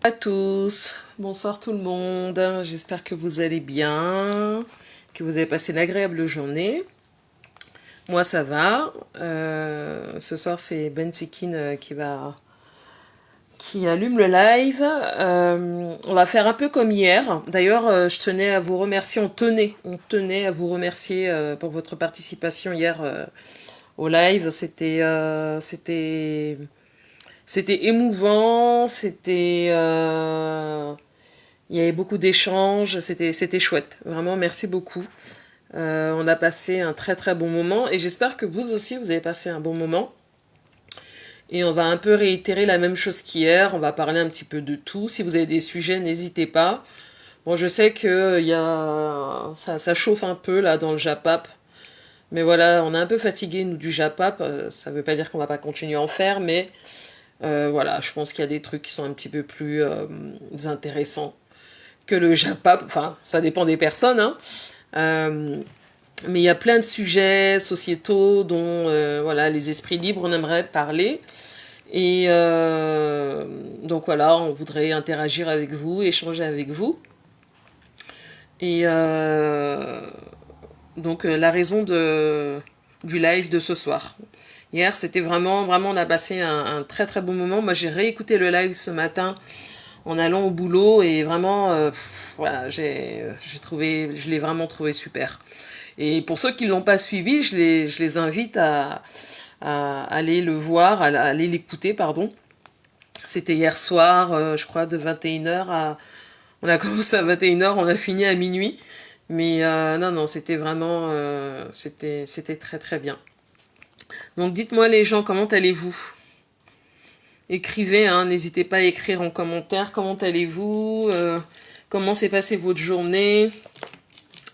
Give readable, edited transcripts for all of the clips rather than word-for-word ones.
À tous, bonsoir tout le monde, j'espère que vous allez bien, que vous avez passé une agréable journée. Moi ça va. Ce soir c'est Ben Tikin qui allume le live. On va faire un peu comme hier. D'ailleurs, je tenais à vous remercier, on tenait à vous remercier pour votre participation hier au live. C'était émouvant, il y avait beaucoup d'échanges, c'était chouette. Vraiment, merci beaucoup. On a passé un très très bon moment et j'espère que vous aussi vous avez passé un bon moment. Et on va un peu réitérer la même chose qu'hier. On va parler un petit peu de tout. Si vous avez des sujets, n'hésitez pas. Bon, je sais que ça chauffe un peu là dans le Japap. Mais voilà, on est un peu fatigué nous du Japap. Ça veut pas dire qu'on va pas continuer à en faire, mais voilà, je pense qu'il y a des trucs qui sont un petit peu plus intéressants que le Japap. Enfin, ça dépend des personnes, hein. Euh, mais il y a plein de sujets sociétaux dont voilà, les esprits libres, on aimerait parler. Et donc voilà, on voudrait interagir avec vous, échanger avec vous. Et donc la raison du live de ce soir. Hier, c'était vraiment, on a passé un très très bon moment. Moi, j'ai réécouté le live ce matin en allant au boulot et vraiment, voilà, je l'ai vraiment trouvé super. Et pour ceux qui ne l'ont pas suivi, je les invite à aller le voir, à aller l'écouter, pardon. C'était hier soir, je crois, de 21h à... On a commencé à 21h, on a fini à minuit. Mais non, non, c'était vraiment... c'était très très bien. Donc dites-moi les gens, comment allez-vous? Écrivez, hein, n'hésitez pas à écrire en commentaire comment allez-vous, comment s'est passée votre journée.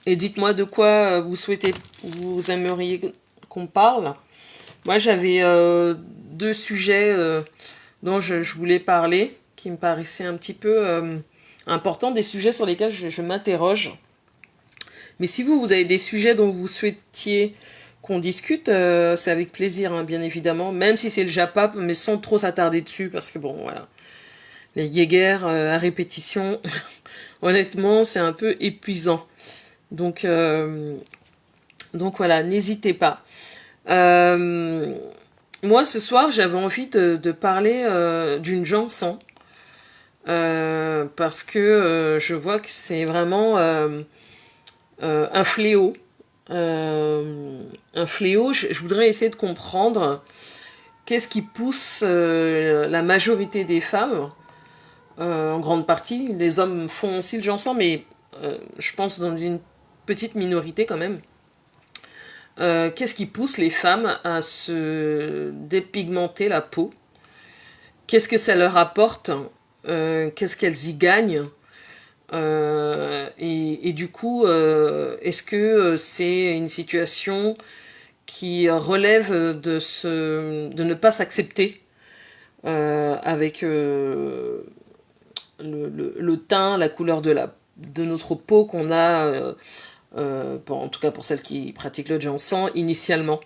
Et dites-moi de quoi vous aimeriez qu'on parle. Moi, j'avais deux sujets dont je voulais parler, qui me paraissaient un petit peu importants, des sujets sur lesquels je m'interroge. Mais si vous avez des sujets dont vous souhaitiez qu'on discute, c'est avec plaisir, hein, bien évidemment, même si c'est le Japap, mais sans trop s'attarder dessus, parce que bon, voilà, les guéguerres à répétition, honnêtement, c'est un peu épuisant. Donc, euh, donc voilà, n'hésitez pas. Euh, Moi, ce soir, j'avais envie de parler d'une chanson, parce que je vois que c'est vraiment un fléau. Un fléau, je voudrais essayer de comprendre qu'est-ce qui pousse la majorité des femmes, en grande partie, les hommes font aussi le chanson, mais je pense dans une petite minorité quand même. Qu'est-ce qui pousse les femmes à se dépigmenter la peau? Qu'est-ce que ça leur apporte? Qu'est-ce qu'elles y gagnent? Et du coup, est-ce que c'est une situation qui relève de ne pas s'accepter avec le teint, la couleur de notre peau qu'on a, en tout cas pour celles qui pratiquent le jansan, initialement.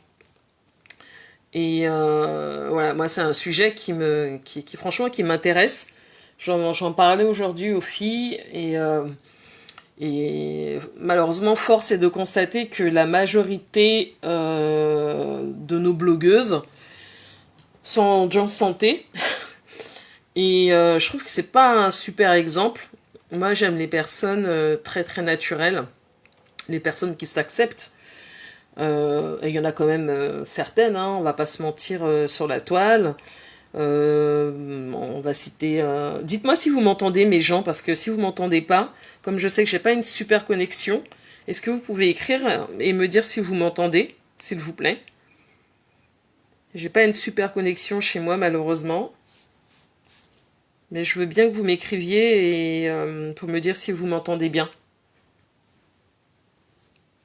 Et voilà, moi c'est un sujet qui franchement qui m'intéresse. J'en parlais aujourd'hui aux filles et malheureusement force est de constater que la majorité de nos blogueuses sont en gens santé. Et je trouve que c'est pas un super exemple. Moi j'aime les personnes très très naturelles, les personnes qui s'acceptent. Et il y en a quand même certaines, hein, on va pas se mentir sur la toile. On va citer. Dites-moi si vous m'entendez, mes gens, parce que si vous m'entendez pas, comme je sais que j'ai pas une super connexion, est-ce que vous pouvez écrire et me dire si vous m'entendez, s'il vous plaît? J'ai pas une super connexion chez moi, malheureusement. Mais je veux bien que vous m'écriviez et pour me dire si vous m'entendez bien,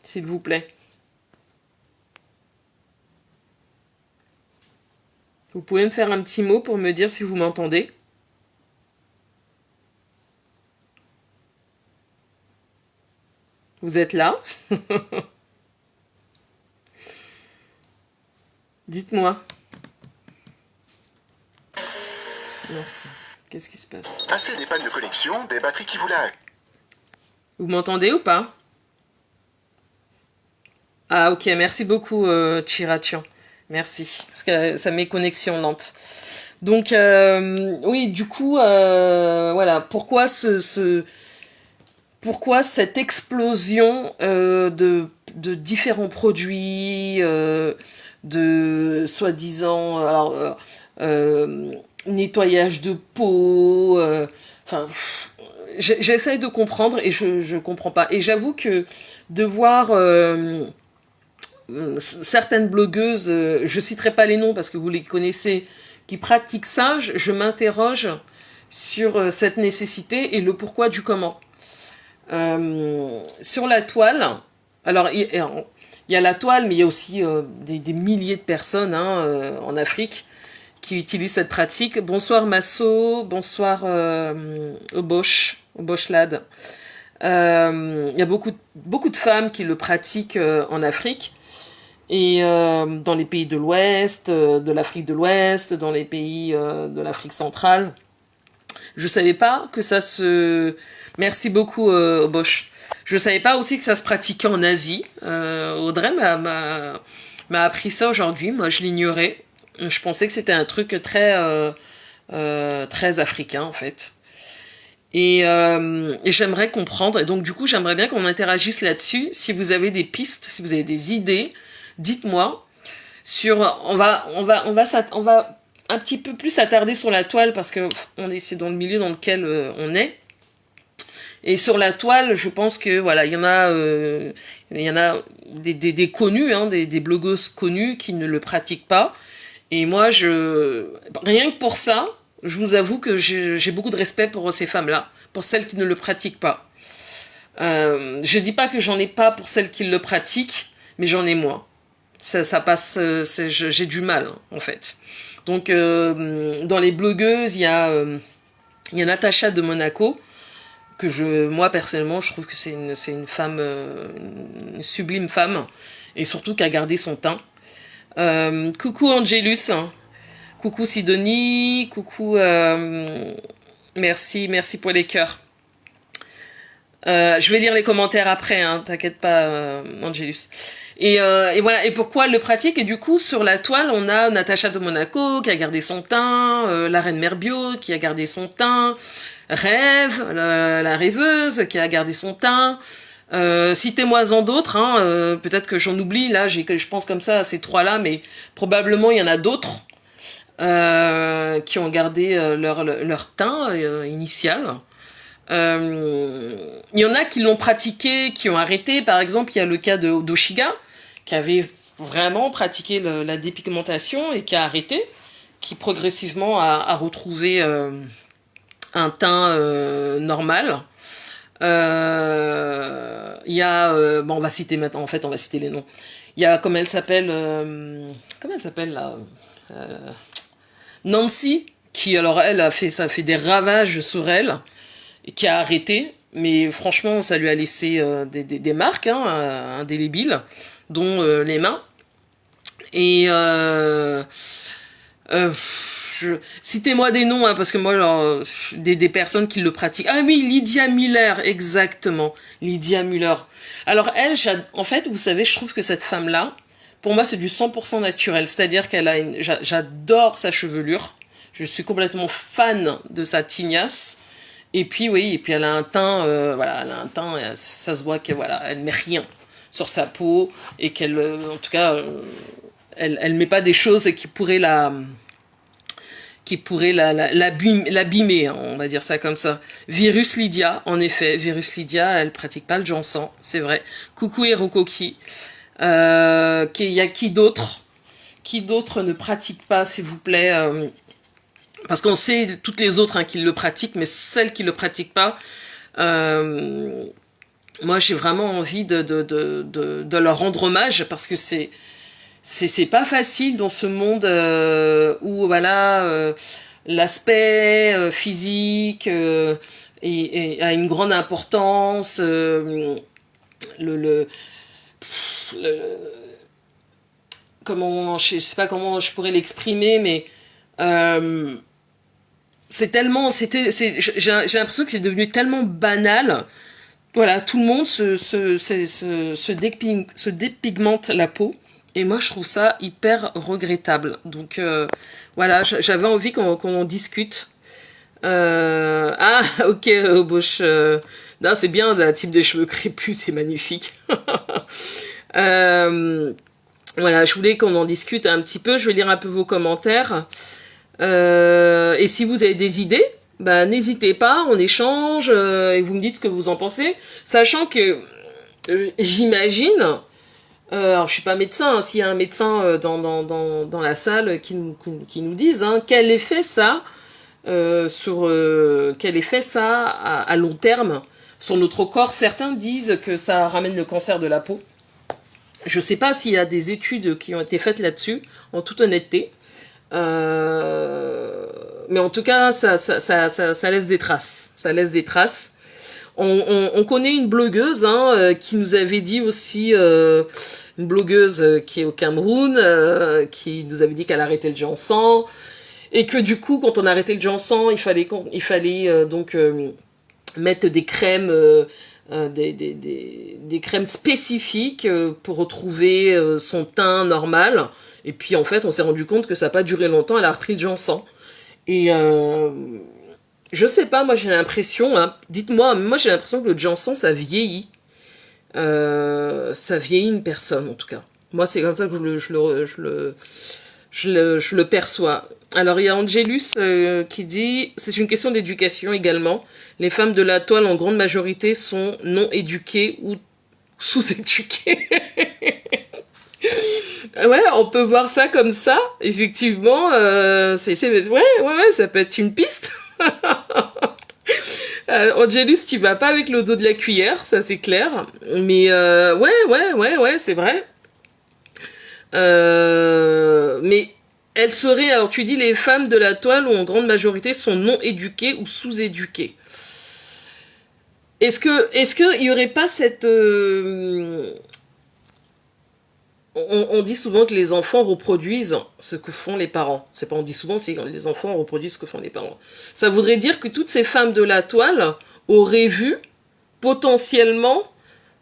s'il vous plaît. Vous pouvez me faire un petit mot pour me dire si vous m'entendez? Vous êtes là? Dites-moi. Merci. Qu'est-ce qui se passe? Assez des pannes de connexion, des batteries qui vous lag. Vous m'entendez ou pas? Ah ok, merci beaucoup Chiratian. Merci, parce que ça met connexion lente. Donc oui, du coup, voilà, pourquoi cette explosion de différents produits, de soi-disant, nettoyage de peau, enfin, j'essaye de comprendre et je comprends pas. Et j'avoue que de voir certaines blogueuses, je citerai pas les noms parce que vous les connaissez, qui pratiquent ça, je m'interroge sur cette nécessité et le pourquoi du comment. Sur la toile, alors il y a la toile, mais il y a aussi des milliers de personnes en Afrique qui utilisent cette pratique. Bonsoir Masso, bonsoir Obosh Lad. Il y a beaucoup de femmes qui le pratiquent en Afrique et dans les pays de l'Ouest, de l'Afrique de l'Ouest, dans les pays de l'Afrique centrale. Je savais pas que ça se... Merci beaucoup, Bosch. Je savais pas aussi que ça se pratiquait en Asie. Audrey m'a appris ça aujourd'hui. Moi, je l'ignorais. Je pensais que c'était un truc très africain, en fait. Et j'aimerais comprendre. Et donc, du coup, j'aimerais bien qu'on interagisse là-dessus. Si vous avez des pistes, si vous avez des idées, dites-moi. On va un petit peu plus s'attarder sur la toile parce que c'est dans le milieu dans lequel on est. Et sur la toile, je pense que voilà, il y en a des connus, des blogueuses connues qui ne le pratiquent pas. Et moi, rien que pour ça, je vous avoue que j'ai beaucoup de respect pour ces femmes-là, pour celles qui ne le pratiquent pas. Je dis pas que j'en ai pas pour celles qui le pratiquent, mais j'en ai moins. Ça passe, j'ai du mal en fait. Donc dans les blogueuses, il y a Natacha de Monaco que moi personnellement, je trouve que c'est une femme, une sublime femme, et surtout qui a gardé son teint. Coucou Angelus, coucou Sidonie, coucou, merci pour les cœurs. Je vais lire les commentaires après, t'inquiète pas, Angelus. Et voilà, et pourquoi elle le pratique? Et du coup, sur la toile, on a Natacha de Monaco qui a gardé son teint, la reine Merbio qui a gardé son teint, Rêve, la rêveuse qui a gardé son teint. Citez-moi-en d'autres, peut-être que j'en oublie, là, je pense comme ça à ces trois-là, mais probablement il y en a d'autres qui ont gardé leur teint initial. Il y en a qui l'ont pratiqué, qui ont arrêté. Par exemple, il y a le cas d'Oshiga, qui avait vraiment pratiqué la dépigmentation et qui a arrêté, qui progressivement a retrouvé un teint normal. Il y a... bon, on va citer maintenant, en fait, on va citer les noms. Il y a, comment elle s'appelle là Nancy, qui, alors, ça a fait des ravages sur elle, et qui a arrêté, mais franchement, ça lui a laissé des marques indélébiles, dont les mains. Et citez-moi des noms, parce que moi, alors, des personnes qui le pratiquent. Ah oui, Lydia Muller, exactement. Lydia Muller. Alors elle, en fait, vous savez, je trouve que cette femme-là, pour moi, c'est du 100% naturel. C'est-à-dire qu'elle a j'adore sa chevelure. Je suis complètement fan de sa tignasse. Et puis oui, et puis elle a un teint, voilà, elle a un teint, ça se voit que voilà, elle met rien sur sa peau et qu'elle, en tout cas, elle met pas des choses qui pourraient l'abîmer, on va dire ça comme ça. Virus Lydia, en effet, Virus Lydia, elle pratique pas le jansan, c'est vrai. Coucou Hirokoki. Il y a qui d'autre? Qui d'autre ne pratique pas, s'il vous plaît parce qu'on sait toutes les autres qui le pratiquent, mais celles qui le pratiquent pas, moi j'ai vraiment envie de leur rendre hommage parce que c'est pas facile dans ce monde où voilà l'aspect physique et a une grande importance. Le comment je sais pas comment je pourrais l'exprimer, mais j'ai l'impression que c'est devenu tellement banal. Voilà, tout le monde se dépigmente la peau. Et moi, je trouve ça hyper regrettable. Donc, voilà, j'avais envie qu'on en discute. Ah, ok, Bosch. Non, c'est bien, un type de cheveux crépus, c'est magnifique. Euh, voilà, je voulais qu'on en discute un petit peu. Je vais lire un peu vos commentaires. Et si vous avez des idées, bah, n'hésitez pas, on échange et vous me dites ce que vous en pensez. Sachant que j'imagine, alors je suis pas médecin, hein, s'il y a un médecin dans la salle qui nous dise quel effet ça quel effet ça à long terme sur notre corps. Certains disent que ça ramène le cancer de la peau. Je sais pas s'il y a des études qui ont été faites là-dessus, en toute honnêteté. Mais en tout cas, ça laisse des traces. Ça laisse des traces. On connaît une blogueuse qui nous avait dit aussi, une blogueuse qui est au Cameroun, qui nous avait dit qu'elle arrêtait le ginseng, et que du coup, quand on arrêtait le ginseng, il fallait donc mettre des crèmes, des crèmes spécifiques pour retrouver son teint normal. Et puis en fait, on s'est rendu compte que ça n'a pas duré longtemps, elle a repris le ginseng. Et je sais pas, moi j'ai l'impression, dites-moi, moi j'ai l'impression que le ginseng ça vieillit. Ça vieillit une personne en tout cas. Moi c'est comme ça que je le perçois. Alors il y a Angelus qui dit, c'est une question d'éducation également. Les femmes de la toile en grande majorité sont non éduquées ou sous-éduquées. Ouais, on peut voir ça comme ça, effectivement. Ouais, ça peut être une piste. Angelus, tu vas pas avec le dos de la cuillère, ça c'est clair. Mais ouais, c'est vrai. Mais elles seraient, alors tu dis les femmes de la toile ou en grande majorité sont non éduquées ou sous-éduquées. Est-ce que il y aurait pas cette on dit souvent que les enfants reproduisent ce que font les parents. C'est pas on dit souvent, c'est que les enfants reproduisent ce que font les parents. Ça voudrait dire que toutes ces femmes de la toile auraient vu potentiellement,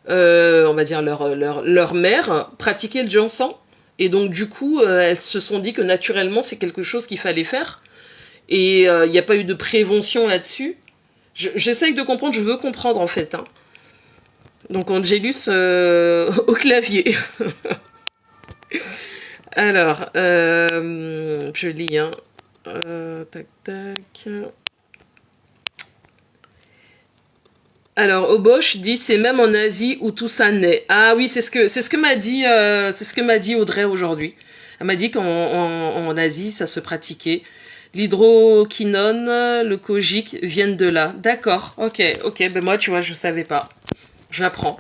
on va dire leur mère pratiquer le ginseng. Et donc du coup, elles se sont dit que naturellement c'est quelque chose qu'il fallait faire. Et il n'y a pas eu de prévention là-dessus. J'essaye de comprendre, je veux comprendre en fait. Donc Angelus au clavier. Alors, je lis, tac, tac. Alors, Obosh dit c'est même en Asie où tout ça naît. Ah oui, c'est ce que m'a dit Audrey aujourd'hui. Elle m'a dit qu'en Asie ça se pratiquait. L'hydroquinone, le kojic viennent de là. D'accord, ok, ben moi tu vois je savais pas. J'apprends.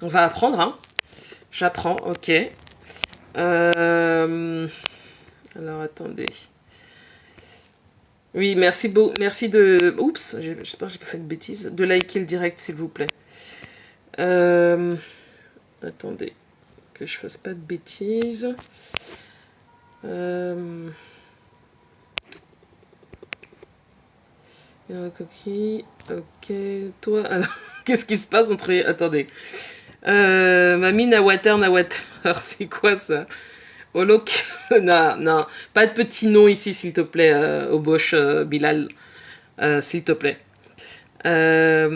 On va apprendre, J'apprends, ok. Alors attendez. Oui, merci de. Oups, j'espère que j'ai pas fait de bêtises. De liker le direct, s'il vous plaît. Attendez, que je fasse pas de bêtises. Il y a un coquille. Ok, toi. Alors, qu'est-ce qui se passe entre. Attendez. Mamie Nawater, c'est quoi ça? Holok. Non, pas de petit nom ici, s'il te plaît, Obosh Bilal, s'il te plaît. Ah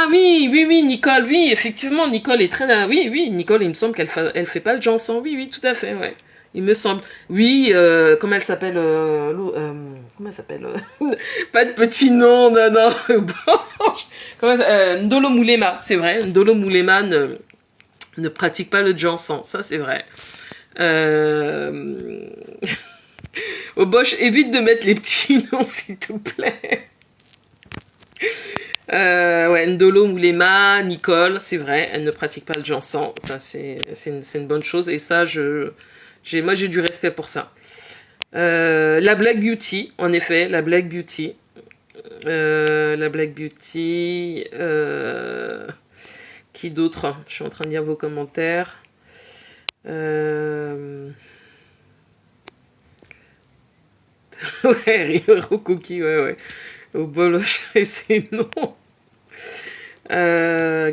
oui, Nicole, oui, effectivement, Nicole est très... Oui, Nicole, il me semble elle fait pas le ginseng, oui, tout à fait, ouais. Il me semble. Oui, comment elle s'appelle comment elle s'appelle pas de petit nom, non. Ndolo Moulema, c'est vrai. Ndolo Moulema ne pratique pas le ginseng, ça c'est vrai. Au Bosch, évite de mettre les petits noms, s'il te plaît. Ouais, Ndolo Moulema, Nicole, c'est vrai, elle ne pratique pas le ginseng. Ça, c'est une bonne chose. Et ça, moi, j'ai du respect pour ça. La Black Beauty, en effet, la Black Beauty. Qui d'autre? Je suis en train de lire vos commentaires. Ouais, Hiro Cookie, ouais, ouais. Au bol, et c'est non.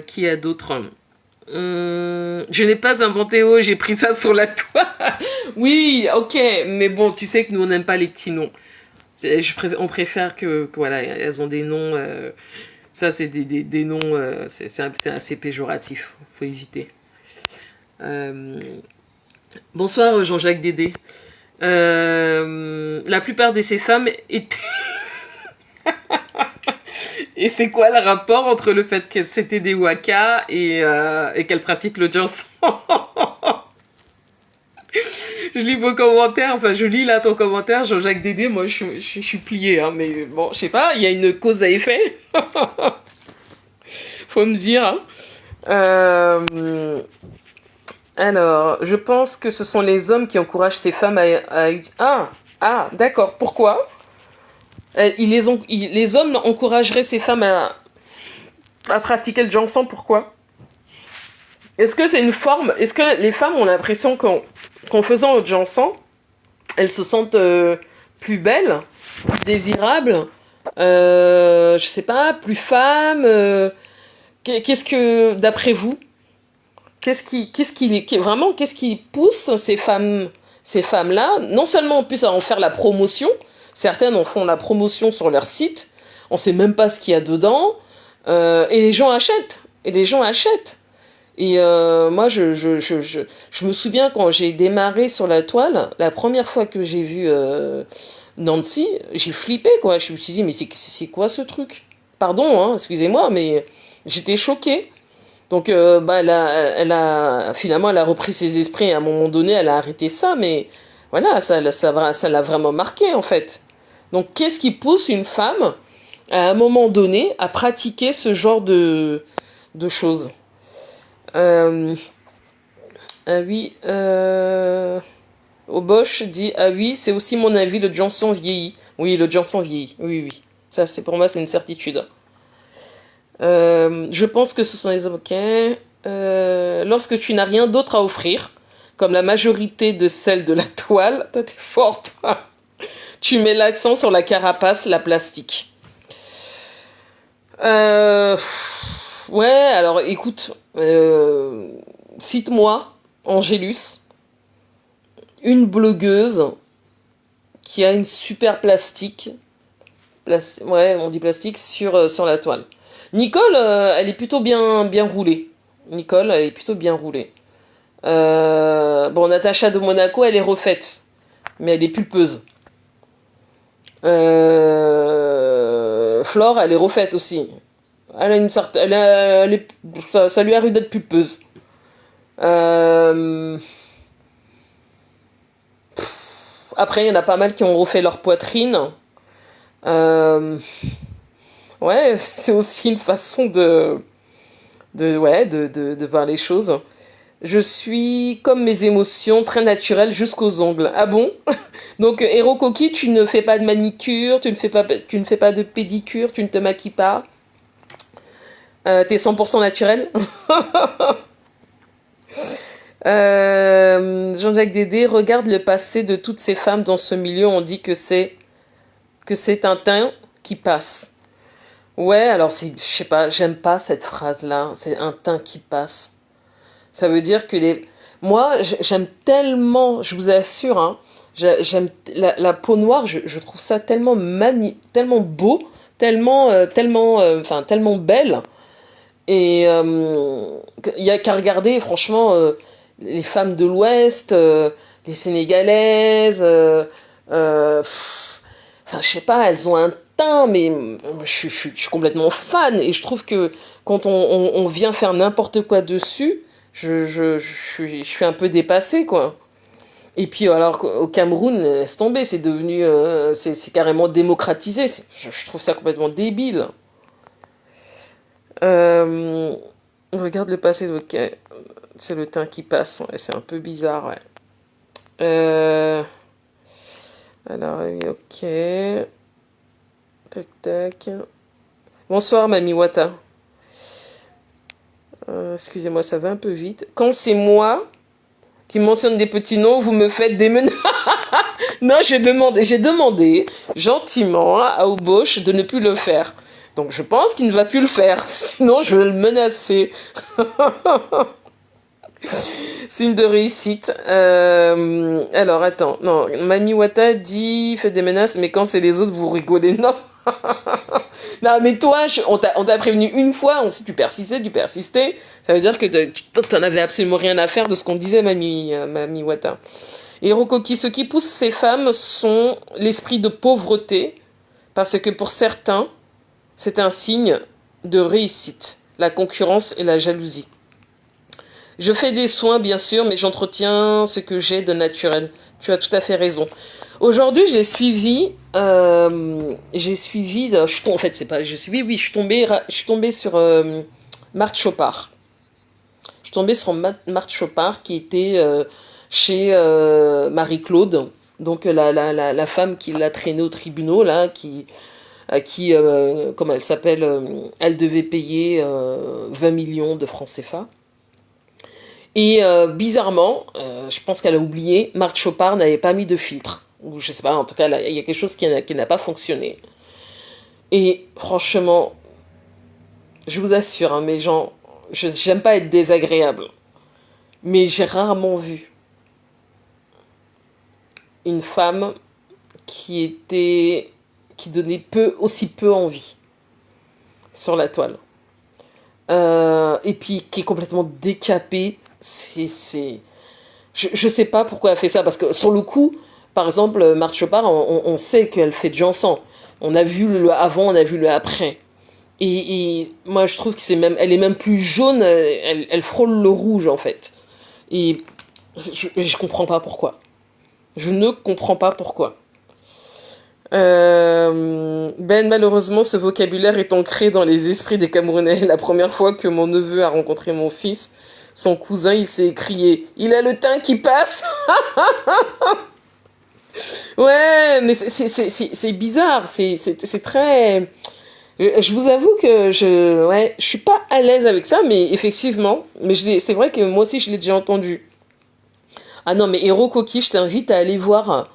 Qui a d'autres? Je n'ai pas inventé haut, j'ai pris ça sur la toile. Oui, ok, mais bon, tu sais que nous, on n'aime pas les petits noms. On préfère que, voilà, elles ont des noms. Ça, c'est des noms. C'est assez péjoratif. Faut éviter. Euh, Bonsoir, Jean-Jacques Dédé. La plupart de ces femmes étaient. Et c'est quoi le rapport entre le fait que c'était des waka et qu'elles pratiquent le dancing? Je lis vos commentaires, enfin je lis là ton commentaire, Jean-Jacques Dédé, moi je suis pliée, hein, mais bon, je sais pas, il y a une cause à effet. Faut me dire. Hein. Alors, je pense que ce sont les hommes qui encouragent ces femmes Ah, d'accord, pourquoi? Les hommes encourageraient ces femmes à pratiquer le dancing, pourquoi? Est-ce que c'est une forme? Est-ce que les femmes ont l'impression qu'en faisant le dancing, elles se sentent plus belles, plus désirables, je sais pas, plus femmes qu'est-ce que, d'après vous, qu'est-ce qui pousse ces femmes-là, non seulement en plus à en faire la promotion, certaines en font la promotion sur leur site, on sait même pas ce qu'il y a dedans, et les gens achètent, Et moi, je me souviens quand j'ai démarré sur la toile, la première fois que j'ai vu Nancy, j'ai flippé, quoi. Je me suis dit, mais c'est quoi ce truc? Pardon, hein, excusez-moi, mais j'étais choquée. Donc, finalement, elle a repris ses esprits. À un moment donné, elle a arrêté ça, mais voilà, ça l'a vraiment marqué, en fait. Donc, qu'est-ce qui pousse une femme, à un moment donné, à pratiquer ce genre de choses? Euh, ah oui, Obosh dit ah oui, c'est aussi mon avis, le Johnson vieillit. Oui, le Johnson vieillit. Oui, oui. Ça, c'est pour moi, c'est une certitude. Je pense que ce sont les hommes. Ok. Lorsque tu n'as rien d'autre à offrir, comme la majorité de celles de la toile, toi t'es forte. Tu mets l'accent sur la carapace, la plastique. Ouais, alors écoute, cite-moi, Angélus, une blogueuse qui a une super plastique, ouais, on dit plastique, sur la toile. Nicole, elle est plutôt bien roulée. Nicole, elle est plutôt bien roulée. Bon, Natacha de Monaco, elle est refaite, mais elle est pulpeuse. Flore, elle est refaite aussi. Elle a une certaine, ça lui arrive d'être pulpeuse. Après, il y en a pas mal qui ont refait leur poitrine. Ouais, c'est aussi une façon de voir les choses. Je suis comme mes émotions, très naturelle jusqu'aux ongles. Ah bon? Donc, Hero Coquille, tu ne fais pas de manicure, tu ne fais pas de pédicure, tu ne te maquilles pas. T'es 100% naturel. Jean-Jacques Dédé, regarde le passé de toutes ces femmes dans ce milieu. On dit que c'est un teint qui passe. Ouais, alors je sais pas, j'aime pas cette phrase-là. C'est un teint qui passe. Ça veut dire que moi, j'aime tellement, je vous assure, hein, j'aime la peau noire. Je trouve ça tellement tellement beau, tellement belle. Et il y a qu'à regarder, franchement, les femmes de l'Ouest, les Sénégalaises, enfin, je sais pas, elles ont un teint, mais je suis complètement fan. Et je trouve que quand on vient faire n'importe quoi dessus, je suis un peu dépassée, quoi. Et puis, alors, au Cameroun, laisse tomber, c'est devenu, c'est carrément démocratisé. Je trouve ça complètement débile. Regarde le passé, ok. C'est le teint qui passe, ouais, c'est un peu bizarre, ouais. Alors, oui, ok. Tac, tac. Bonsoir, Mamie Wata. Excusez-moi, ça va un peu vite. Quand c'est moi qui mentionne des petits noms, vous me faites des menaces. Non, j'ai demandé gentiment à Obosh de ne plus le faire. Donc je pense qu'il ne va plus le faire. Sinon, je vais le menacer. Signe de réussite. Alors, attends. Non, Mami Wata dit, fait des menaces, mais quand c'est les autres, vous rigolez. Non. Non, mais toi, on t'a prévenu une fois, ensuite tu persistais. Ça veut dire que t'en avais absolument rien à faire de ce qu'on disait, Mami Wata. Et Rokoki, ce qui pousse ces femmes sont l'esprit de pauvreté, parce que pour certains, c'est un signe de réussite, la concurrence et la jalousie. Je fais des soins, bien sûr, mais j'entretiens ce que j'ai de naturel. Tu as tout à fait raison. Aujourd'hui, j'ai suivi, en fait, c'est pas, j'ai suivi, oui, je suis tombée sur Marthe Chopard. Je suis tombée sur Marthe Chopard qui était chez Marie-Claude, donc la femme qui l'a traînée au tribunal, là, à qui, comment elle s'appelle, elle devait payer 20 millions de francs CFA. Et bizarrement, je pense qu'elle a oublié, Marthe Chopard n'avait pas mis de filtre. Ou je sais pas, en tout cas, il y a quelque chose qui n'a pas fonctionné. Et franchement, je vous assure, hein, mes gens, j'aime pas être désagréable, mais j'ai rarement vu une femme qui donnait aussi peu envie sur la toile. Et puis qui est complètement décapée. Je sais pas pourquoi elle fait ça, parce que sur le coup, par exemple, Marthe Chopard, on sait qu'elle fait de Jansan. On a vu le avant, on a vu le après. Et moi, je trouve que elle est même plus jaune, elle frôle le rouge, en fait. Et je comprends pas pourquoi. Je ne comprends pas pourquoi. Malheureusement, ce vocabulaire est ancré dans les esprits des Camerounais. La première fois que mon neveu a rencontré mon fils, son cousin, il s'est écrié « Il a le teint qui passe !» Ouais, mais c'est bizarre, c'est très... Je vous avoue que je suis pas à l'aise avec ça, mais effectivement, c'est vrai que moi aussi je l'ai déjà entendu. Ah non, mais Hero Koki, je t'invite à aller voir.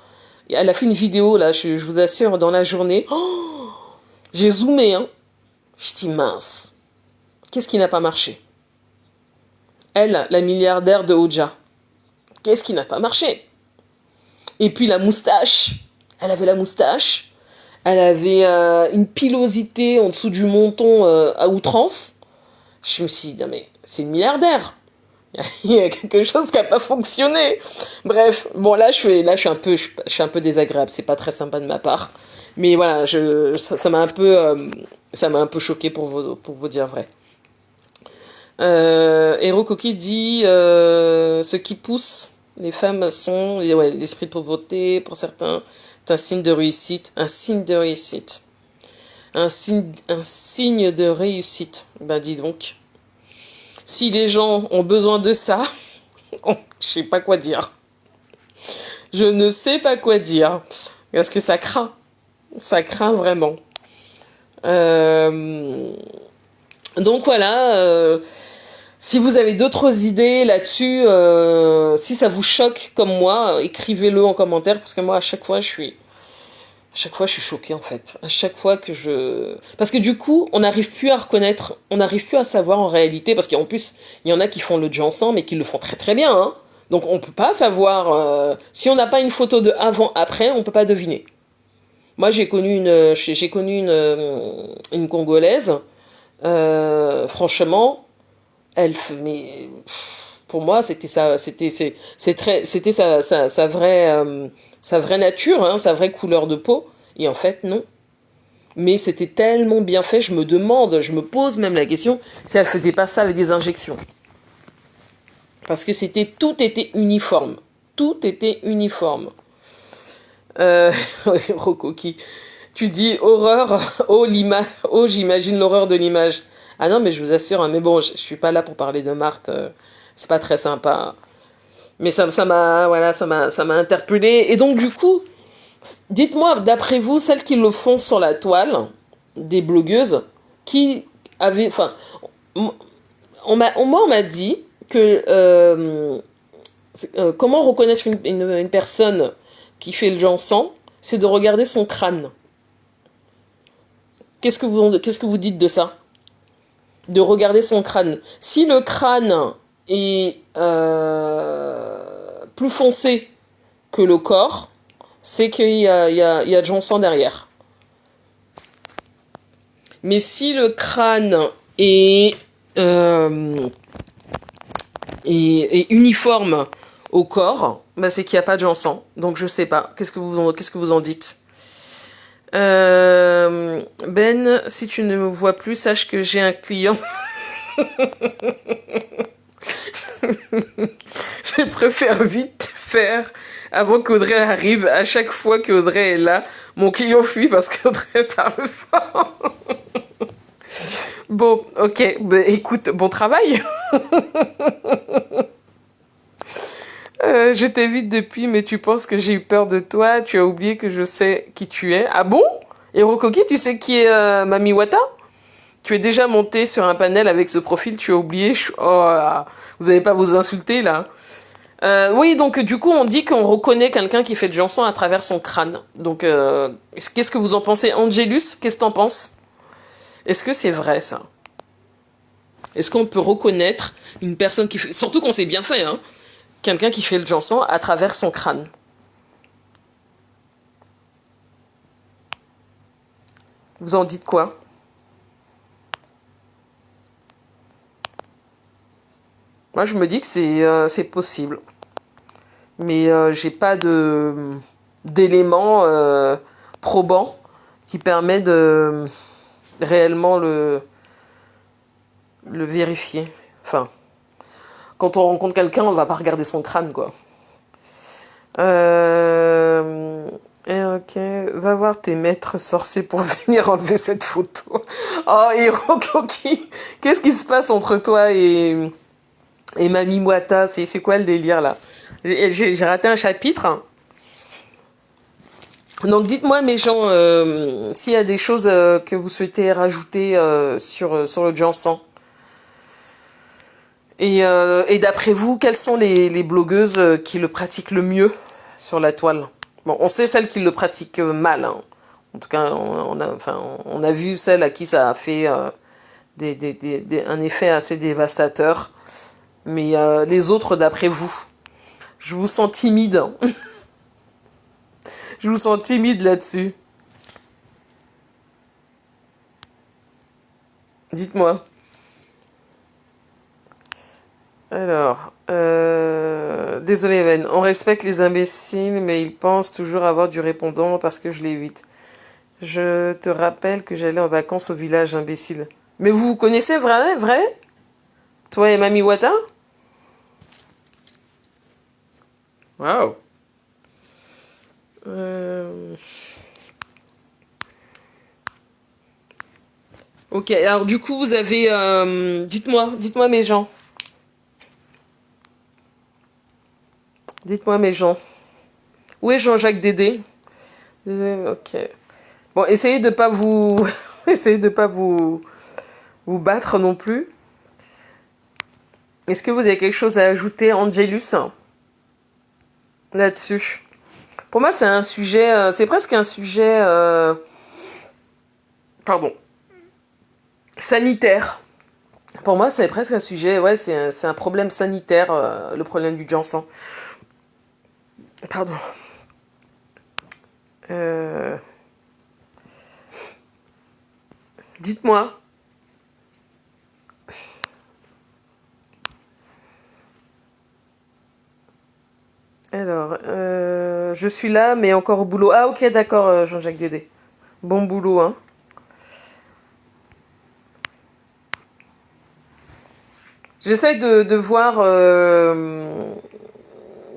Elle a fait une vidéo, là, je vous assure, dans la journée. Oh, j'ai zoomé, hein. Je dis mince. Qu'est-ce qui n'a pas marché? Elle, la milliardaire de Oja. Qu'est-ce qui n'a pas marché? Et puis la moustache. Elle avait la moustache. Elle avait une pilosité en dessous du menton à outrance. Je me suis dit, non mais c'est une milliardaire. Il y a quelque chose qui n'a pas fonctionné. Bref, bon là je suis un peu désagréable. C'est pas très sympa de ma part. Mais voilà, ça m'a un peu choqué pour vous dire vrai. Hero Koki dit ce qui pousse les femmes sont l'esprit de pauvreté pour certains. C'est un signe de réussite. Un signe de réussite. Un signe de réussite. Ben dis donc. Si les gens ont besoin de ça, je sais pas quoi dire. Je ne sais pas quoi dire. Parce que ça craint. Ça craint vraiment. Donc voilà. Si vous avez d'autres idées là-dessus, si ça vous choque comme moi, écrivez-le en commentaire. Parce que moi, à chaque fois, je suis choquée en fait. À chaque fois parce que du coup, on n'arrive plus à reconnaître, on n'arrive plus à savoir en réalité, parce qu'en plus, il y en a qui font le Jansan, mais qui le font très très bien. Hein. Donc on peut pas savoir, si on n'a pas une photo de avant-après, on peut pas deviner. Moi, j'ai connu une Congolaise, franchement, mais pour moi, c'était sa vraie nature, hein, sa vraie couleur de peau. Et en fait, non. Mais c'était tellement bien fait, je me pose même la question si elle faisait pas ça avec des injections. Parce que tout était uniforme. Tout était uniforme. Rokoki, tu dis horreur, j'imagine l'horreur de l'image. Ah non, mais je vous assure, hein, mais bon, je suis pas là pour parler de Marthe, c'est pas très sympa. Mais ça m'a interpellée. Et donc, du coup, dites-moi, d'après vous, celles qui le font sur la toile, des blogueuses, qui avaient... Enfin, on m'a dit que... comment reconnaître une personne qui fait le Jansan, c'est de regarder son crâne. Qu'est-ce que vous dites de ça? De regarder son crâne. Si le crâne est plus foncé que le corps, c'est qu'il y a Jansan derrière. Mais si le crâne est uniforme au corps, bah c'est qu'il n'y a pas de Jansan. Donc je sais pas. Qu'est-ce que vous en dites? Ben, si tu ne me vois plus, sache que j'ai un client. Je préfère vite faire avant qu'Audrey arrive. À chaque fois qu'Audrey est là, mon client fuit parce qu'Audrey parle fort. Bon, ok, bah, écoute, bon travail. Je t'évite depuis, mais tu penses que j'ai eu peur de toi. Tu as oublié que je sais qui tu es. Ah bon? Hirokoki, tu sais qui est Mami Wata? Tu es déjà monté sur un panel avec ce profil, tu as oublié. Oh, vous n'allez pas vous insulter là. Oui, donc du coup, on dit qu'on reconnaît quelqu'un qui fait de Jansan à travers son crâne. Donc, qu'est-ce que vous en pensez? Angelus, qu'est-ce que t'en penses? Est-ce que c'est vrai, ça? Est-ce qu'on peut reconnaître une personne qui fait... Surtout qu'on s'est bien fait, hein. Quelqu'un qui fait le Jansan à travers son crâne. Vous en dites quoi? Moi, je me dis que c'est possible. Mais j'ai pas d'éléments probants qui permet de réellement le vérifier. Enfin, quand on rencontre quelqu'un, on va pas regarder son crâne, quoi. Ok, va voir tes maîtres sorciers pour venir enlever cette photo. Oh, Hirokoki, qu'est-ce qui se passe entre toi et Mami Wata? C'est quoi le délire, là? J'ai raté un chapitre. Donc dites-moi, mes gens, s'il y a des choses que vous souhaitez rajouter sur le Jansan. Et d'après vous, quelles sont les blogueuses qui le pratiquent le mieux sur la toile? Bon, on sait celles qui le pratiquent mal, hein. En tout cas, on a vu celles à qui ça a fait un effet assez dévastateur. Mais les autres, d'après vous, je vous sens timide, hein. Je vous sens timide là-dessus. Dites-moi. Alors, désolé Evan, on respecte les imbéciles, mais ils pensent toujours avoir du répondant parce que je l'évite. Je te rappelle que j'allais en vacances au village imbécile. Mais vous vous connaissez vrai? Toi et Mami Wata? Waouh. Ok, alors du coup, vous avez... dites-moi mes gens. Dites-moi mes gens. Où est Jean-Jacques Dédé? Ok. Bon, essayez de pas vous... essayez de pas vous battre non plus. Est-ce que vous avez quelque chose à ajouter, Angelus, là-dessus? Pour moi, c'est un sujet... c'est presque un sujet... pardon. Sanitaire. Pour moi, c'est presque un sujet... Ouais, c'est un problème sanitaire, le problème du Jansan. Pardon. Dites-moi. Alors, je suis là, mais encore au boulot. Ah, ok, d'accord, Jean-Jacques Dédé. Bon boulot, hein. J'essaie de voir,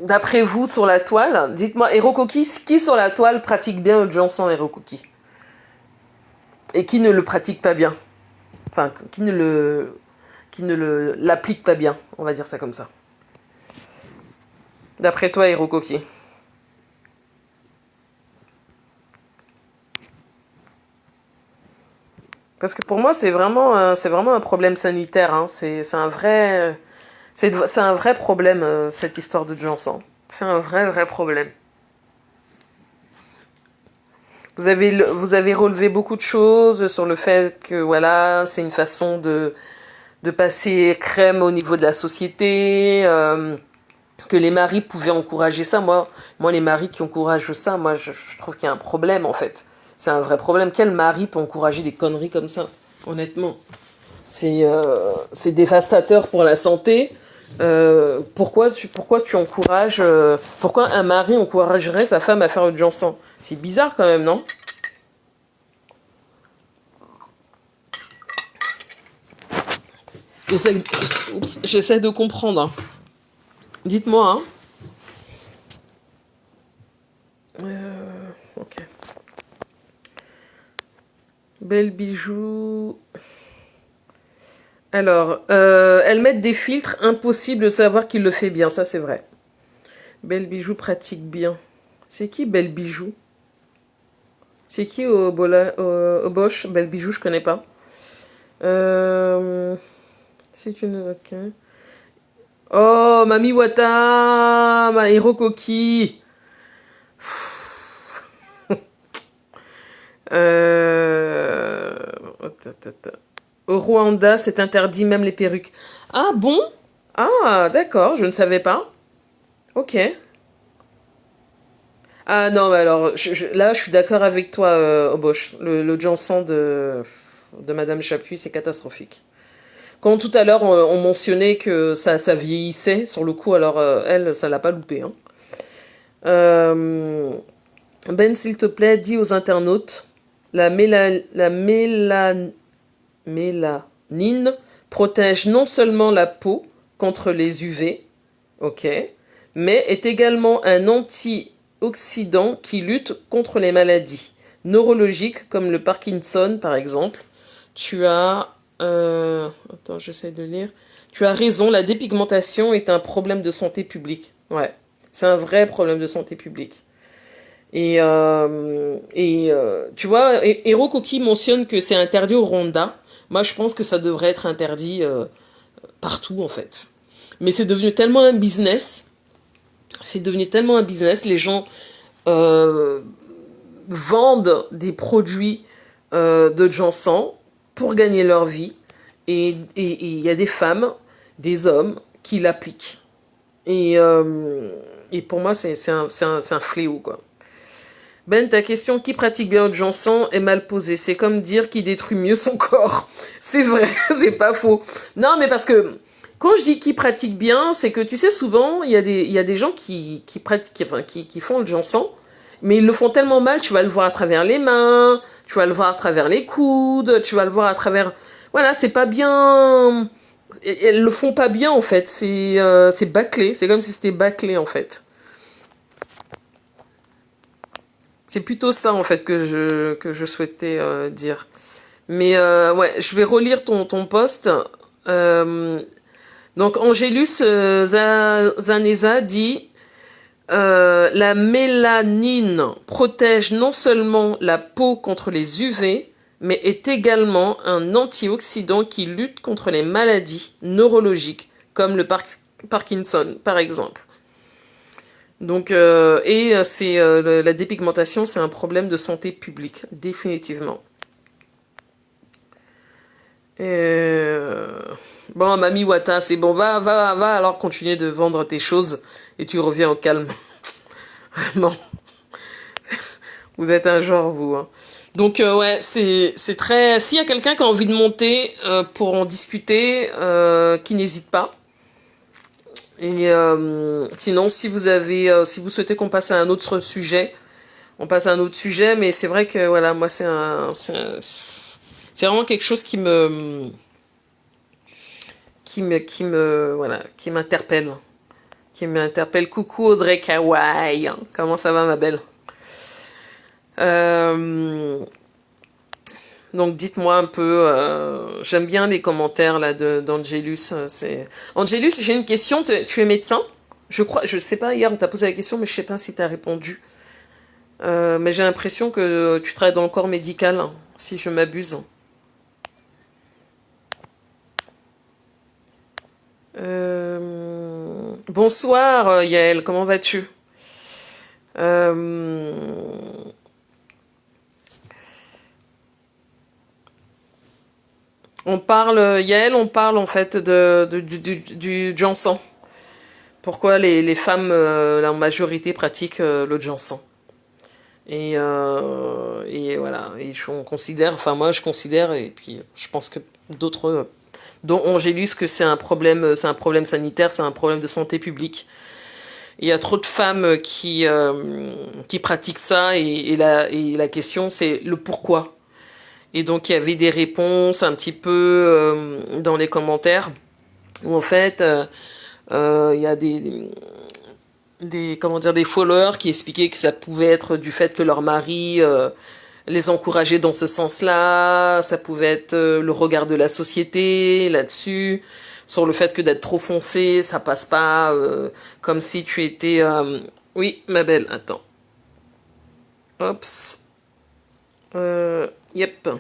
d'après vous, sur la toile. Dites-moi, Hirokoki, qui sur la toile pratique bien le Jansan, Hirokoki? Et qui ne le pratique pas bien? Enfin, qui ne l'applique pas bien, on va dire ça comme ça. D'après toi, Hirokoki. Parce que pour moi, c'est vraiment un problème sanitaire, hein. C'est un vrai problème, cette histoire de Jansan. C'est un vrai problème. vous avez relevé beaucoup de choses sur le fait que voilà, c'est une façon de passer crème au niveau de la société, que les maris pouvaient encourager ça. Moi, les maris qui encouragent ça, moi, je trouve qu'il y a un problème en fait. C'est un vrai problème. Quel mari peut encourager des conneries comme ça, honnêtement? C'est dévastateur pour la santé. Pourquoi tu encourages... pourquoi un mari encouragerait sa femme à faire le Jansan? C'est bizarre quand même, non? J'essaie de comprendre. Dites-moi, hein. Ok. Belle bijou. Alors, elles mettent des filtres, impossible de savoir qui le fait bien, ça c'est vrai. Belle bijou pratique bien. C'est qui Belle bijou? C'est qui au Bosch? Belle bijou, je connais pas. C'est une... Ok. Oh, Mami Wata, ma Hirokoki. Euh... Au Rwanda, c'est interdit même les perruques. Ah bon? Ah, d'accord, je ne savais pas. Ok. Ah non, mais alors, là, je suis d'accord avec toi, Obosh. Le Jansan de Madame Chapuis, c'est catastrophique. Quand tout à l'heure, on mentionnait que ça vieillissait, sur le coup, alors elle, ça l'a pas loupé. Hein. Euh, Ben, s'il te plaît, dis aux internautes, la mélanine protège non seulement la peau contre les UV, ok, mais est également un antioxydant qui lutte contre les maladies neurologiques comme le Parkinson, par exemple. Tu as... attends, j'essaie de lire. Tu as raison, la dépigmentation est un problème de santé publique. Ouais, c'est un vrai problème de santé publique. Tu vois, Hiro Koki mentionne que c'est interdit au Rwanda. Moi, je pense que ça devrait être interdit partout, en fait. Mais c'est devenu tellement un business. C'est devenu tellement un business. Les gens euh, vendent des produits de Jansan pour gagner leur vie. Et il y a des femmes, des hommes qui l'appliquent. Et pour moi, c'est un fléau, quoi. Ben, ta question qui pratique bien le Jansan est mal posée. C'est comme dire qui détruit mieux son corps. C'est vrai, c'est pas faux. Non, mais parce que quand je dis qui pratique bien, c'est que tu sais, souvent, il y a des gens qui pratiquent, enfin, qui font le Jansan, mais ils le font tellement mal, tu vas le voir à travers les mains, tu vas le voir à travers les coudes, tu vas le voir à travers... Voilà, c'est pas bien... Elles le font pas bien, en fait. C'est bâclé. C'est comme si c'était bâclé, en fait. C'est plutôt ça, en fait, que je souhaitais dire. Mais ouais, je vais relire ton post. Euh, donc, Angélus Zaneza dit la mélanine protège non seulement la peau contre les UV, mais est également un antioxydant qui lutte contre les maladies neurologiques, comme le Parkinson, par exemple. Donc, la dépigmentation, c'est un problème de santé publique, définitivement. Bon, Mami Wata, c'est bon, va alors continuer de vendre tes choses et tu reviens au calme. Vraiment, vous êtes un genre, vous. Hein. Donc, ouais, c'est très... S'il y a quelqu'un qui a envie de monter pour en discuter, qui n'hésite pas. Et sinon, si vous souhaitez qu'on passe à un autre sujet, on passe à un autre sujet, mais c'est vrai que voilà, moi c'est vraiment quelque chose qui m'interpelle. Coucou Audrey Kawaii, comment ça va ma belle? Donc dites-moi un peu, j'aime bien les commentaires là d'Angelus. Angelus, j'ai une question, tu es médecin? Je sais pas, hier on t'a posé la question, mais je sais pas si t'as répondu. Mais j'ai l'impression que tu travailles dans le corps médical, hein, si je m'abuse. Bonsoir Yael, comment vas-tu? Euh, On parle, Yael, on parle en fait du Jansan. Pourquoi les femmes, la majorité, pratiquent le Jansan. Et voilà, et on considère, enfin moi je considère, et puis je pense que d'autres, dont Angélus, que c'est un problème sanitaire, c'est un problème de santé publique. Il y a trop de femmes qui pratiquent ça, et la question c'est le pourquoi. Et donc il y avait des réponses un petit peu dans les commentaires, où en fait il y a comment dire, des followers qui expliquaient que ça pouvait être du fait que leur mari les encourageait dans ce sens-là, ça pouvait être le regard de la société là-dessus, sur le fait que d'être trop foncé, ça passe pas, comme si tu étais... Oui, ma belle, attends. Oups. Yep.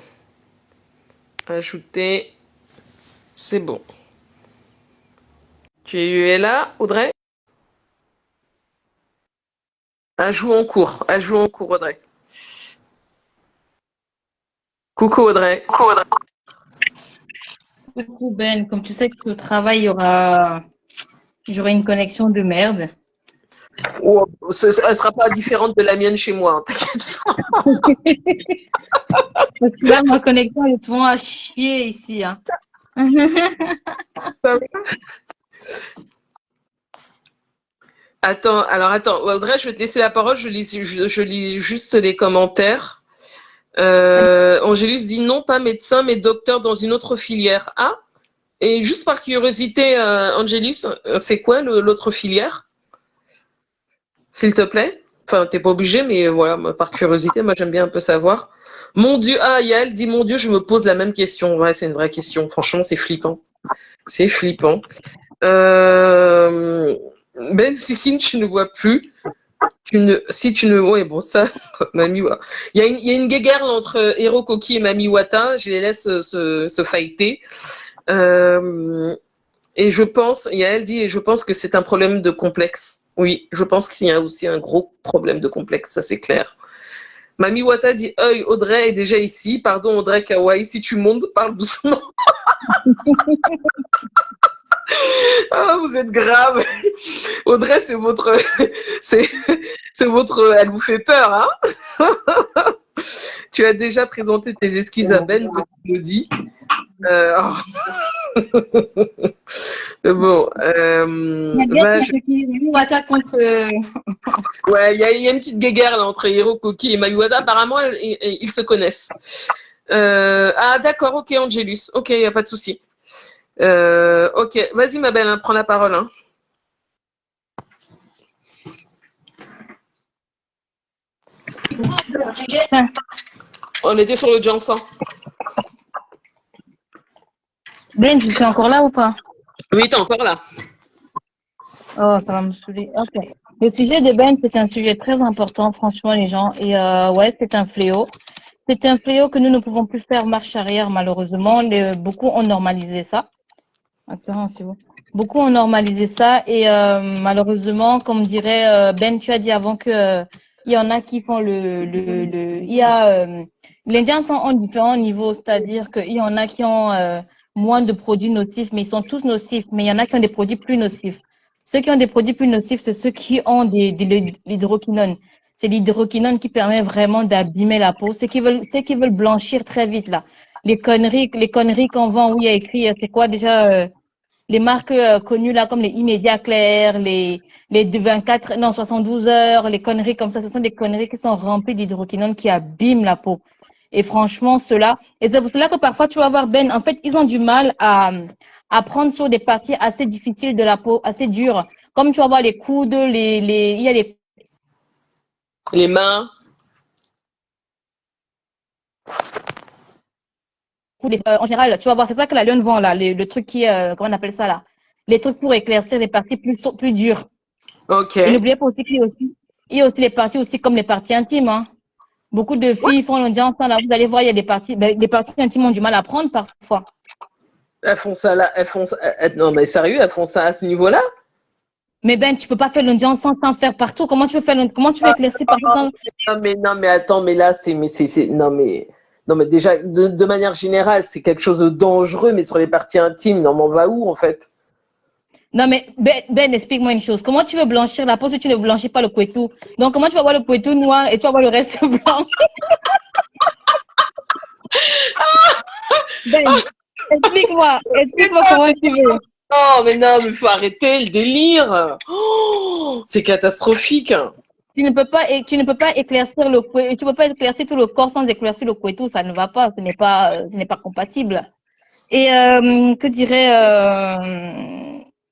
Ajouter. C'est bon. Tu es là, Audrey? Ajout en cours. Ajout en cours, Audrey. Coucou, Audrey. Coucou, Audrey. Coucou Ben, comme tu sais que au travail, j'aurai une connexion de merde. Oh, elle sera pas différente de la mienne chez moi, hein, t'inquiète Parce que là, ma connexion est souvent à chier ici. Hein. pas. Attends, Audrey, je vais te laisser la parole, je lis juste les commentaires. Angélus dit non, pas médecin, mais docteur dans une autre filière. Ah, et juste par curiosité, Angélus, c'est quoi l'autre filière? S'il te plaît? Enfin, t'es pas obligé, mais voilà, par curiosité, moi j'aime bien un peu savoir. Mon Dieu, ah, Yael dit mon Dieu, je me pose la même question. Ouais, c'est une vraie question. Franchement, c'est flippant. C'est flippant. Ben Sikin, tu ne vois plus. Si tu ne. Oui, bon, ça, Mami. Il y a une guéguerre entre Hiro Koki et Mami Wata. Je les laisse se fighter. Et je pense, Yael dit, et je pense que c'est un problème de complexe. Oui, je pense qu'il y a aussi un gros problème de complexe, ça c'est clair. Mami Wata dit, Audrey est déjà ici. Pardon, Audrey Kawaii, si tu montes, parle doucement. Ah, vous êtes grave. Audrey, c'est votre. C'est votre. Elle vous fait peur, hein? Tu as déjà présenté tes excuses à Ben, tu le dis. Bon. Ouais, il y a une petite guéguerre là, entre Hiro Koki et Mayuada. Apparemment, ils se connaissent. Ah, d'accord, ok, Angélus. Ok, il n'y a pas de souci. Ok, vas-y, ma belle, hein, prends la parole. Hein. On était sur le Jansan. Ben, tu es encore là ou pas? Oui, t'es encore là. Oh, ça va me saouler. Ok. Le sujet de Ben, c'est un sujet très important, franchement, les gens. Et ouais, c'est un fléau. C'est un fléau que nous ne pouvons plus faire marche arrière, malheureusement. Beaucoup ont normalisé ça. Attends, c'est bon. Beaucoup ont normalisé ça. Et malheureusement, comme dirait Ben, tu as dit avant que il y en a qui font il y a les Indiens sont en différents niveaux, c'est-à-dire qu'il y en a qui ont moins de produits nocifs, mais ils sont tous nocifs. Mais il y en a qui ont des produits plus nocifs. Ceux qui ont des produits plus nocifs, c'est ceux qui ont l'hydroquinone. C'est l'hydroquinone qui permet vraiment d'abîmer la peau. Ceux qui veulent blanchir très vite là. Les conneries qu'on vend où il y a écrit, c'est quoi déjà les marques connues là, comme les Immédiat Clair, les 24, non, 72 heures, les conneries comme ça, ce sont des conneries qui sont remplies d'hydroquinone qui abîment la peau. Et franchement, et c'est pour cela que parfois tu vas voir Ben, en fait, ils ont du mal à prendre sur des parties assez difficiles de la peau, assez dures. Comme tu vas voir les coudes, il y a les mains. En général, tu vas voir, c'est ça que la lionne vend là, le truc qui est, comment on appelle ça là? Les trucs pour éclaircir les parties plus dures. Ok. Et n'oubliez pas aussi il y a aussi les parties aussi comme les parties intimes. Hein. Beaucoup de filles font l'audience là, vous allez voir, il y a des parties intimes ont du mal à prendre parfois. Elles font ça là, non mais sérieux, elles font ça à ce niveau-là? Mais Ben, tu peux pas faire l'audience sans faire partout. Comment tu veux éclaircir partout non mais attends, mais là non mais Non, mais déjà, de manière générale, c'est quelque chose de dangereux, mais sur les parties intimes, non, mais on va où, en fait? Non, mais Ben, explique-moi une chose. Comment tu veux blanchir la peau si tu ne blanchis pas le couetou? Donc, comment tu vas voir le couetou noir et tu vas voir le reste blanc? Ben, explique-moi comment tu veux. Non, mais faut arrêter le délire. Oh, c'est catastrophique. Tu ne peux pas éclaircir le couetou, tu peux pas éclaircir tout le corps sans éclaircir le couetou, ça ne va pas, ce n'est pas compatible. Et que dirait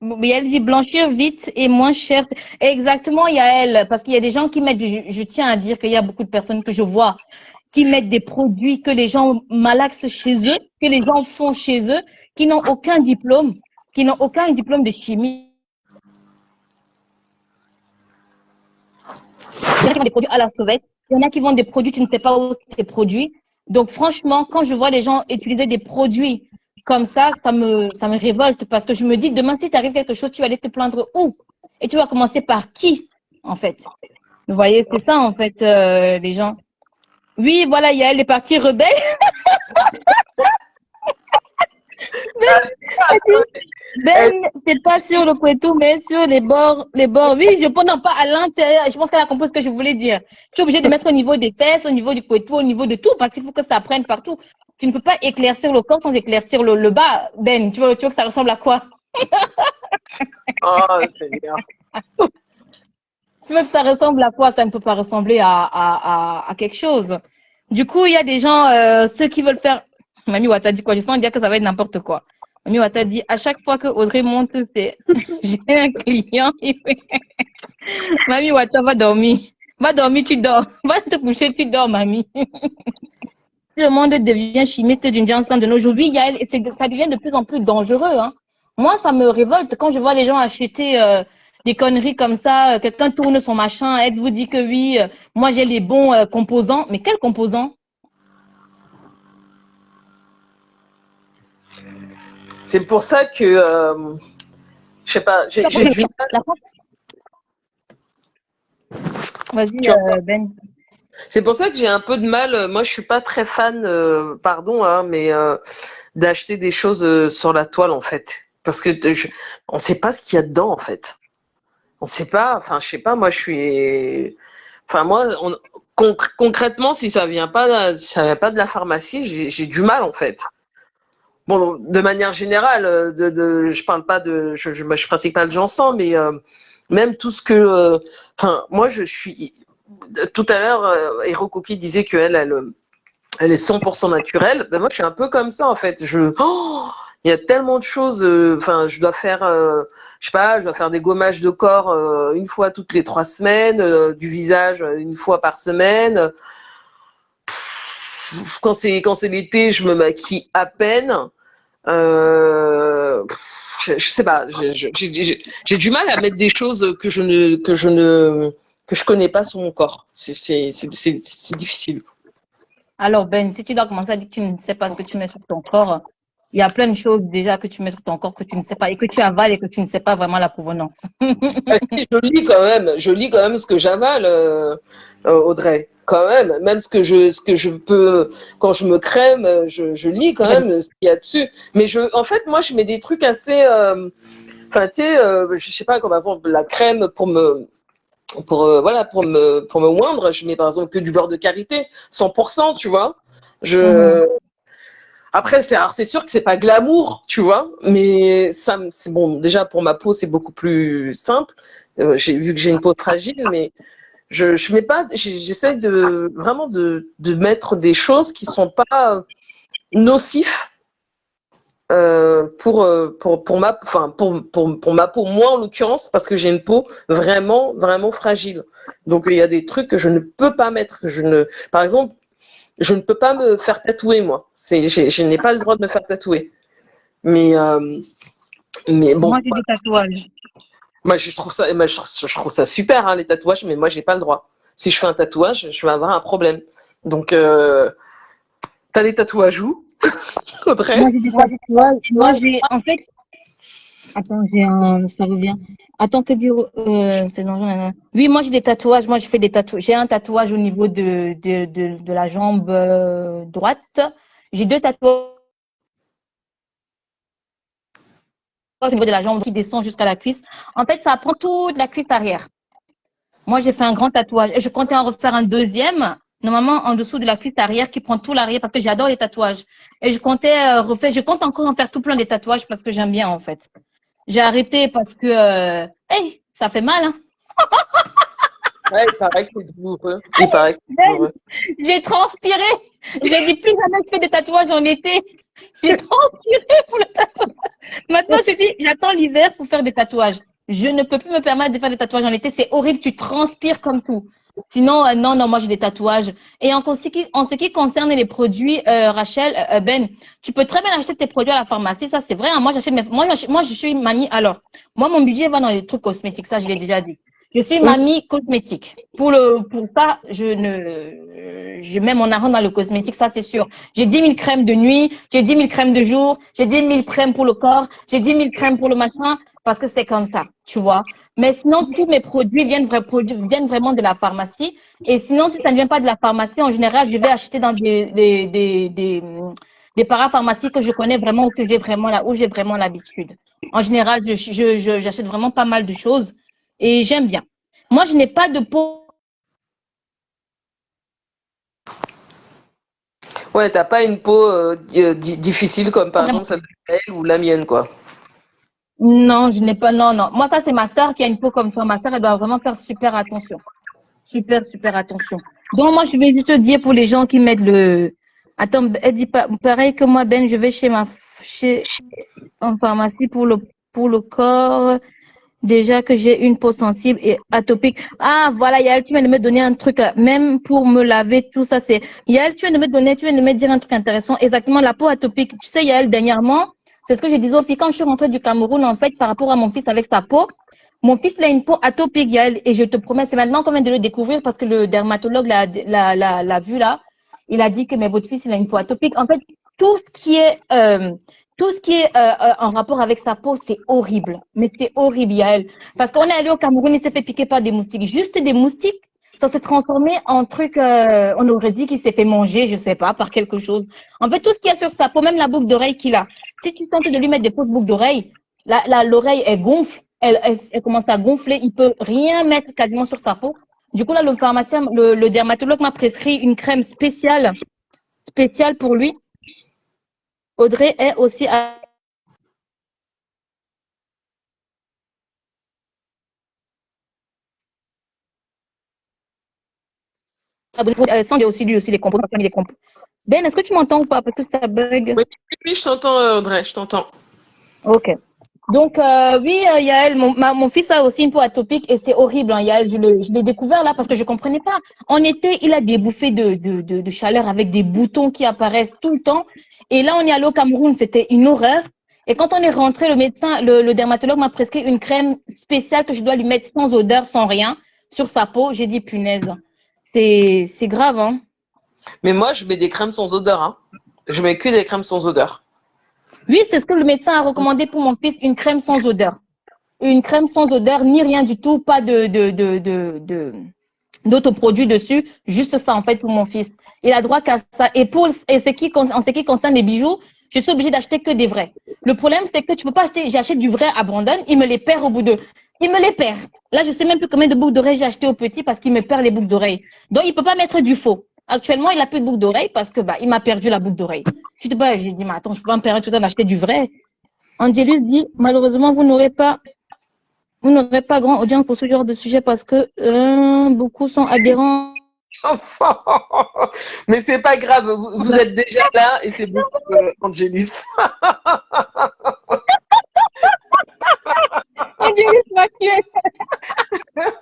mais elle dit blanchir vite et moins cher. Exactement, il y a elle, parce qu'il y a des gens qui mettent, je tiens à dire qu'il y a beaucoup de personnes que je vois qui mettent des produits que les gens malaxent chez eux, que les gens font chez eux, qui n'ont aucun diplôme, de chimie. Il y en a qui vendent des produits à la sauvette, il y en a qui vendent des produits, tu ne sais pas où c'est produit. Donc franchement, quand je vois les gens utiliser des produits comme ça me révolte parce que je me dis, demain, si t'arrive quelque chose, tu vas aller te plaindre où? Et tu vas commencer par qui, en fait? Vous voyez, c'est ça, en fait, les gens. Oui, voilà, il y a les partis rebelles. Ben, c'est pas sur le couetou, mais sur les bords, Oui, je peux non pas à l'intérieur. Je pense qu'elle a compris ce que je voulais dire. Je suis obligée de mettre au niveau des fesses, au niveau du couetou, au niveau de tout, parce qu'il faut que ça prenne partout. Tu ne peux pas éclaircir le corps sans éclaircir le bas. Ben, tu veux que ça ressemble à quoi? Oh, c'est bien. Tu veux que ça ressemble à quoi? Ça ne peut pas ressembler à quelque chose. Du coup, il y a des gens, ceux qui veulent faire. Mamie Wata dit quoi? Je sens dire que ça va être n'importe quoi. Mamie Wata dit à chaque fois que Audrey monte, c'est j'ai un client. Mamie Wata va dormir. Va dormir, tu dors. Va te coucher, tu dors, mamie. Le monde devient chimiste d'une ensemble de nos jours. Oui, ça devient de plus en plus dangereux. Hein. Moi, ça me révolte quand je vois les gens acheter des conneries comme ça. Quelqu'un tourne son machin, elle vous dit que oui, moi j'ai les bons composants. Mais quels composants? C'est pour ça que, je sais pas, j'ai du mal. Vas-y, Ben. C'est pour ça que j'ai un peu de mal. Moi, je suis pas très fan, pardon, hein, mais d'acheter des choses sur la toile, en fait, parce que on ne sait pas ce qu'il y a dedans, en fait. On ne sait pas. Enfin, je sais pas. Moi, je suis. Enfin, moi, concrètement, si ça vient pas, de la pharmacie, j'ai du mal, en fait. Bon, de manière générale, je parle pas de, je pratique pas le ginseng, mais même tout ce que, enfin, moi, je suis. Tout à l'heure, Hero Cookie disait elle est 100% naturelle. Ben moi, je suis un peu comme ça en fait. Il y a tellement de choses. Enfin, je dois faire, je sais pas, je dois faire des gommages de corps une fois toutes les 3 semaines, du visage une fois par semaine. Quand c'est l'été, je me maquille à peine. Euh, je sais pas. J'ai du mal à mettre des choses que je connais pas sur mon corps. C'est difficile. Alors, Ben, si tu dois commencer à dire que tu ne sais pas ce que tu mets sur ton corps, il y a plein de choses déjà que tu mets sur ton corps que tu ne sais pas et que tu avales et que tu ne sais pas vraiment la provenance. Je lis quand même ce que j'avale, Audrey. Quand même ce que je peux, quand je me crème, je lis quand même ce qu'il y a dessus. Mais en fait, moi, je mets des trucs assez, enfin, tu sais, je sais pas, comme par exemple la crème voilà, pour me oindre, je mets par exemple que du beurre de karité, 100%, tu vois. Après, c'est sûr que c'est pas glamour, tu vois, mais c'est bon. Déjà pour ma peau, c'est beaucoup plus simple. J'ai vu que j'ai une peau fragile, mais je mets pas. J'essaie de vraiment de mettre des choses qui sont pas nocifs pour ma peau, moi en l'occurrence, parce que j'ai une peau vraiment, vraiment fragile. Donc il y a des trucs que je ne peux pas mettre. Par exemple, je ne peux pas me faire tatouer, moi. Je n'ai pas le droit de me faire tatouer. Mais bon. Moi, j'ai des tatouages. Moi, je trouve ça super, hein, les tatouages, mais moi, j'ai pas le droit. Si je fais un tatouage, je vais avoir un problème. Donc, t'as des tatouages où, Audrey? Moi, j'ai des tatouages. En fait, Attends, ça revient. Attends, que dire, c'est non, non, non. Oui, moi, j'ai des tatouages. Moi, je fais des tatouages. J'ai un tatouage au niveau de la jambe droite. J'ai deux tatouages au niveau de la jambe qui descend jusqu'à la cuisse. En fait, ça prend toute la cuisse arrière. Moi, j'ai fait un grand tatouage et je comptais en refaire un deuxième, normalement en dessous de la cuisse arrière qui prend tout l'arrière parce que j'adore les tatouages. Et je comptais je compte encore en faire tout plein des tatouages parce que j'aime bien en fait. J'ai arrêté parce que, hey, ça fait mal, hein. Ouais, il paraît que c'est douloureux. Il paraît que c'est Ben, douloureux. j'ai transpiré. J'ai dit plus jamais je fais des tatouages en été. J'ai transpiré pour le tatouage. Maintenant, je dis, j'attends l'hiver pour faire des tatouages. Je ne peux plus me permettre de faire des tatouages en été. C'est horrible. Tu transpires comme tout. Sinon, non, non, moi j'ai des tatouages. Et en ce qui concerne les produits, Rachel, Ben, tu peux très bien acheter tes produits à la pharmacie. Ça, c'est vrai, hein. Moi, moi, je suis mamie. Alors, moi, mon budget va dans les trucs cosmétiques. Ça, je l'ai déjà dit. Je suis Oui. mamie cosmétique. Pour ça, je mets mon argent dans le cosmétique, ça c'est sûr. J'ai 10 000 crèmes de nuit, j'ai 10 000 crèmes de jour, j'ai 10 000 crèmes pour le corps, j'ai 10 000 crèmes pour le machin, parce que c'est comme ça, tu vois. Mais sinon, tous mes produits viennent vraiment de la pharmacie. Et sinon, si ça ne vient pas de la pharmacie, en général, je vais acheter dans des parapharmacies que je connais vraiment ou que j'ai vraiment là, où j'ai vraiment l'habitude. En général, j'achète vraiment pas mal de choses et j'aime bien. Moi, je n'ai pas de peau. Ouais, t'as pas une peau difficile comme par Vraiment. exemple celle de elle ou la mienne, quoi. Non, je n'ai pas. Non, non. Moi, ça, c'est ma sœur qui a une peau comme ça. Ma sœur, elle doit vraiment faire super attention. Super, super attention. Donc, moi, je vais juste te dire pour les gens qui mettent le. Attends, elle dit pas pareil que moi, Ben, je vais chez en pharmacie pour le corps. Déjà que j'ai une peau sensible et atopique. Ah, voilà, Yael, tu viens de me donner un truc, même pour me laver, tout ça, c'est. Yael, tu viens de me dire un truc intéressant. Exactement, la peau atopique. Tu sais, Yael, dernièrement, c'est ce que je disais aux filles quand je suis rentrée du Cameroun, en fait, par rapport à mon fils avec sa peau. Mon fils, il a une peau atopique, Yael, et je te promets, c'est maintenant qu'on vient de le découvrir parce que le dermatologue l'a vu là. Il a dit que, mais votre fils, il a une peau atopique. En fait, tout ce qui est, euh, tout ce qui est en rapport avec sa peau, c'est horrible. Mais c'est horrible, Yael. Parce qu'on est allé au Cameroun, il s'est fait piquer par des moustiques. Juste des moustiques, ça s'est transformé en truc, on aurait dit qu'il s'est fait manger, je sais pas, par quelque chose. En fait, tout ce qu'il y a sur sa peau, même la boucle d'oreille qu'il a, si tu tentes de lui mettre des fausses boucles d'oreille, l'oreille, elle gonfle, elle commence à gonfler, il peut rien mettre quasiment sur sa peau. Du coup, là, le pharmacien, le dermatologue m'a prescrit une crème spéciale pour lui. Audrey est aussi Alexandre, il y a aussi lui aussi les composants. Ben, est-ce que tu m'entends ou pas? Parce que ça bug. Oui, oui, je t'entends, Audrey, je t'entends. Ok. Donc, oui, Yael, mon fils a aussi une peau atopique et c'est horrible, hein, Yael. Je l'ai découvert là parce que je ne comprenais pas. En été, il a des bouffées de chaleur avec des boutons qui apparaissent tout le temps. Et là, on est allé au Cameroun, c'était une horreur. Et quand on est rentré, le médecin, le dermatologue m'a prescrit une crème spéciale que je dois lui mettre sans odeur, sans rien, sur sa peau. J'ai dit, punaise, c'est grave, hein. Mais moi, je mets des crèmes sans odeur, hein. Je mets que des crèmes sans odeur. Oui, c'est ce que le médecin a recommandé pour mon fils, une crème sans odeur. Une crème sans odeur, ni rien du tout, pas d'autres produits dessus, juste ça en fait pour mon fils. Il a droit qu'à ça. En ce qui concerne les bijoux, je suis obligée d'acheter que des vrais. Le problème, c'est que tu peux pas acheter, j'achète du vrai à Brandon, il me les perd au bout de. Il me les perd. Là, je sais même plus combien de boucles d'oreilles j'ai acheté au petit parce qu'il me perd les boucles d'oreilles. Donc, il peut pas mettre du faux. Actuellement, il a plus de boucles d'oreilles parce que il m'a perdu la boucle d'oreille. Tu te pas, j'ai dit, mais attends, je peux pas me permettre tout le temps d'acheter du vrai. Angélus dit, malheureusement, vous n'aurez pas grand audience pour ce genre de sujet parce que beaucoup sont adhérents. Mais c'est pas grave, vous êtes déjà là et c'est beaucoup, Angélis. Angélis m'a tué.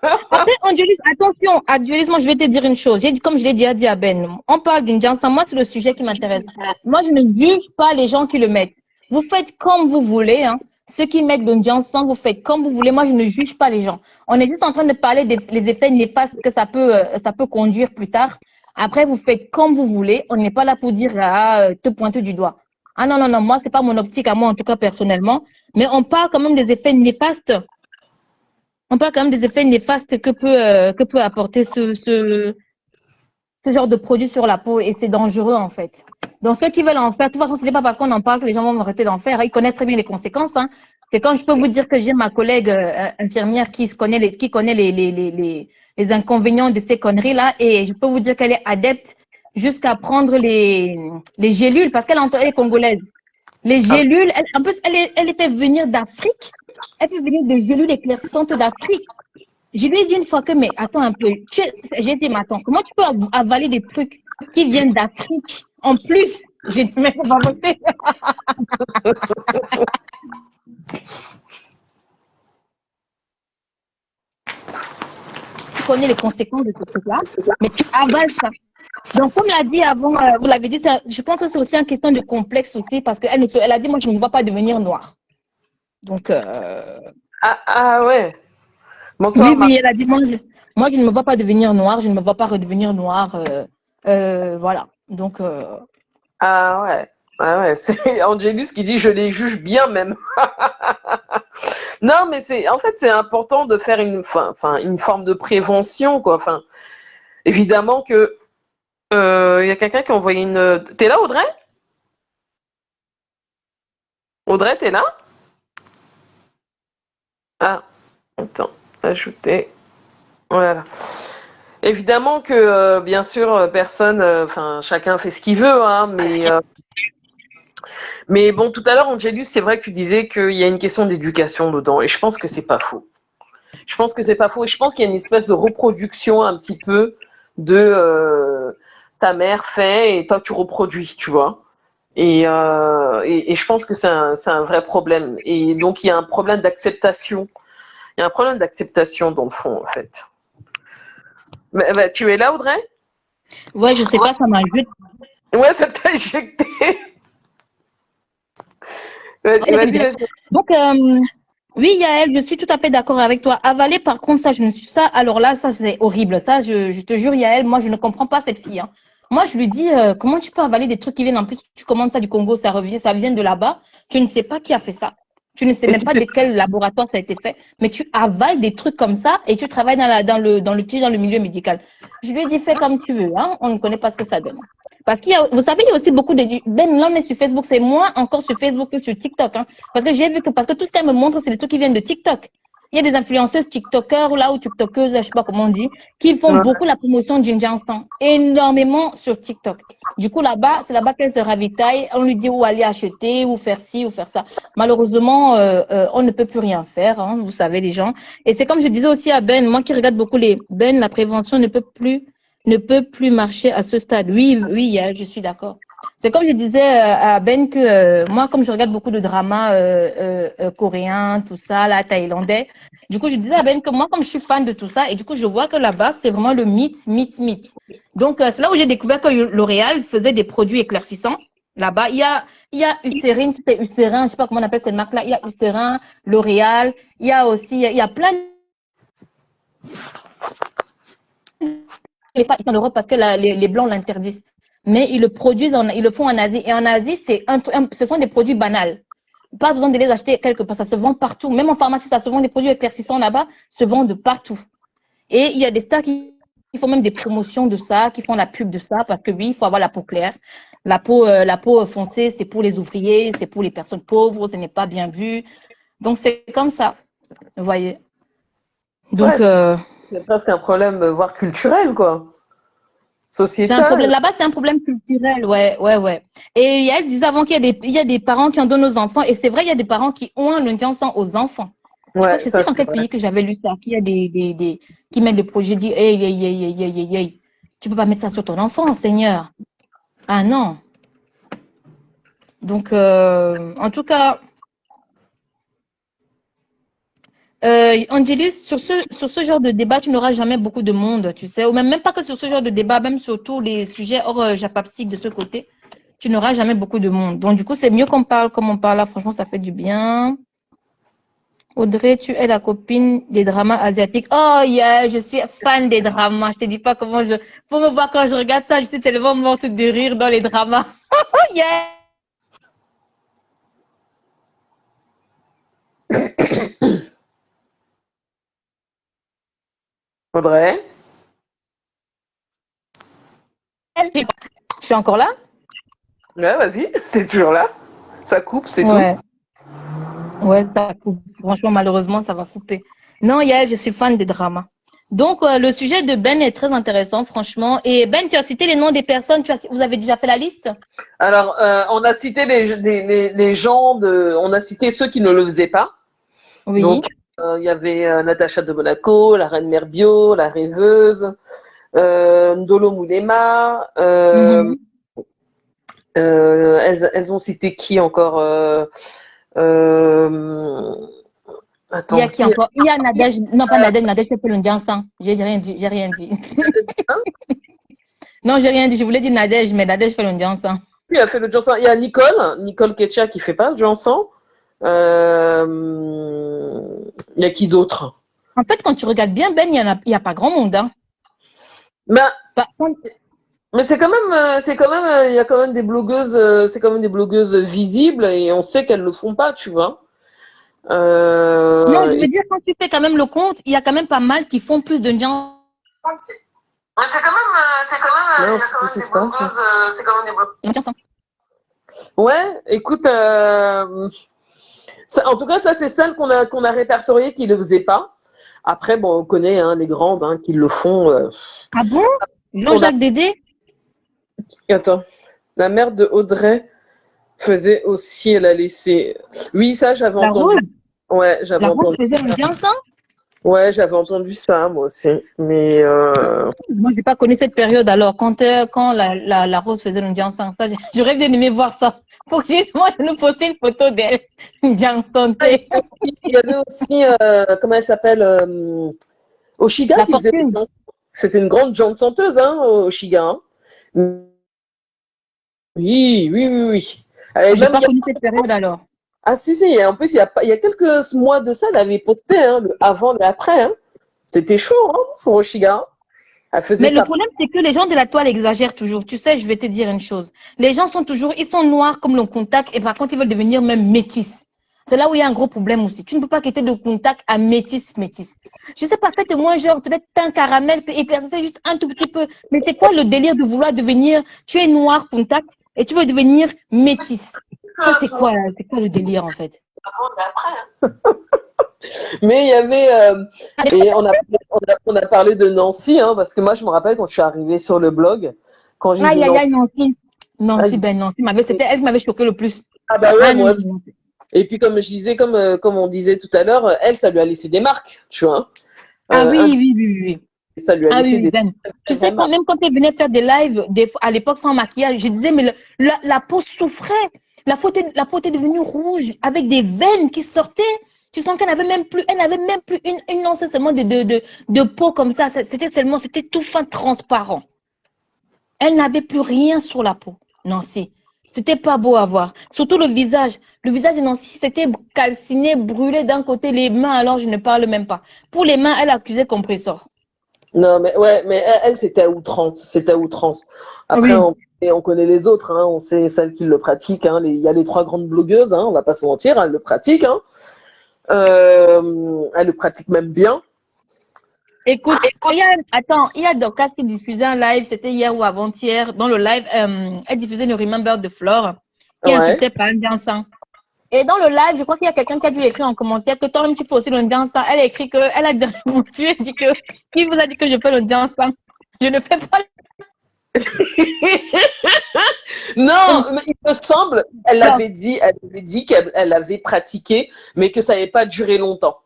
Après, Angélis, attention, Angélis, moi je vais te dire une chose. J'ai dit, comme je l'ai déjà dit à Ben, on parle d'une Janssen, moi c'est le sujet qui m'intéresse. Moi je ne juge pas les gens qui le mettent. Vous faites comme vous voulez, hein. Ceux qui mettent de Janssen, vous faites comme vous voulez. Moi je ne juge pas les gens. On est juste en train de parler des effets néfastes que ça peut conduire plus tard. Après, vous faites comme vous voulez. On n'est pas là pour dire, te pointer du doigt. Ah non, non, non, moi c'est pas mon optique à moi, en tout cas personnellement. Mais on parle quand même des effets néfastes. On parle quand même des effets néfastes que peut apporter ce genre de produit sur la peau et c'est dangereux en fait. Donc ceux qui veulent en faire, de toute façon, ce n'est pas parce qu'on en parle que les gens vont arrêter d'en faire. Ils connaissent très bien les conséquences. Hein. C'est quand je peux vous dire que j'ai ma collègue infirmière qui connaît les inconvénients de ces conneries-là et je peux vous dire qu'elle est adepte jusqu'à prendre les gélules parce qu'elle est congolaise. Les gélules, en plus, elle fait venir d'Afrique. Elle fait venir des gélules éclaircissantes d'Afrique. Je lui ai dit une fois que, mais attends un peu, j'ai dit, mais attends, comment tu peux avaler des trucs qui viennent d'Afrique en plus? J'ai dit, mais on va voter. Tu connais les conséquences de ce truc-là, mais tu avales ça. Donc, comme l'a dit avant, vous l'avez dit, je pense que c'est aussi une question de complexe aussi, parce qu'elle elle a dit, moi, je ne me vois pas devenir noire. Donc, ouais. Bonsoir, oui, elle a dit, moi, je ne me vois pas devenir noire, je ne me vois pas redevenir noire. Voilà. Donc, Ah ouais. Ah ouais, c'est Angélus qui dit je les juge bien même. Non, mais en fait c'est important de faire une forme de prévention quoi. Enfin, évidemment que y a quelqu'un qui a envoyé une. T'es là, Audrey? Audrey, t'es là? Ah, attends, ajouter. Voilà. Évidemment que bien sûr personne, chacun fait ce qu'il veut, hein, mais bon, tout à l'heure, Angélus, c'est vrai que tu disais qu'il y a une question d'éducation dedans, et je pense que c'est pas faux. Je pense que c'est pas faux, et je pense qu'il y a une espèce de reproduction un petit peu de ta mère fait et toi tu reproduis, tu vois. Et je pense que c'est un vrai problème. Et donc il y a un problème d'acceptation. Il y a un problème d'acceptation dans le fond, en fait. Mais, tu es là, Audrey? ouais, je sais pas, ça m'ajoute. Ouais, ça t'a éjecté. Vas-y. Donc, oui, Yael, je suis tout à fait d'accord avec toi. Avaler, par contre, alors là, ça, c'est horrible. Ça, je te jure, Yael, moi, je ne comprends pas cette fille. Hein. Moi, je lui dis, comment tu peux avaler des trucs qui viennent en plus, tu commandes ça du Congo, ça vient de là-bas. Tu ne sais pas qui a fait ça. Tu ne sais même pas de quel laboratoire ça a été fait, mais tu avales des trucs comme ça et tu travailles dans le milieu médical. Je lui ai dit, fais comme tu veux, hein. On ne connaît pas ce que ça donne. Parce vous savez, il y a aussi beaucoup de, ben là, on est sur Facebook, c'est moins encore sur Facebook que sur TikTok, hein. Parce que j'ai vu parce que tout ce qu'elle me montre, c'est des trucs qui viennent de TikTok. Il y a des influenceuses TikTokers, là, ou TikTokeuses, je sais pas comment on dit, qui font beaucoup la promotion d'une Jiangsan, énormément sur TikTok. Du coup, là-bas, c'est là-bas qu'elle se ravitaille. On lui dit où aller acheter, où faire ci, où faire ça. Malheureusement, on ne peut plus rien faire, hein, vous savez, les gens. Et c'est comme je disais aussi à Ben, moi qui regarde beaucoup Ben, la prévention ne peut plus marcher à ce stade. Oui, je suis d'accord. C'est comme je disais à Ben que moi, comme je regarde beaucoup de dramas coréens, tout ça, là, thaïlandais, du coup, je disais à Ben que moi, comme je suis fan de tout ça, et du coup, je vois que là-bas, c'est vraiment le mythe. Donc, c'est là où j'ai découvert que L'Oréal faisait des produits éclaircissants. Là-bas, il y a Eucérine, c'était Eucérin, je sais pas comment on appelle cette marque-là. Il y a Eucérin, L'Oréal. Il y a aussi, il y a plein en Europe parce que les Blancs l'interdisent. Mais ils le produisent, ils le font en Asie. Et en Asie, ce sont des produits banals. Pas besoin de les acheter quelque part. Ça se vend partout. Même en pharmacie, ça se vend des produits éclaircissants là-bas, se vendent de partout. Et il y a des stars qui font même des promotions de ça, qui font la pub de ça, parce que oui, il faut avoir la peau claire. La peau foncée, c'est pour les ouvriers, c'est pour les personnes pauvres, ce n'est pas bien vu. Donc, c'est comme ça. Vous voyez. Donc, c'est presque un problème, voire culturel, quoi. c'est un Sociétal. problème. Là-bas, c'est un problème culturel, ouais. Et elle disait avant qu'il y a des parents qui en donnent aux enfants. Et c'est vrai, il y a des parents qui ont un sang aux enfants. Je crois que je sais dans quel pays que j'avais lu ça, qu'il y a qui mettent des projets, dit, hey, tu peux pas mettre ça sur ton enfant, Seigneur. Ah non. Donc, en tout cas, Angélus, sur ce genre de débat, tu n'auras jamais beaucoup de monde, tu sais, ou même pas que sur ce genre de débat, même sur tous les sujets hors japapstique de ce côté, tu n'auras jamais beaucoup de monde. Donc, du coup, c'est mieux qu'on parle comme on parle là. Franchement, ça fait du bien. Audrey, tu es la copine des dramas asiatiques. Oh, yeah, je suis fan des dramas. Je te dis pas comment faut me voir quand je regarde ça, je suis tellement morte de rire dans les dramas. Oh, yeah! Audrey? Je suis encore là? Ouais, vas-y, t'es toujours là. Ça coupe, c'est tout. Ouais. Ouais, ça coupe. Franchement, malheureusement, ça va couper. Non, Yael, je suis fan des dramas. Donc, le sujet de Ben est très intéressant, franchement. Et Ben, tu as cité les noms des personnes. Vous avez déjà fait la liste? Alors, on a cité les gens on a cité ceux qui ne le faisaient pas. Oui. Donc, il y avait Natacha de Monaco, la reine mère bio, la rêveuse, Ndolo Moulema. Mhm. Elles ont cité qui encore Il y a Attends, qui encore? Il y a Nadège. Non, pas Nadège. Nadège, c'est pour le Ndiansan. J'ai rien dit. J'ai rien dit. Non, j'ai rien dit. Je voulais dire Nadège, mais Nadège fait le Ndiansan. Qui a fait le Jansan? Il y a Nicole Ketcha qui fait pas le Jansan. Il y a qui d'autre? En fait, quand tu regardes bien, Ben, il y a pas grand monde. Hein. Ben, Par contre, mais c'est quand même, il y a quand même des blogueuses, c'est quand même des blogueuses visibles et on sait qu'elles le font pas, tu vois. non, je veux dire, quand tu fais quand même le compte, il y a quand même pas mal qui font plus de Ndiansan. Ouais, c'est quand même, il y a quand même des blogueuses, c'est quand même des blogueuses. Ouais, écoute, en tout cas, ça c'est celle qu'on a répertoriée qui le faisait pas. Après, bon, on connaît hein, les grandes hein, qui le font. Ah bon? Jean-Jacques Dédé? Attends, la mère de Audrey faisait aussi, elle a laissé. Oui, ça j'avais La entendu. Rose? Ouais, j'avais La Rose entendu. faisait le Ndiansan? Ouais, j'avais entendu ça moi aussi. Mais Moi, j'ai pas connu cette période alors. Quand la Rose faisait le Ndiansan, ça, j'aurais bien aimé voir ça. Faut que moi, je nous poster une photo d'elle. Ndiansan. il y avait aussi, comment elle s'appelle Oshiga La qui faisait. fortune. C'était une grande chanteuse, hein, Oshiga. Hein. Oui, oui, oui, oui. J'ai pas connu cette période alors. Ah si, si, en plus, il y a quelques mois de ça, elle avait posté hein, le avant et après. Hein. C'était chaud hein, pour Oshiga. Elle faisait Mais le ça. problème, c'est que les gens de la toile exagèrent toujours. Tu sais, je vais te dire une chose. Les gens ils sont noirs comme le contact et par contre, ils veulent devenir même métis. C'est là où il y a un gros problème aussi. Tu ne peux pas quitter de contact à métis. Je sais pas, faites-moi genre peut-être un caramel et c'est juste un tout petit peu. Mais c'est quoi le délire de vouloir devenir, tu es noir contact et tu veux devenir métis? Ça, c'est quoi le délire en fait? Mais il y avait, et on a parlé de Nancy, hein, parce que moi je me rappelle quand je suis arrivée sur le blog, quand j'ai vu Aïe, aïe, aïe, Nancy. Nancy, elle qui m'avait choqué le plus. Ah bah ouais, Ah, moi. non. Et puis comme je disais, comme on disait tout à l'heure, elle, ça lui a laissé des marques, tu vois. Ah Euh, oui, oui, oui, oui. Ça lui a Ah oui, laissé oui, des Ben. Tu sais, marques. même quand elle venait faire des lives, à l'époque sans maquillage, je disais, mais la peau souffrait. La peau était devenue rouge, avec des veines qui sortaient. Tu sens qu'elle n'avait même plus une once seulement de peau comme ça. C'était tout fin transparent. Elle n'avait plus rien sur la peau, Nancy. C'était pas beau à voir. Surtout le visage. Le visage de Nancy, c'était calciné, brûlé d'un côté. Les mains, alors je ne parle même pas. Pour les mains, elle accusait compressor. Non, mais ouais, mais elle c'était à outrance. C'était à outrance. Après, Oui. on connaît les autres, hein, on sait celles qui le pratiquent. Hein, il y a les 3 grandes blogueuses, hein, on va pas se mentir, elles le pratiquent. Hein. Elles le pratiquent même bien. Écoute, il y a Dorcas qui diffusait un live, c'était hier ou avant-hier. Dans le live, elle diffusait le Remember de Flore qui Ouais. insultait pas Ndiansan. Et dans le live, je crois qu'il y a quelqu'un qui a dû l'écrire en commentaire que toi-même tu fais aussi le Ndiansan. Elle a écrit que, elle a répondu et dit que, qui vous a dit que je fais le Ndiansan? Je ne fais pas. Non, mais il me semble, elle avait dit qu'elle avait pratiqué, mais que ça n'avait pas duré longtemps.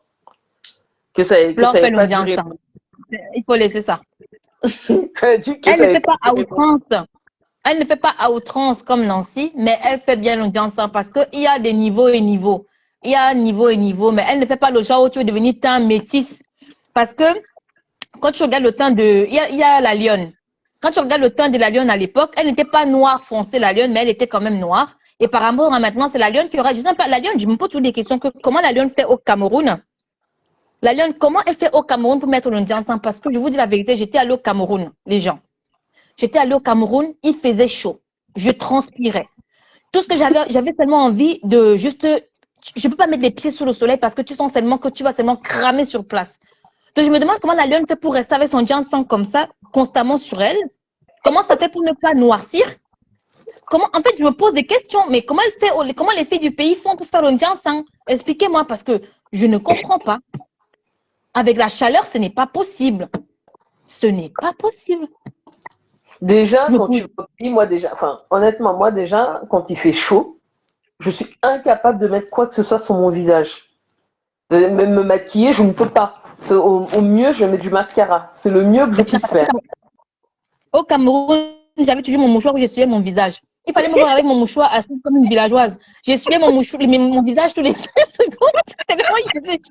Que ça Flore fait n'avait le pas duré Ndiansan. Il faut laisser ça. Elle a dit que Elle ça ne n'avait fait pas pas à duré longtemps. outrance. Elle ne fait pas à outrance comme Nancy, mais elle fait bien l'audience parce qu'il y a des niveaux et niveaux. Il y a niveau et niveau, mais elle ne fait pas le genre où tu veux devenir teint métis. Parce que quand tu regardes le teint de. Il y a la lionne. Quand tu regardes le teint de la lionne à l'époque, elle n'était pas noire foncée, la lionne, mais elle était quand même noire. Et par rapport à maintenant, c'est la lionne qui aura. Je sais pas, la lionne, je me pose toujours des questions. Comment la lionne fait au Cameroun? La lionne, comment elle fait au Cameroun pour mettre l'audience? Parce que je vous dis la vérité, j'étais allée au Cameroun, les gens. J'étais allée au Cameroun, il faisait chaud. Je transpirais. Tout ce que j'avais seulement envie de juste. Je ne peux pas mettre les pieds sous le soleil parce que tu sens seulement que tu vas seulement cramer sur place. Donc, je me demande comment la lionne fait pour rester avec son ginseng comme ça, constamment sur elle. Comment ça fait pour ne pas noircir? Comment, en fait, je me pose des questions, mais comment les filles du pays font pour faire le ginseng? Expliquez-moi, parce que je ne comprends pas. Avec la chaleur, ce n'est pas possible. Ce n'est pas possible. Déjà, quand tu vas au pays, moi déjà, enfin, honnêtement, moi déjà, quand il fait chaud, je suis incapable de mettre quoi que ce soit sur mon visage. Même me maquiller, je ne peux pas. Au mieux, je mets du mascara. C'est le mieux que je puisse faire. Au Cameroun, j'avais toujours mon mouchoir où j'essuyais mon visage. Il fallait me voir avec mon mouchoir assise comme une villageoise. J'essuyais mon visage tous les 5 secondes. Tellement il faisait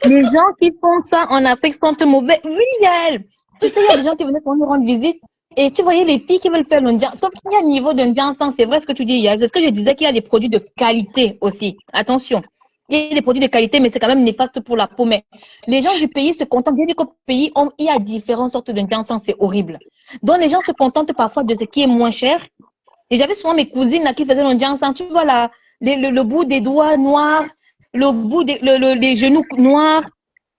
Les gens qui font ça en Afrique sont mauvais. Oui, Yael. Tu sais, il y a des gens qui venaient pour nous rendre visite. Et tu voyais les filles qui veulent faire l'Indien. Sauf qu'il y a un niveau d'Indien, c'est vrai ce que tu dis, Yael. C'est ce que je disais qu'il y a des produits de qualité aussi. Attention. Il y a des produits de qualité, mais c'est quand même néfaste pour la peau. Mais les gens du pays se contentent. Bien qu'au pays, il y a différentes sortes d'Indien, c'est horrible. Donc, les gens se contentent parfois de ce qui est moins cher. Et j'avais souvent mes cousines là, qui faisaient l'Indien, tu vois là, le bout des doigts noirs, le bout des genoux noirs.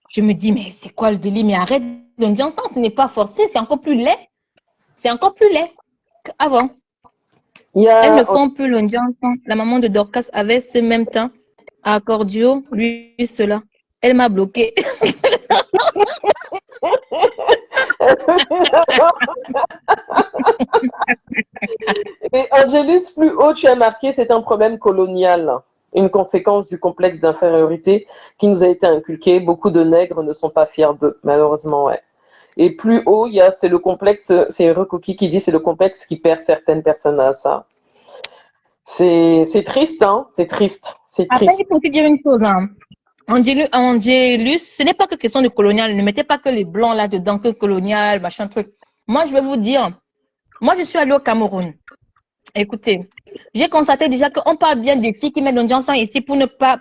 Je me dis, mais c'est quoi le délire? Mais arrête, l'Indien, ce n'est pas forcé, c'est encore plus laid. C'est encore plus laid qu'avant. Elles ne font plus l'Indien. La maman de Dorcas avait ce même temps à Accordio, lui, cela. Elle m'a bloqué. Et Angélus, plus haut, tu as marqué, c'est un problème colonial, une conséquence du complexe d'infériorité qui nous a été inculqué. Beaucoup de nègres ne sont pas fiers d'eux, malheureusement, ouais. Et plus haut, c'est le complexe, c'est Recoki qui dit, c'est le complexe qui perd certaines personnes à ça. C'est triste, hein, c'est triste. Après, il faut te dire une chose, hein. Angélus, ce n'est pas que question de colonial. Ne mettez pas que les blancs là-dedans, que colonial, machin truc. Moi, je vais vous dire, moi, je suis allée au Cameroun. Écoutez, j'ai constaté déjà qu'on parle bien des filles qui mettent l'Indien ici pour ne pas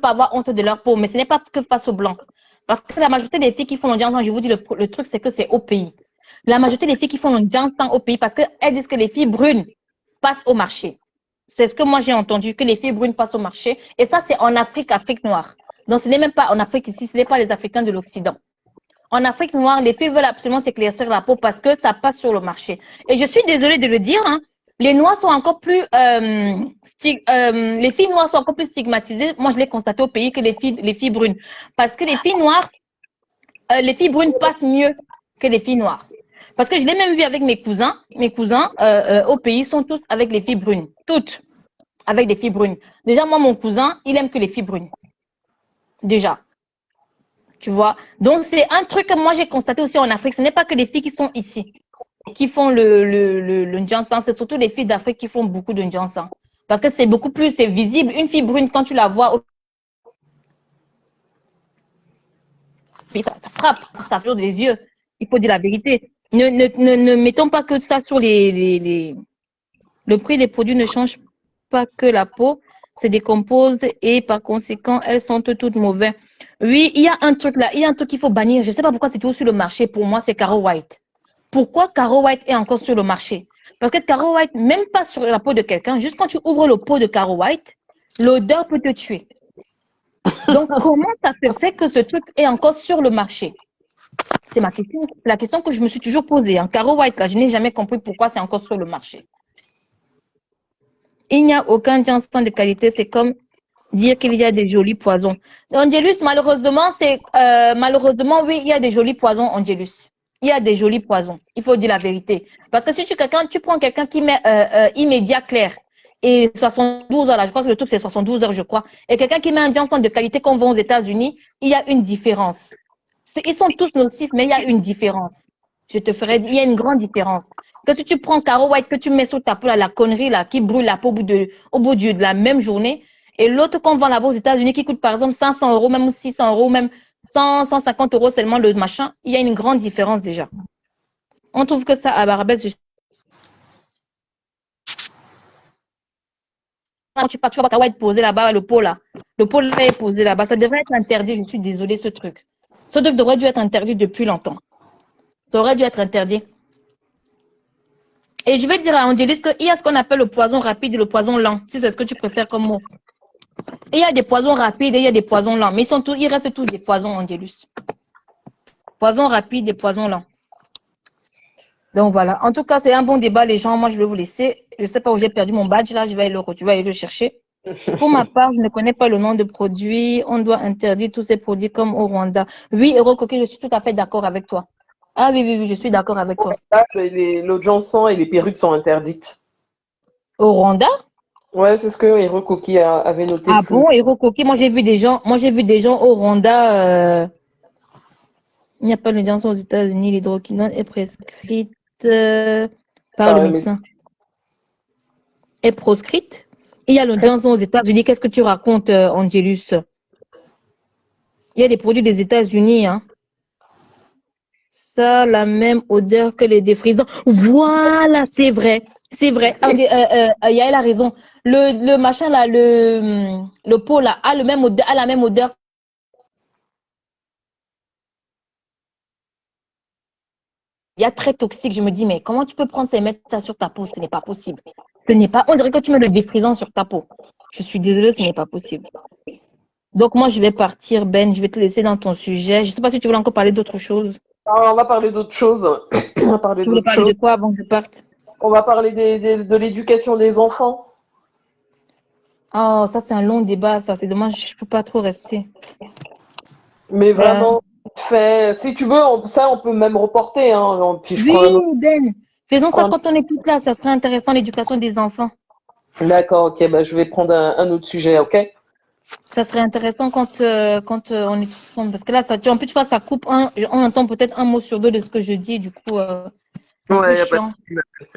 avoir honte de leur peau. Mais ce n'est pas que face aux blancs. Parce que la majorité des filles qui font l'Indien, je vous dis, le truc, c'est que c'est au pays. La majorité des filles qui font l'Indien au pays, parce qu'elles disent que les filles brunes passent au marché. C'est ce que moi j'ai entendu, que les filles brunes passent au marché. Et ça, c'est en Afrique, Afrique noire. Donc, ce n'est même pas en Afrique ici, ce n'est pas les Africains de l'Occident. En Afrique noire, les filles veulent absolument s'éclaircir la peau parce que ça passe sur le marché. Et je suis désolée de le dire, hein, les noirs sont encore plus, les filles noires sont encore plus stigmatisées. Moi, je l'ai constaté au pays que les filles brunes. Parce que les filles noires, les filles brunes passent mieux que les filles noires. Parce que je l'ai même vu avec mes cousins. Mes cousins au pays sont tous avec les filles brunes. Toutes avec des filles brunes. Déjà, moi, mon cousin, il aime que les filles brunes. Déjà. Tu vois. Donc, c'est un truc que moi, j'ai constaté aussi en Afrique. Ce n'est pas que les filles qui sont ici qui font le Ndjansan. C'est surtout les filles d'Afrique qui font beaucoup de Ndjansan. Parce que c'est beaucoup plus, c'est visible. Une fille brune, quand tu la vois, ça frappe, ça fait des yeux. Il faut dire la vérité. Ne mettons pas que ça sur le prix des produits ne change pas que la peau se décompose et par conséquent, elles sont toutes mauvaises. Oui, il y a un truc là, il y a un truc qu'il faut bannir. Je ne sais pas pourquoi c'est toujours sur le marché. Pour moi, c'est Caro White. Pourquoi Caro White est encore sur le marché? Parce que Caro White, même pas sur la peau de quelqu'un, juste quand tu ouvres le pot de Caro White, l'odeur peut te tuer. Donc, comment ça se fait que ce truc est encore sur le marché? C'est ma question. C'est la question que je me suis toujours posée. Caro White, là, je n'ai jamais compris pourquoi c'est encore sur le marché. Il n'y a aucun ginseng de qualité. C'est comme dire qu'il y a des jolis poisons. Angélus, malheureusement, malheureusement, oui, il y a des jolis poisons, Angélus. Il y a des jolis poisons. Il faut dire la vérité. Parce que si tu prends quelqu'un qui met immédiat clair et 72 heures, là, je crois que le truc c'est 72 heures, je crois, et quelqu'un qui met un ginseng de qualité qu'on vend aux États-Unis, il y a une différence. Ils sont tous nocifs, mais il y a une différence. Je te ferai dire, il y a une grande différence. Que tu prends Caro White, que tu mets sur ta peau, la connerie là, qui brûle la peau au bout de la même journée, et l'autre qu'on vend là-bas aux États-Unis qui coûte par exemple 500 euros, même 600 euros, même 150 euros seulement le machin, il y a une grande différence déjà. On trouve que ça à Barbès. Quand tu vas voir Caro White posé là-bas, le pot là est posé là-bas, ça devrait être interdit. Je suis désolée, ce truc. Ce truc devrait dû être interdit depuis longtemps. Ça aurait dû être interdit. Et je vais dire à Angélis qu'il y a ce qu'on appelle le poison rapide et le poison lent, si c'est ce que tu préfères comme mot. Et il y a des poisons rapides et il y a des poisons lents. Mais ils restent tous des poisons, Angelus. Poisons rapides et poisons lents. Donc voilà. En tout cas, c'est un bon débat, les gens. Moi, je vais vous laisser. Je ne sais pas où j'ai perdu mon badge là. Tu vas aller le chercher. Pour ma part, je ne connais pas le nom de produit. On doit interdire tous ces produits comme au Rwanda. Oui, Eurocoquille, je suis tout à fait d'accord avec toi. Ah oui, je suis d'accord avec toi. Là, l'eau de Janson et les perruques sont interdites. Au Rwanda? Ouais, c'est ce que Hero Cookie avait noté Ah plus. bon, Eurocoquille, moi j'ai vu des gens au Rwanda. Il n'y a pas de gens aux États-Unis. L'hydroquinone est prescrite par le Par les médecin. Est proscrite. Il y a le Johnson aux États-Unis. Qu'est-ce que tu racontes, Angelus? Il y a des produits des États-Unis, hein. Ça a la même odeur que les défrisants. Voilà, c'est vrai. C'est vrai. Yael a raison. Le machin là, le pot là, a la même odeur. Il y a très toxique. Je me dis, mais comment tu peux prendre ça et mettre ça sur ta peau? Ce n'est pas possible. Ce n'est pas. On dirait que tu mets le défrisant sur ta peau. Je suis désolée, ce n'est pas possible. Donc, moi, je vais partir, Ben. Je vais te laisser dans ton sujet. Je ne sais pas si tu voulais encore parler d'autre chose. On va parler d'autre chose. On va parler Tu voulais d'autre parler chose. de quoi avant que je parte? On va parler de l'éducation des enfants. Oh, ça, c'est un long débat. Ça, c'est dommage. Je ne peux pas trop rester. Mais Ben, vraiment, si tu veux, ça, on peut même reporter. Hein. Puis je oui, prends un autre. Ben. Faisons ça quand on est toutes là. Ça serait intéressant, l'éducation des enfants. D'accord, ok, bah, je vais prendre un autre sujet, ok? Ça serait intéressant quand on est tous ensemble. Parce que là, en plus, tu vois, ça coupe on entend peut-être un mot sur deux de ce que je dis. Du coup, c'est un peu Ouais, chiant.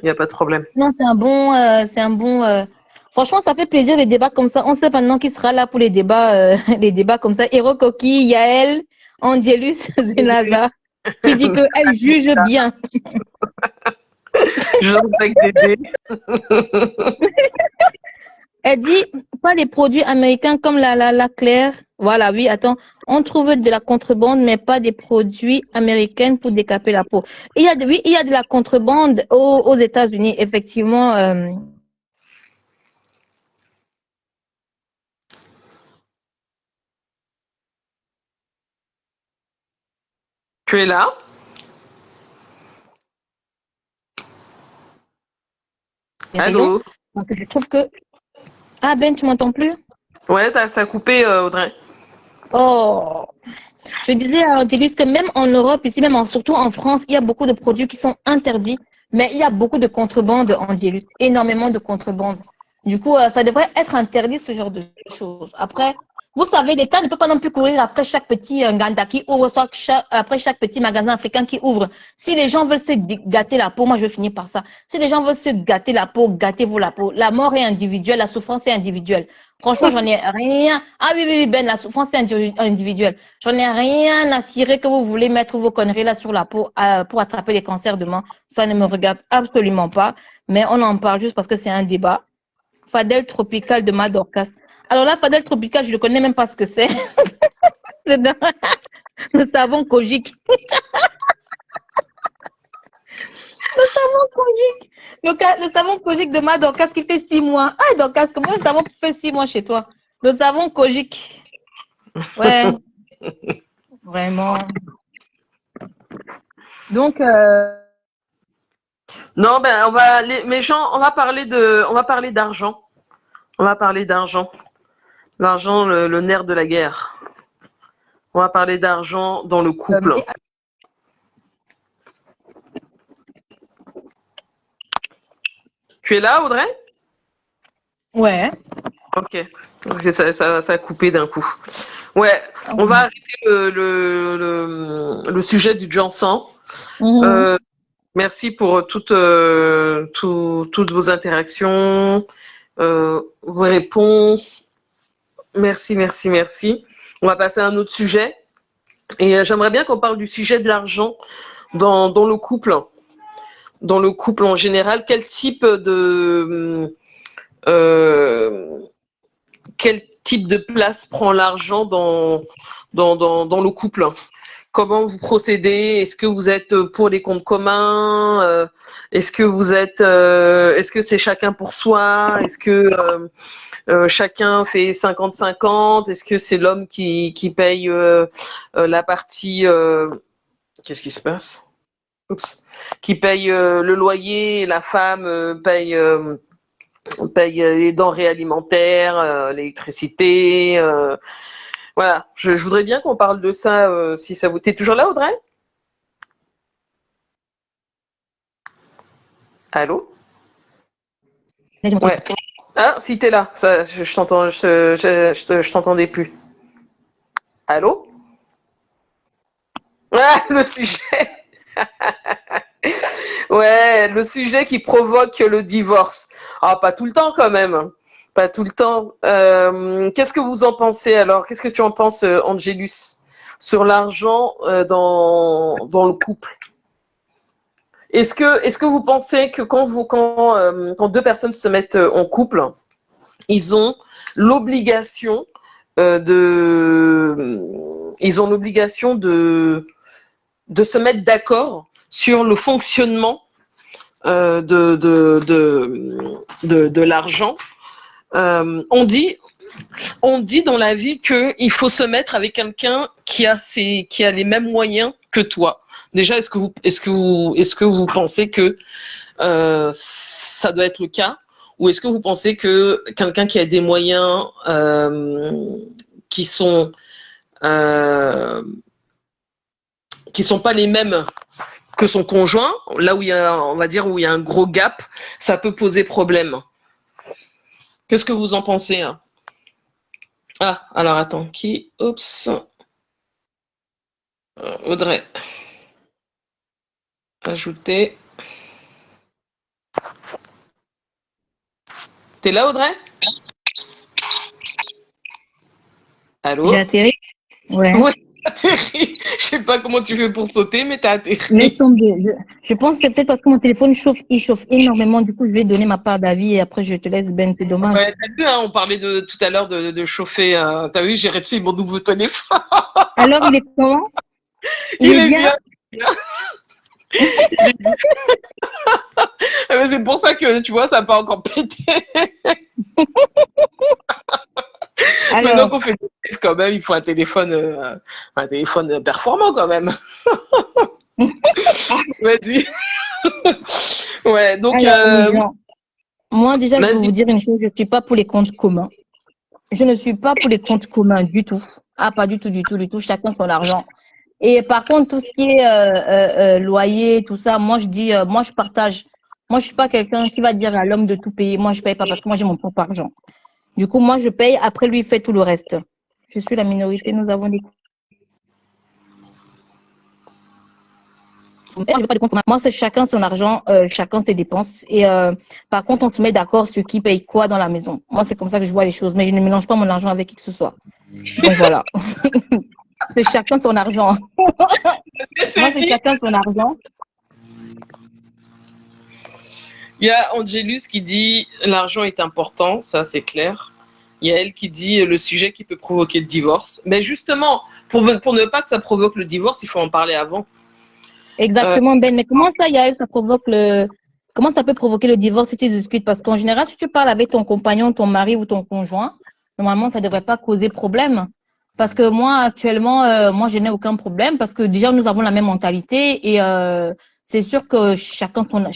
y a pas de problème. Non, c'est un bon. Franchement, ça fait plaisir les débats comme ça. On sait maintenant qui sera là pour les débats, les débats comme ça. Hero Koki, Yael, Angelus, Zenaza, qui dit qu'elle juge bien. Je avec Dédé. Elle dit pas les produits américains comme la Claire. Voilà, oui, attends. On trouve de la contrebande, mais pas des produits américains pour décaper la peau. Oui, il y a de la contrebande aux États-Unis, effectivement. Tu es là? Les rayons. Allô? Donc, je trouve que. Ah, Ben, tu m'entends plus? Ouais, ça a coupé, Audrey. Oh, je disais à Angélis que même en Europe, ici, surtout en France, il y a beaucoup de produits qui sont interdits, mais il y a beaucoup de contrebande, Angélis, énormément de contrebande. Du coup, ça devrait être interdit, ce genre de choses. Après, vous savez, l'État ne peut pas non plus courir après chaque petit Nganda qui ouvre, soit après chaque petit magasin africain qui ouvre. Si les gens veulent se gâter la peau, moi je vais finir par ça. Si les gens veulent se gâter la peau, gâtez-vous la peau. La mort est individuelle, la souffrance est individuelle. Franchement, j'en ai rien. Ah oui, Ben, la souffrance est individuelle. J'en ai rien à cirer que vous voulez mettre vos conneries là sur la peau pour attraper les cancers demain. Ça ne me regarde absolument pas. Mais on en parle juste parce que c'est un débat. Fadel tropical de Madorcas. Alors là, Fadel tropical, je ne connais même pas ce que c'est. Le savon Kojic. Le savon Kojic de Madorcas qui fait 6 mois. Ah, Dorcas, comment le savon fait 6 mois chez toi? Le savon Kojic. Ouais, vraiment. Donc, Non, ben mes gens, on va parler d'argent. On va parler d'argent. L'argent, le nerf de la guerre. On va parler d'argent dans le couple. Tu es là, Audrey? ouais. Ok. Parce que ça a coupé d'un coup. Ouais, on va arrêter le sujet du Jansan. Merci pour toutes vos interactions, vos réponses. Merci, merci, merci. On va passer à un autre sujet. Et j'aimerais bien qu'on parle du sujet de l'argent dans le couple. Dans le couple en général, quel type de place prend l'argent dans le couple? comment vous procédez? Est-ce que vous êtes pour les comptes communs? Est-ce que vous êtes, est-ce que c'est chacun pour soi? Est-ce que chacun fait 50-50? Est-ce que c'est l'homme qui paye la partie qu'est-ce qui se passe? Oups. Qui paye le loyer et la femme paye les denrées alimentaires, l'électricité. Voilà, je voudrais bien qu'on parle de ça, si ça vous... T'es toujours là, Audrey? Allô? Ouais. Ah, si t'es là, ça, je t'entends, je t'entendais plus. Allô? Ah, le sujet. Ouais, le sujet qui provoque le divorce. Ah, pas tout le temps quand même. Pas tout le temps. Qu'est-ce que vous en pensez alors? Qu'est-ce que tu en penses, Angélus, sur l'argent dans le couple? Est-ce que vous pensez que quand deux personnes se mettent en couple, ils ont l'obligation de se mettre d'accord sur le fonctionnement de l'argent? On dit dans la vie qu'il faut se mettre avec quelqu'un qui a les mêmes moyens que toi. Déjà, est-ce que vous pensez que ça doit être le cas, ou est-ce que vous pensez que quelqu'un qui a des moyens qui sont pas les mêmes que son conjoint, là où il y a, on va dire, où il y a un gros gap, ça peut poser problème? Qu'est-ce que vous en pensez, hein? Ah, alors attends, oups. Audrey. Ajouter. T'es là, Audrey? Allô? J'ai atterri. Ouais. Oui, t'as atterri. Je sais pas comment tu fais pour sauter, mais t'as atterri. Laisse tomber. Je pense que c'est peut-être parce que mon téléphone il chauffe énormément. Du coup, je vais donner ma part d'avis et après, je te laisse, Ben. C'est dommage. Ouais, t'as vu, hein, on parlait tout à l'heure de chauffer. T'as vu, j'ai reçu mon nouveau téléphone. Alors, il est comment? Il est bien. C'est pour ça que, tu vois, ça n'a pas encore pété. Alors, Maintenant qu'on fait des lives, quand même, il faut un téléphone performant quand même. Vas-y. Ouais, donc. alors, moi, déjà, je vais Vas-y. vous dire une chose. Je ne suis pas pour les comptes communs. Je ne suis pas pour les comptes communs du tout. Ah, pas du tout, du tout, du tout. Chacun son argent. Et par contre, tout ce qui est loyer, tout ça, moi, je dis, moi, je partage. Moi, je suis pas quelqu'un qui va dire à l'homme de tout payer. Moi, je paye pas parce que moi, j'ai mon propre argent. Du coup, moi, je paye. Après, lui, il fait tout le reste. Je suis la minorité. Nous avons des... Moi, je veux pas de compte commun. Moi, c'est chacun son argent, chacun ses dépenses. Et par contre, on se met d'accord sur qui paye quoi dans la maison. Moi, c'est comme ça que je vois les choses. Mais je ne mélange pas mon argent avec qui que ce soit. Donc, voilà. C'est chacun son argent. Moi, c'est chacun son argent. Il y a Angélus qui dit l'argent est important, ça c'est clair. Il y a elle qui dit le sujet qui peut provoquer le divorce. Mais justement, pour ne pas que ça provoque le divorce, il faut en parler avant. Exactement, Ben. Mais comment ça, Yael, comment ça peut provoquer le divorce si tu discutes? Parce qu'en général, si tu parles avec ton compagnon, ton mari ou ton conjoint, normalement, ça ne devrait pas causer problème. Parce que moi, actuellement, moi, je n'ai aucun problème parce que déjà, nous avons la même mentalité et c'est sûr que chacun son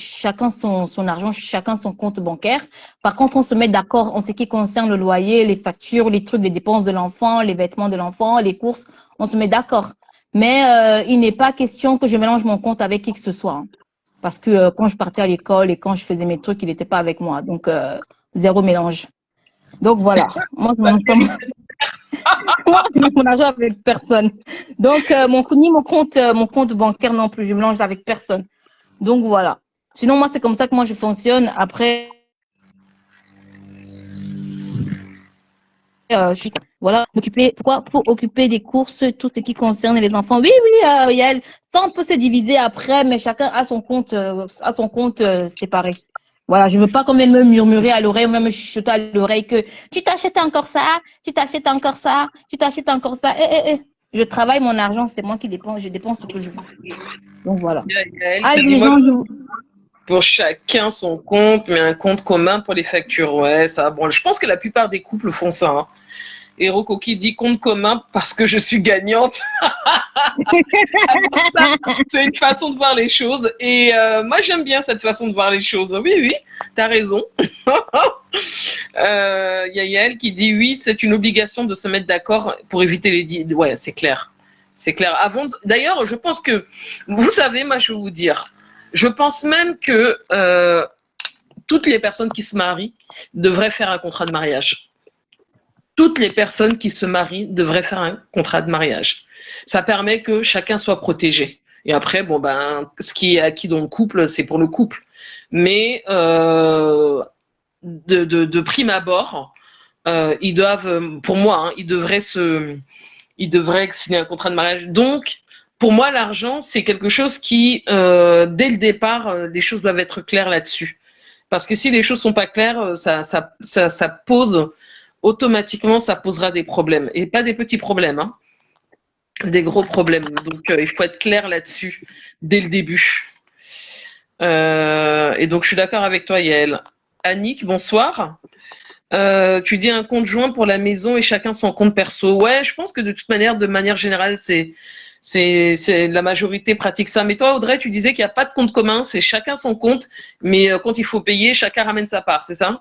argent, chacun son compte bancaire. Par contre, on se met d'accord en ce qui concerne le loyer, les factures, les trucs, les dépenses de l'enfant, les vêtements de l'enfant, les courses. On se met d'accord. Mais il n'est pas question que je mélange mon compte avec qui que ce soit. Hein. Parce que quand je partais à l'école et quand je faisais mes trucs, il n'était pas avec moi. Donc, zéro mélange. Donc, voilà. Moi, je mélange mon argent avec personne. Donc, mon compte bancaire non plus. Je mélange avec personne. Donc, voilà. Sinon, moi, c'est comme ça que moi, je fonctionne. Après, voilà, pour occuper des courses, tout ce qui concerne les enfants. Oui, oui, Yael, ça on peut se diviser après, mais chacun a son compte, séparé. Voilà, je veux pas qu'on vienne me murmurer à l'oreille, même me chuchoter à l'oreille que tu t'achètes encore ça, tu t'achètes encore ça, tu t'achètes encore ça. Je travaille mon argent, c'est moi qui dépense, je dépense ce que je veux. Donc voilà. Yael Ah, te dit, les moi, gens, pour chacun son compte, mais un compte commun pour les factures. Ouais, ça. Bon, je pense que la plupart des couples font ça. Hein. Hero Coquille dit compte commun parce que je suis gagnante. C'est une façon de voir les choses. Et moi, j'aime bien cette façon de voir les choses. Oui, oui, t'as raison. Y a Yael qui dit oui, c'est une obligation de se mettre d'accord pour éviter les... Ouais, c'est clair. C'est clair. D'ailleurs, je pense que... Vous savez, moi, je vais vous dire. Je pense même que toutes les personnes qui se marient devraient faire un contrat de mariage. Toutes les personnes qui se marient devraient faire un contrat de mariage. Ça permet que chacun soit protégé. Et après, bon ben, ce qui est acquis dans le couple, c'est pour le couple. Mais de prime abord, ils doivent, pour moi, hein, ils devraient signer un contrat de mariage. Donc, pour moi, l'argent, c'est quelque chose qui, dès le départ, les choses doivent être claires là-dessus. Parce que si les choses sont pas claires, ça pose automatiquement, ça posera des problèmes. Et pas des petits problèmes, hein, des gros problèmes. Donc, il faut être clair là-dessus dès le début. Et donc, je suis d'accord avec toi, Yael. Annick, bonsoir. Tu dis un compte joint pour la maison et chacun son compte perso. Ouais, je pense que de manière générale, c'est la majorité pratique ça. Mais toi, Audrey, tu disais qu'il n'y a pas de compte commun, c'est chacun son compte, mais quand il faut payer, chacun ramène sa part, c'est ça?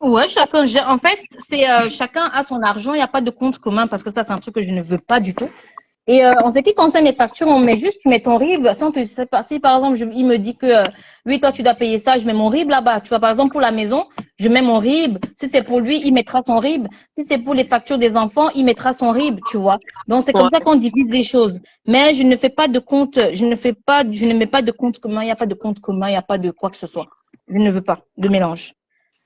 ouais, chacun gère. En fait, c'est chacun a son argent, il n'y a pas de compte commun parce que ça, c'est un truc que je ne veux pas du tout. Et en ce qui concerne les factures, on met juste, tu mets ton RIB. Si, si par exemple, il me dit que oui, toi, tu dois payer ça, je mets mon RIB là-bas. Tu vois, par exemple, pour la maison, je mets mon RIB. Si c'est pour lui, il mettra son RIB. Si c'est pour les factures des enfants, il mettra son RIB, tu vois. Donc, c'est comme ça qu'on divise les choses. Mais je ne fais pas de compte, je ne mets pas de compte commun, il n'y a pas de compte commun, il n'y a pas de quoi que ce soit. Je ne veux pas de mélange.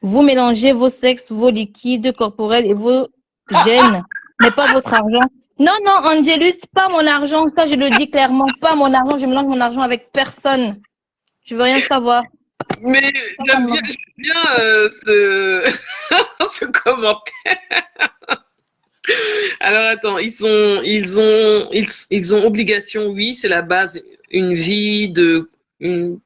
Vous mélangez vos sexes, vos liquides corporels et vos gènes, mais pas votre argent. Non, non, Angelus, pas mon argent. Ça, je le dis clairement. Pas mon argent. Je mélange mon argent avec personne. Je veux rien savoir. Mais j'aime bien ce... ce commentaire. Alors attends, ils ont obligation, oui, c'est la base, une vie de une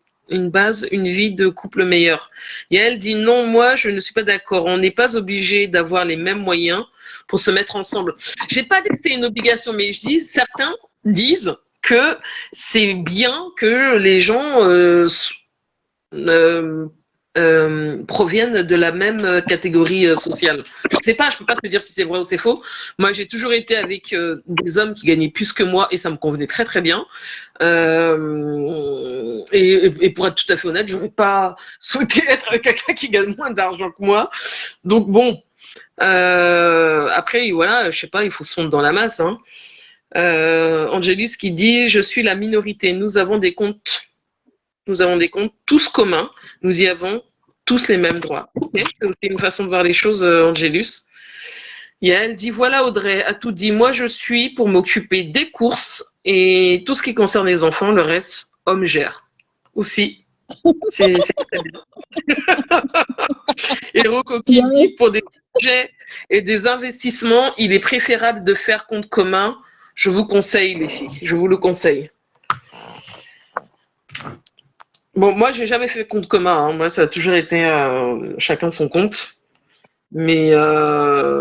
vie de couple meilleur. Et elle dit non, moi je ne suis pas d'accord. On n'est pas obligé d'avoir les mêmes moyens pour se mettre ensemble. J'ai pas dit que c'était une obligation, mais je dis certains disent que c'est bien que les gens proviennent de la même catégorie sociale. Je sais pas, je peux pas te dire si c'est vrai ou c'est faux. Moi, j'ai toujours été avec des hommes qui gagnaient plus que moi et ça me convenait très très bien. Et pour être tout à fait honnête, j'aurais pas souhaité être avec quelqu'un qui gagne moins d'argent que moi. Donc bon, après voilà, je sais pas, il faut se fondre dans la masse. Hein. Angelus qui dit, je suis la minorité. Nous avons des comptes tous communs. Nous y avons tous les mêmes droits. Okay, c'est aussi une façon de voir les choses, Angelus. Et elle dit, voilà Audrey a tout dit. Moi, je suis pour m'occuper des courses et tout ce qui concerne les enfants, le reste, homme gère. Aussi. C'est très bien. Héros Coquille, pour des projets et des investissements, il est préférable de faire compte commun. Je vous conseille, les filles. Je vous le conseille. Bon, moi, j'ai jamais fait compte commun. Hein. Moi, ça a toujours été chacun son compte. Mais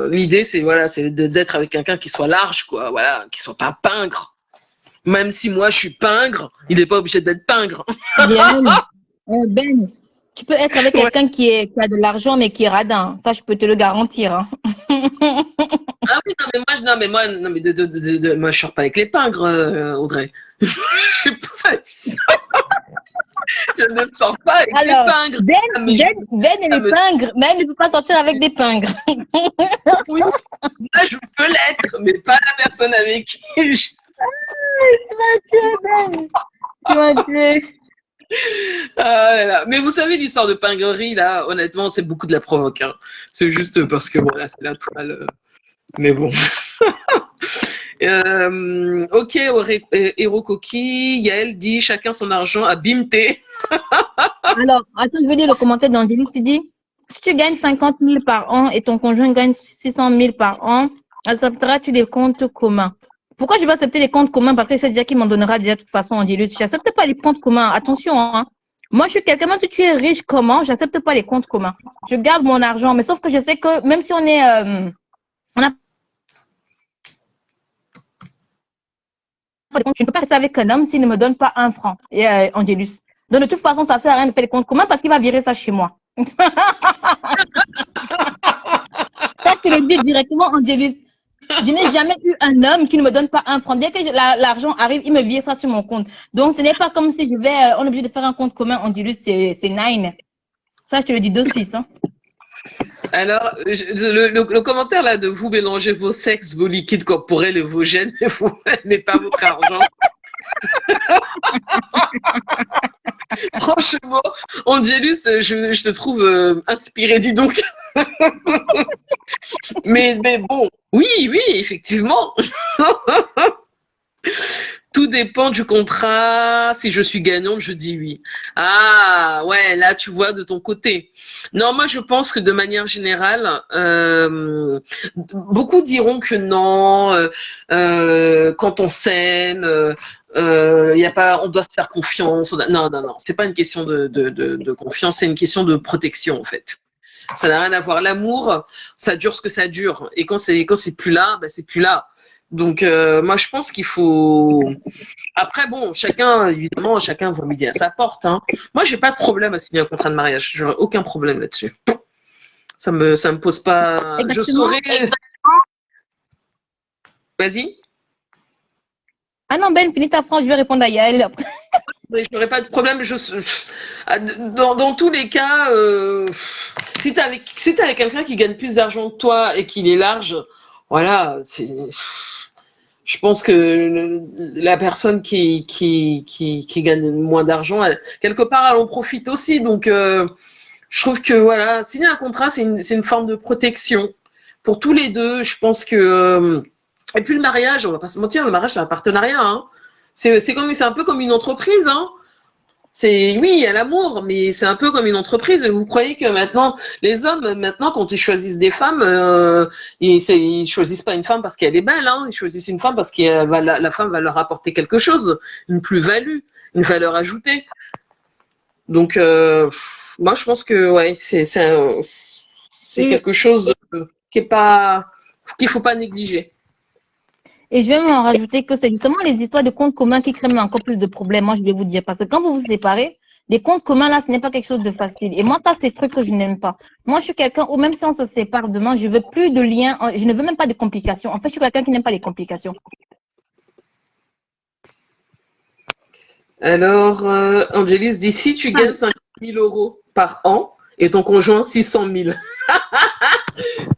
l'idée, c'est voilà, c'est d'être avec quelqu'un qui soit large, quoi. Voilà, qui soit pas pingre. Même si moi, je suis pingre, il n'est pas obligé d'être pingre. Bien. Ben, tu peux être avec quelqu'un qui a de l'argent, mais qui est radin. Ça, je peux te le garantir. Hein. Ah oui, moi, je sors pas avec les pingres, Audrey. Je sais pas ça. Je ne sors pas avec des pingres. Ben et les pingres, mais il ne peut pas sortir avec des pingres. Oui, moi je peux l'être, mais pas la personne avec qui je... Tu m'as tué, Ben. Tu m'as tué. Mais vous savez, l'histoire de pingrerie, là, honnêtement, c'est beaucoup de la provoque. Hein. C'est juste parce que, voilà, c'est la toile. Mais bon. Ok, Héros Coquille, Yael dit chacun son argent à Bimté. Alors, attends, je vais lire le commentaire d'Angélique qui dit si tu gagnes 50 000 par an et ton conjoint gagne 600 000 par an, Accepteras-tu des comptes communs? Pourquoi je vais accepter les comptes communs? Parce que c'est déjà qui m'en donnera déjà de toute façon en dilution. Je n'accepte pas les comptes communs. Attention, hein. Moi, je suis quelqu'un, même si tu es riche, comment? Je n'accepte pas les comptes communs. Je garde mon argent, mais sauf que je sais que même si on est, on a pas de compte, je ne peux pas rester avec un homme s'il ne me donne pas 1 franc, Angélus. Donc, de toute façon, ça ne sert à rien de faire les comptes communs parce qu'il va virer ça chez moi. Ça, tu le dis directement, Angélus. Je n'ai jamais eu un homme qui ne me donne pas 1 franc. Dès que l'argent arrive, il me vire ça sur mon compte. Donc, ce n'est pas comme si on est obligé de faire un compte commun. Angélus, c'est nine. Ça, je te le dis d'office. Hein. Alors, le commentaire là de vous mélangez vos sexes, vos liquides corporels et vos gènes, mais pas votre argent. Franchement, Angélus, je te trouve inspiré, dis donc. mais bon, oui, effectivement. Tout dépend du contrat. Si je suis gagnante, je dis oui. Ah, ouais, là, tu vois de ton côté. Non, moi, je pense que de manière générale, beaucoup diront que non, quand on s'aime, y a pas, on doit se faire confiance. Non, c'est pas une question de confiance, c'est une question de protection, en fait. Ça n'a rien à voir. L'amour, ça dure ce que ça dure. Et quand c'est plus là, bah, c'est plus là. Donc, moi, je pense qu'il faut. Après, bon, chacun voit midi à sa porte. Hein. Moi, j'ai pas de problème à signer un contrat de mariage. J'aurais aucun problème là-dessus. Ça me pose pas. Exactement. Je saurais. Vas-y. Ah non, Ben, finis ta phrase, je vais répondre à Yael. Je n'aurais pas de problème. Dans tous les cas, si tu avec quelqu'un qui gagne plus d'argent que toi et qu'il est large, voilà, je pense que la personne qui gagne moins d'argent, quelque part, elle en profite aussi. Donc, je trouve que voilà, signer un contrat, c'est une forme de protection pour tous les deux. Je pense que et puis le mariage, on va pas se mentir, le mariage c'est un partenariat. Hein. C'est un peu comme une entreprise. Hein. Oui, il y a l'amour, mais c'est un peu comme une entreprise. Vous croyez que maintenant, les hommes, maintenant, quand ils choisissent des femmes, ils choisissent pas une femme parce qu'elle est belle, hein. Ils choisissent une femme parce que la femme va leur apporter quelque chose, une plus-value, une valeur ajoutée. Donc, moi, je pense que ouais, c'est quelque chose qu'il faut pas négliger. Et je vais m'en rajouter que c'est justement les histoires de comptes communs qui créent encore plus de problèmes. Moi, je vais vous dire. Parce que quand vous vous séparez, les comptes communs, là, ce n'est pas quelque chose de facile. Et moi, ça, c'est des trucs que je n'aime pas. Moi, je suis quelqu'un où même si on se sépare demain, je veux plus de liens. Je ne veux même pas de complications. En fait, je suis quelqu'un qui n'aime pas les complications. Alors, Angélis dit, si tu gagnes 5 000 € par an et ton conjoint 600 000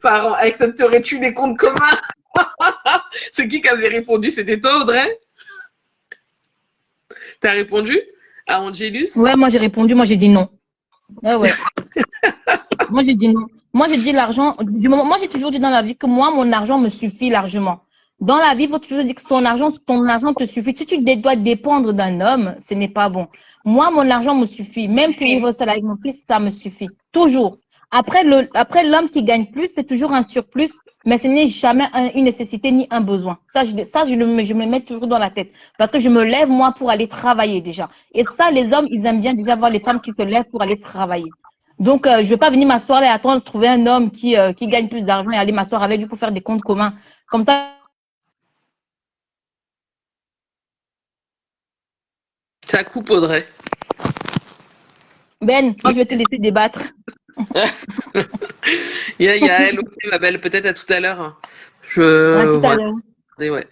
par an, accepterais-tu des comptes communs? C'est qui avait répondu? C'était toi, Audrey? T'as répondu à Angélus? Ouais, moi j'ai répondu, moi j'ai dit non. Ouais. Moi j'ai dit non. Moi j'ai dit l'argent. Moi j'ai toujours dit dans la vie que moi mon argent me suffit largement. Dans la vie, il faut toujours dire que ton argent te suffit. Si tu dois dépendre d'un homme, ce n'est pas bon. Moi, mon argent me suffit. Même pour vivre seul avec mon fils, ça me suffit. Toujours. Après, l'homme qui gagne plus, c'est toujours un surplus, mais ce n'est jamais une nécessité ni un besoin. Ça, je me mets toujours dans la tête. Parce que je me lève, moi, pour aller travailler déjà. Et ça, les hommes, ils aiment bien déjà voir les femmes qui se lèvent pour aller travailler. Donc, je ne vais pas venir m'asseoir et attendre de trouver un homme qui gagne plus d'argent et aller m'asseoir avec lui pour faire des comptes communs. Comme ça, Ça coupe, Audrey. Ben, moi, je vais te laisser débattre. Il y a elle, ok, ma belle, peut-être à tout à l'heure. À tout à l'heure. Ouais.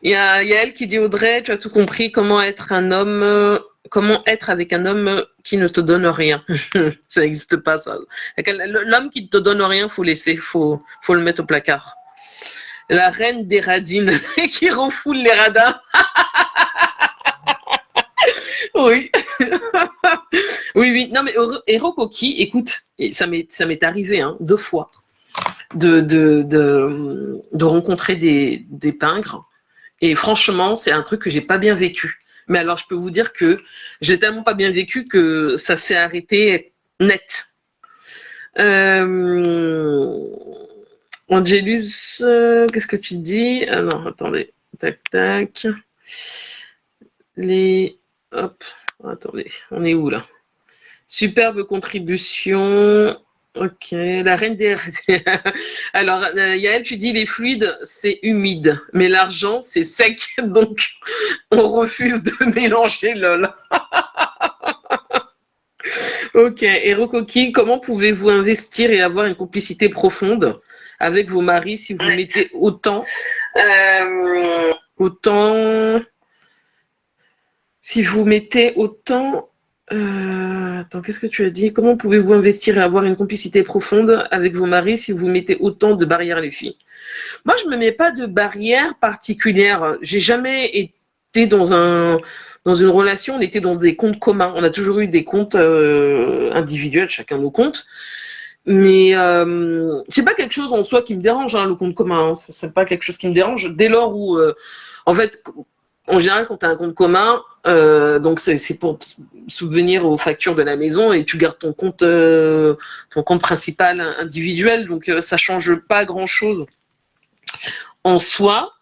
Il y a elle qui dit, Audrey, tu as tout compris, comment être avec un homme qui ne te donne rien. Ça n'existe pas, ça. L'homme qui ne te donne rien, faut laisser, faut le mettre au placard. La reine des radines qui refoule les radins. Oui. Oui. Non, mais Hero Coqui, écoute, ça m'est arrivé 2 fois de rencontrer des pingres. Et franchement, c'est un truc que j'ai pas bien vécu. Mais alors, je peux vous dire que j'ai tellement pas bien vécu que ça s'est arrêté net. Angelus, qu'est-ce que tu dis? Ah non, attendez. Tac, tac. Hop, attendez, on est où là? Superbe contribution. Ok, la reine des... Alors, Yael, tu dis les fluides, c'est humide, mais l'argent, c'est sec, donc on refuse de mélanger, lol. Ok, Hero Coquille, comment pouvez-vous investir et avoir une complicité profonde avec vos maris si vous mettez autant, si vous mettez autant, attends, qu'est-ce que tu as dit? Comment pouvez-vous investir et avoir une complicité profonde avec vos maris si vous mettez autant de barrières, les filles? Moi, je me mets pas de barrières particulières. J'ai jamais été dans une relation, on était dans des comptes communs. On a toujours eu des comptes individuels, chacun nos comptes. Mais c'est pas quelque chose en soi qui me dérange, hein, le compte commun. Hein. C'est pas quelque chose qui me dérange. Dès lors où, en fait, en général, quand tu as un compte commun, donc c'est pour subvenir aux factures de la maison et tu gardes ton compte principal individuel. Donc ça change pas grand-chose en soi.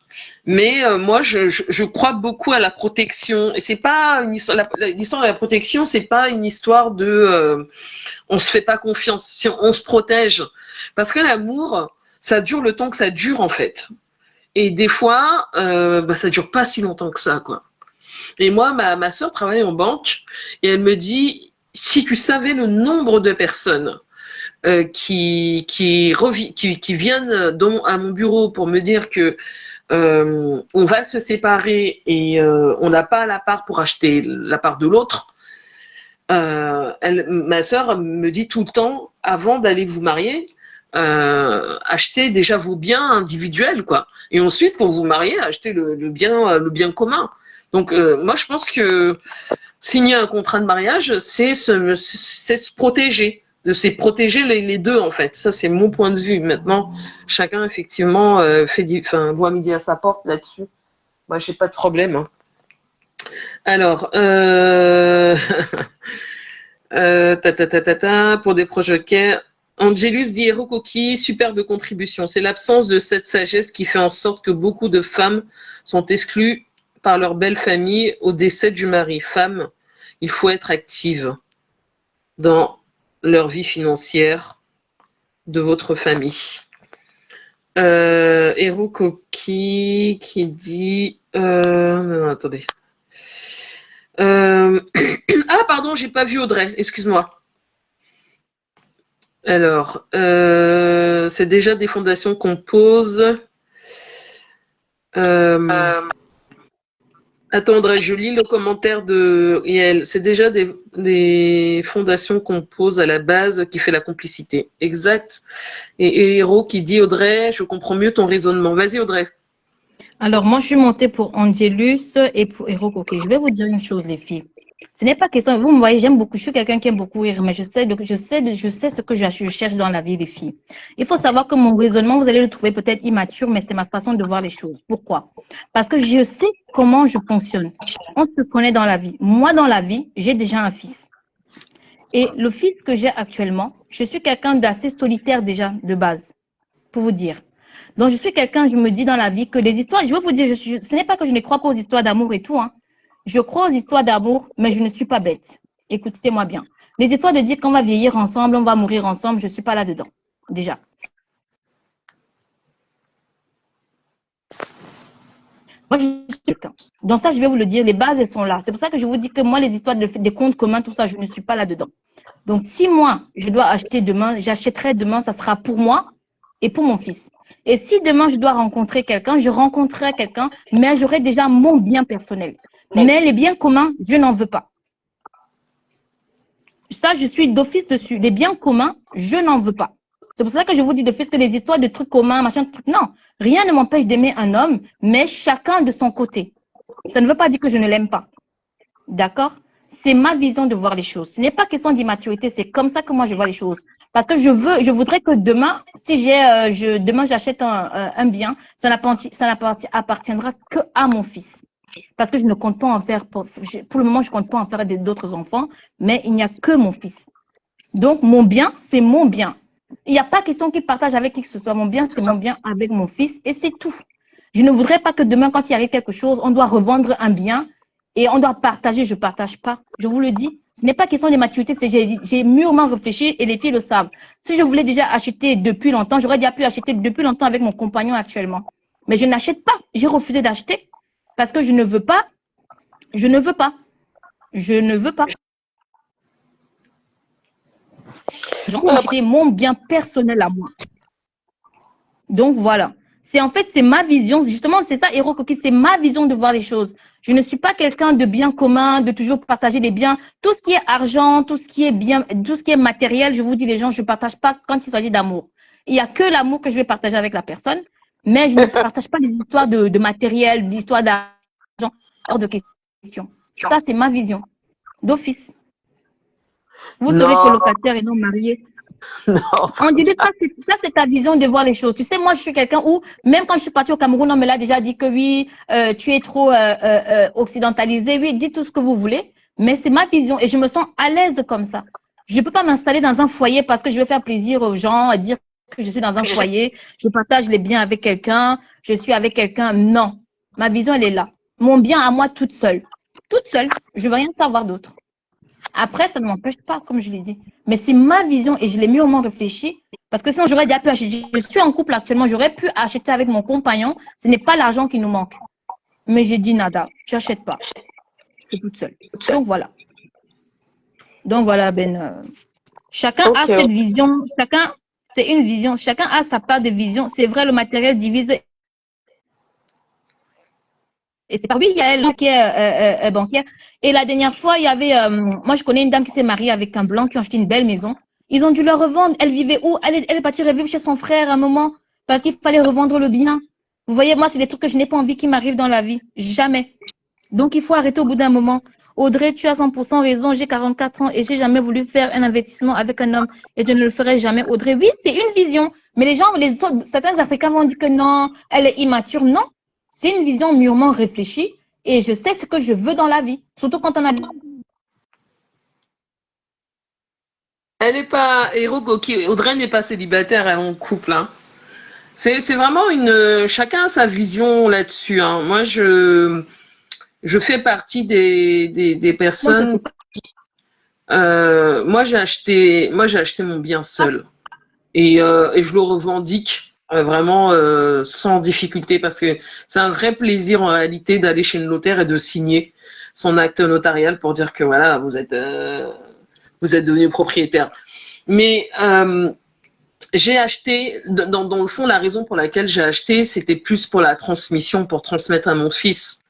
Mais moi, je crois beaucoup à la protection. Et c'est pas une histoire. L'histoire de la protection, c'est pas une histoire de on se fait pas confiance, si on se protège. Parce que l'amour, ça dure le temps que ça dure en fait. Et des fois, ça dure pas si longtemps que ça, quoi. Et moi, ma sœur travaille en banque et elle me dit, si tu savais le nombre de personnes qui viennent à mon bureau pour me dire que on va se séparer et on n'a pas la part pour acheter la part de l'autre. Ma sœur me dit tout le temps, avant d'aller vous marier, achetez déjà vos biens individuels, quoi. Et ensuite, quand vous vous mariez, achetez le bien commun. Donc, moi, je pense que signer un contrat de mariage, c'est se protéger. C'est protéger les deux, en fait. Ça, c'est mon point de vue. Maintenant, chacun, effectivement, voit midi à sa porte là-dessus. Moi, j'ai pas de problème. Hein. Alors, pour des projets. Angelus dit Hero Coquille, superbe contribution. C'est l'absence de cette sagesse qui fait en sorte que beaucoup de femmes sont exclues par leur belle famille au décès du mari. Femme, il faut être active dans leur vie financière de votre famille. Hero Coquille qui dit... non, attendez. Ah, pardon, j'ai pas vu Audrey, excuse-moi. Alors, c'est déjà des fondations qu'on pose. Attends, Audrey, je lis le commentaire de Yael. C'est déjà des fondations qu'on pose à la base qui fait la complicité. Exact. Et Héro qui dit, Audrey, je comprends mieux ton raisonnement. Vas-y, Audrey. Alors, moi, je suis montée pour Angelus et pour Hero Coquille. Je vais vous dire une chose, les filles. Ce n'est pas question, vous me voyez, j'aime beaucoup, je suis quelqu'un qui aime beaucoup rire, mais je sais ce que je cherche dans la vie, les filles. Il faut savoir que mon raisonnement, vous allez le trouver peut-être immature, mais c'est ma façon de voir les choses. Pourquoi? Parce que je sais comment je fonctionne. On se connaît dans la vie. Moi, dans la vie, j'ai déjà un fils. Et le fils que j'ai actuellement, je suis quelqu'un d'assez solitaire déjà, de base, pour vous dire. Donc, je suis quelqu'un, je me dis dans la vie que les histoires, je veux vous dire, ce n'est pas que je ne crois pas aux histoires d'amour et tout, hein. Je crois aux histoires d'amour, mais je ne suis pas bête. Écoutez-moi bien. Les histoires de dire qu'on va vieillir ensemble, on va mourir ensemble, je ne suis pas là-dedans, déjà. Moi, je suis quelqu'un. Donc ça, je vais vous le dire, les bases, elles sont là. C'est pour ça que je vous dis que moi, les histoires des comptes communs, tout ça, je ne suis pas là-dedans. Donc, si moi, je dois acheter demain, j'achèterai demain, ça sera pour moi et pour mon fils. Et si demain, je dois rencontrer quelqu'un, je rencontrerai quelqu'un, mais j'aurai déjà mon bien personnel. Mais les biens communs, je n'en veux pas. Ça, je suis d'office dessus. Les biens communs, je n'en veux pas. C'est pour ça que je vous dis d'office que les histoires de trucs communs, machin, truc, non. Rien ne m'empêche d'aimer un homme, mais chacun de son côté. Ça ne veut pas dire que je ne l'aime pas. D'accord? C'est ma vision de voir les choses. Ce n'est pas question d'immaturité, c'est comme ça que moi je vois les choses. Parce que je voudrais que demain, si demain j'achète un bien, ça n'appartiendra que à mon fils. Parce que je ne compte pas en faire, pour le moment, je ne compte pas en faire d'autres enfants, mais il n'y a que mon fils. Donc, mon bien, c'est mon bien. Il n'y a pas question qu'il partage avec qui que ce soit. Mon bien, c'est mon bien avec mon fils et c'est tout. Je ne voudrais pas que demain, quand il arrive quelque chose, on doit revendre un bien et on doit partager. Je ne partage pas. Je vous le dis. Ce n'est pas question de maturité. J'ai mûrement réfléchi et les filles le savent. Si je voulais déjà acheter depuis longtemps, j'aurais déjà pu acheter depuis longtemps avec mon compagnon actuellement. Mais je n'achète pas. J'ai refusé d'acheter parce que je ne veux pas. Je ne veux pas. Je ne veux pas. J'ai acheté mon bien personnel à moi. Donc voilà. C'est ma vision. Justement, c'est ça, Hero Coquille, c'est ma vision de voir les choses. Je ne suis pas quelqu'un de bien commun, de toujours partager des biens. Tout ce qui est argent, tout ce qui est bien, tout ce qui est matériel, je vous dis les gens, je ne partage pas quand il s'agit d'amour. Il n'y a que l'amour que je vais partager avec la personne, mais je ne partage pas les histoires de matériel, l'histoire d'argent, hors de question. Ça, c'est ma vision. D'office. Vous serez colocataire et non marié. Non. On dirait ça, c'est ta vision de voir les choses. Tu sais, moi, je suis quelqu'un où, même quand je suis partie au Cameroun, on me l'a déjà dit que oui, tu es trop occidentalisé. Oui, dites tout ce que vous voulez, mais c'est ma vision et je me sens à l'aise comme ça. Je ne peux pas m'installer dans un foyer parce que je veux faire plaisir aux gens, et dire que je suis dans un foyer, je partage les biens avec quelqu'un, je suis avec quelqu'un. Non, ma vision, elle est là. Mon bien à moi toute seule. Toute seule, je ne veux rien savoir d'autre. Après, ça ne m'empêche pas, comme je l'ai dit. Mais c'est ma vision et je l'ai mûrement réfléchi. Parce que sinon, j'aurais déjà pu acheter. Je suis en couple actuellement, j'aurais pu acheter avec mon compagnon. Ce n'est pas l'argent qui nous manque. Mais j'ai dit nada, je n'achète pas. Je suis toute seule. Donc voilà. Ben. Chacun a cette vision. C'est une vision. Chacun a sa part de vision. C'est vrai, le matériel divise. Et c'est pas oui, il y a elle qui est banquière. Et la dernière fois, il y avait, moi je connais une dame qui s'est mariée avec un blanc qui a acheté une belle maison. Ils ont dû la revendre. Elle vivait où? Elle est partie revivre chez son frère à un moment parce qu'il fallait revendre le bien. Vous voyez, moi, c'est des trucs que je n'ai pas envie qui m'arrivent dans la vie. Jamais. Donc, il faut arrêter au bout d'un moment. Audrey, tu as 100% raison. J'ai 44 ans et j'ai jamais voulu faire un investissement avec un homme et je ne le ferai jamais. Audrey, oui, c'est une vision. Mais les gens, certains Africains vont dire que non, elle est immature. Non. C'est une vision mûrement réfléchie et je sais ce que je veux dans la vie. Surtout quand on a... Elle n'est pas Hero Coquille. Audrey n'est pas célibataire, elle est en couple. Hein. C'est vraiment une... Chacun a sa vision là-dessus. Hein. Moi, je fais partie des personnes... Moi, j'ai acheté mon bien seul. Et je le revendique vraiment sans difficulté parce que c'est un vrai plaisir en réalité d'aller chez le notaire et de signer son acte notarial pour dire que voilà, vous êtes devenu propriétaire. Mais j'ai acheté, dans le fond, la raison pour laquelle j'ai acheté, c'était plus pour la transmission, pour transmettre à mon fils.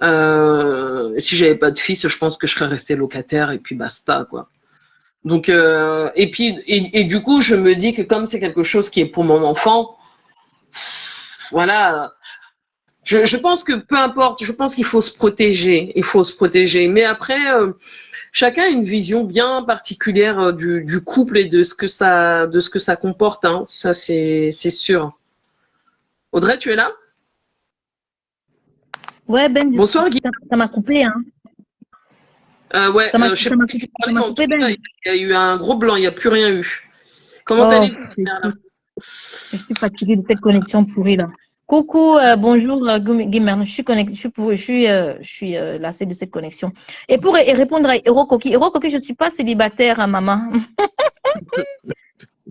Si j'avais pas de fils, je pense que je serais restée locataire et puis basta, quoi. Donc, et du coup, je me dis que comme c'est quelque chose qui est pour mon enfant, voilà, je pense que peu importe, je pense qu'il faut se protéger, Mais après, chacun a une vision bien particulière du couple et de ce que ça comporte, hein. Ça, c'est sûr. Audrey, tu es là? Ouais, Ben. Bonsoir, Guy. Ça m'a coupé, hein. Ouais, je sais pas si tu parlais, mais en tout cas, il y a eu un gros blanc, il n'y a plus rien eu. Comment allez-vous? Je suis fatiguée de cette connexion pourrie là. Coucou, bonjour Guimer, je suis lassée de cette connexion. Et pour répondre à Hero Coquille, je ne suis pas célibataire, hein, maman.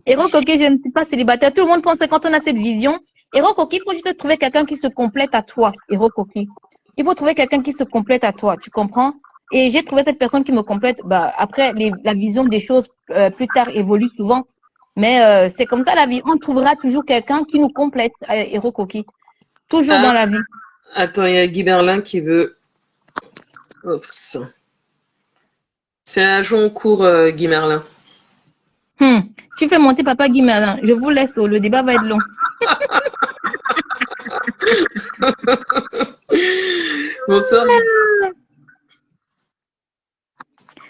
Hero Coquille, je ne suis pas célibataire. Tout le monde pense que quand on a cette vision, Hero Coquille, il faut juste trouver quelqu'un qui se complète à toi, Hero Coquille. Il faut trouver quelqu'un qui se complète à toi, tu comprends? Et j'ai trouvé cette personne qui me complète. Bah, après, la vision des choses plus tard évolue souvent. Mais c'est comme ça la vie. On trouvera toujours quelqu'un qui nous complète, Hero Coquille. Toujours dans la vie. Attends, il y a Guy Berlin qui veut... Oups. C'est un jour en cours, Guy Merlin. Tu fais monter papa Guy Merlin. Je vous laisse, le débat va être long. Bonsoir.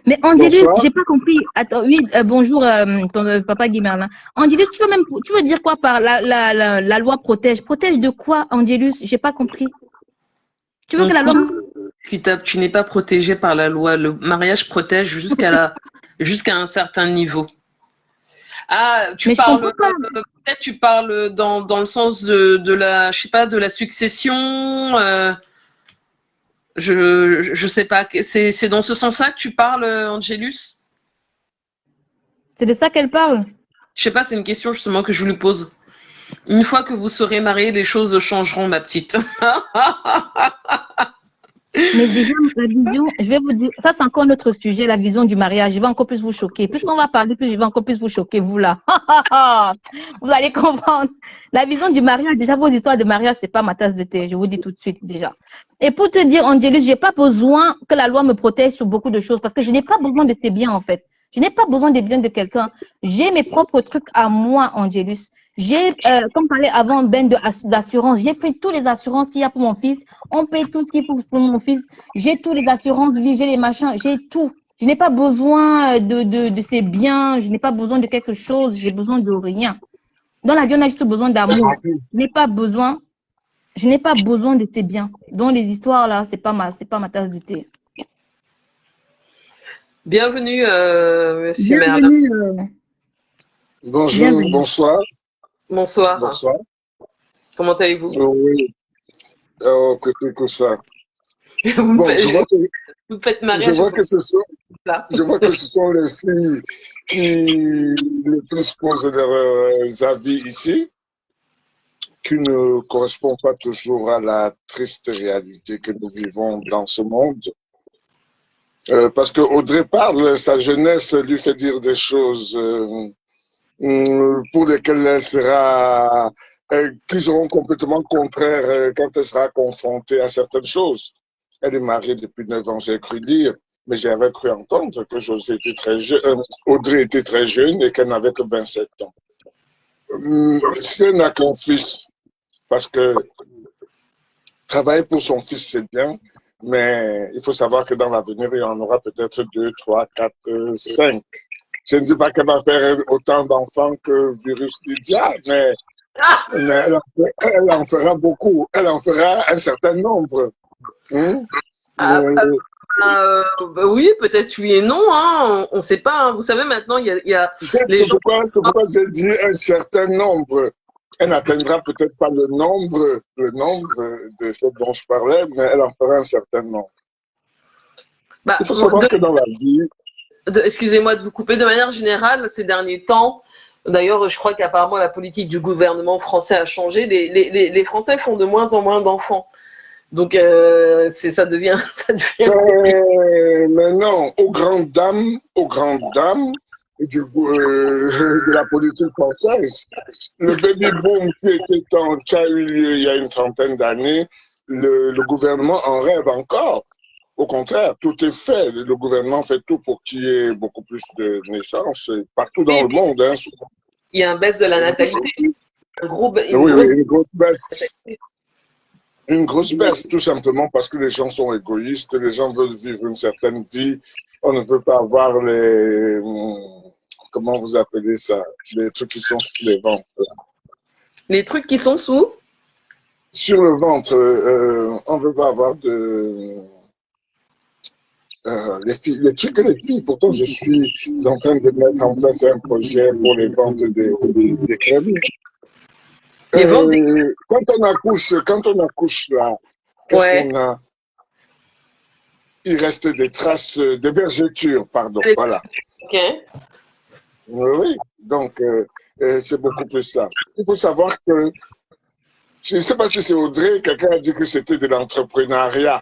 Mais Angélus, j'ai pas compris. Attends, oui, bonjour, papa Guy Merlin. Angélus, tu veux dire quoi par la loi protège? Protège de quoi, Angélus? J'ai pas compris. Tu veux que la loi... Tu n'es pas protégé par la loi. Le mariage protège jusqu'à un certain niveau. Ah, tu Mais je parles, comprends pas. peut-être tu parles dans le sens de la, je sais pas, de la succession. Je sais pas. C'est dans ce sens-là que tu parles, Angelus? C'est de ça qu'elle parle. Je sais pas, c'est une question justement que je lui pose. Une fois que vous serez mariés, les choses changeront, ma petite. Mais déjà, la vision, je vais vous dire, ça c'est encore notre sujet, la vision du mariage. Je vais encore plus vous choquer. Plus on va parler, plus je vais encore plus vous choquer, vous là. Vous allez comprendre. La vision du mariage, déjà, vos histoires de mariage, c'est pas ma tasse de thé. Je vous dis tout de suite, déjà. Et pour te dire, Angélis, j'ai pas besoin que la loi me protège sur beaucoup de choses parce que je n'ai pas besoin de tes biens, en fait. Je n'ai pas besoin des biens de quelqu'un. J'ai mes propres trucs à moi, Angélus. J'ai, comme parlait avant Ben d'assurance, j'ai fait toutes les assurances qu'il y a pour mon fils. On paye tout ce qu'il faut pour mon fils. J'ai toutes les assurances vie, j'ai les machins, j'ai tout. Je n'ai pas besoin de ces biens, je n'ai pas besoin de quelque chose, j'ai besoin de rien. Dans la vie, on a juste besoin d'amour. Je n'ai pas besoin de tes biens. Dans les histoires là, c'est pas ma tasse de thé. Bienvenue, Monsieur Merlin. Bienvenue, Bonjour, bienvenue. bonsoir, Bonsoir. bonsoir. Comment allez-vous? Oh oui, oh, que ça. Vous me Bon, faites, vous me faites je mariage vois que ce sont, là. je vois que ce sont les filles qui le plus posent leurs avis ici, qui ne correspondent pas toujours à la triste réalité que nous vivons dans ce monde. Parce que Audrey parle, sa jeunesse lui fait dire des choses pour lesquelles elle sera, qui seront complètement contraires quand elle sera confrontée à certaines choses. Elle est mariée depuis 9 ans, j'ai cru dire, mais j'avais cru entendre que José était très jeune, Audrey était très jeune et qu'elle n'avait que 27 ans. Si elle n'a qu'un fils, parce que travailler pour son fils, c'est bien, mais il faut savoir que dans l'avenir, il y en aura peut-être 2, 3, 4, 5. Je ne dis pas qu'elle va faire autant d'enfants que Virus Lydia, mais elle en fera beaucoup. Elle en fera un certain nombre. Hein? Ah, Mais, bah oui, peut-être oui et non, hein. On ne sait pas, hein. Vous savez, maintenant, il y a c'est les gens. pourquoi j'ai dit un certain nombre. Elle n'atteindra peut-être pas le nombre de ce dont je parlais, mais elle en fera un certain nombre. Bah, Il faut savoir que dans la vie, excusez-moi de vous couper, de manière générale, ces derniers temps, d'ailleurs, je crois qu'apparemment la politique du gouvernement français a changé. Les Français font de moins en moins d'enfants. Donc, ça devient, ça devient compliqué. mais non, aux grandes dames de la politique française, le baby boom qui a eu lieu il y a une trentaine d'années, le gouvernement en rêve encore. Au contraire, tout est fait. Le gouvernement fait tout pour qu'il y ait beaucoup plus de naissances partout dans Oui, le monde. Hein. il y a un baisse de la natalité. Une Oui, grosse. une grosse baisse. Une grosse baisse, tout simplement parce que les gens sont égoïstes, les gens veulent vivre une certaine vie. On ne peut pas avoir les, comment vous appelez ça, les trucs qui sont sous les ventres. Les trucs qui sont sous. Sur le ventre, on ne veut pas avoir de... les trucs et les filles, pourtant je suis en train de mettre en place un projet pour les ventes des crèmes. Les ventes Quand on accouche là, qu'est-ce Ouais. qu'on a? Il reste des traces de vergetures, pardon, voilà. Ok. Oui, donc c'est beaucoup plus ça. Il faut savoir que, je ne sais pas si c'est Audrey, quelqu'un a dit que c'était de l'entrepreneuriat.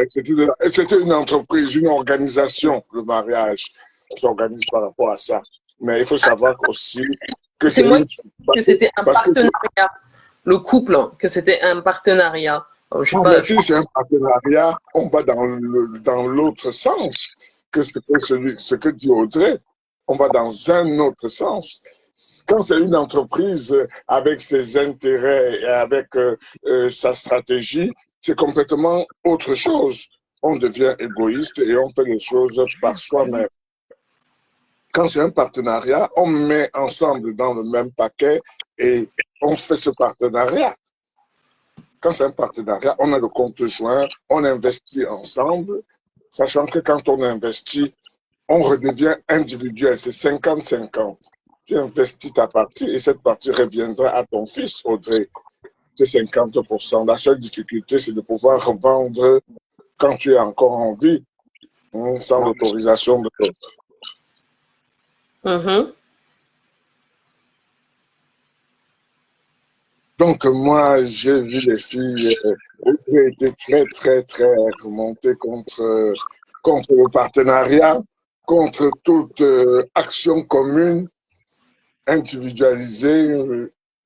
C'était une entreprise, une organisation, le mariage, qui s'organise par rapport à ça. Mais il faut savoir aussi que C'est moi une... que c'était un parce que partenariat. Le couple, que c'était un partenariat. Je sais pas. mais si c'est un partenariat, on va dans l'autre sens que ce que dit Audrey. On va dans un autre sens. Quand c'est une entreprise avec ses intérêts et avec sa stratégie, c'est complètement autre chose. On devient égoïste et on fait les choses par soi-même. Quand c'est un partenariat, on met ensemble dans le même paquet et on fait ce partenariat. Quand c'est un partenariat, on a le compte joint, on investit ensemble, sachant que quand on investit, on redevient individuel, c'est 50-50. Tu investis ta partie et cette partie reviendra à ton fils, Audrey. C'est 50%. La seule difficulté, c'est de pouvoir revendre quand tu es encore en vie, sans l'autorisation de l'autre. Mhm. Donc, moi, j'ai vu les filles qui étaient très, très, très remontées contre le partenariat, contre toute action commune, individualisée.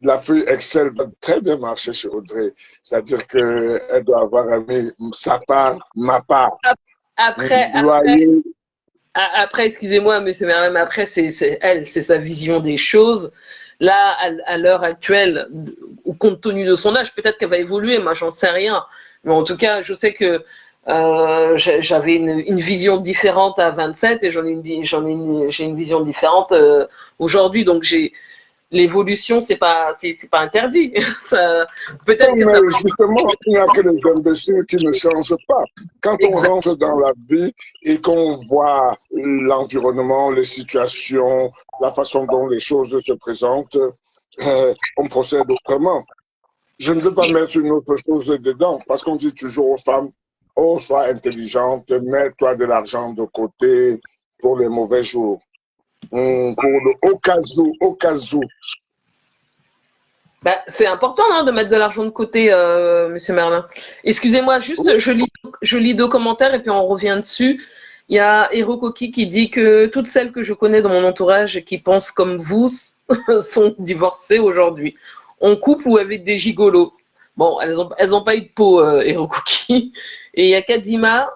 La feuille Excel va très bien marcher chez Audrey. C'est-à-dire qu'elle doit avoir mis sa part, ma part. Après, Loyer. après, excusez-moi, mais c'est même après, c'est elle, c'est sa vision des choses. Là, à l'heure actuelle, ou compte tenu de son âge, peut-être qu'elle va évoluer, moi j'en sais rien. Mais en tout cas, je sais que j'avais une vision différente à 27 et j'ai une vision différente aujourd'hui. Donc l'évolution, c'est pas interdit. Peut-être que ça. Mais justement, il n'y a que les imbéciles qui ne changent pas. Quand on rentre dans la vie et qu'on voit l'environnement, les situations, la façon dont les choses se présentent, on procède autrement. Je ne veux pas mettre une autre chose dedans parce qu'on dit toujours aux femmes, oh, sois intelligente, mets-toi de l'argent de côté pour les mauvais jours. Au cas où, au cas où. Bah, c'est important hein, de mettre de l'argent de côté, Monsieur Merlin. Excusez-moi, juste, je lis deux commentaires et puis on revient dessus. Il y a Hero Coqui qui dit que toutes celles que je connais dans mon entourage qui pensent comme vous sont divorcées aujourd'hui. En couple ou avec des gigolos. Bon, elles ont pas eu de peau, Hero Coqui. Et il y a Kadima,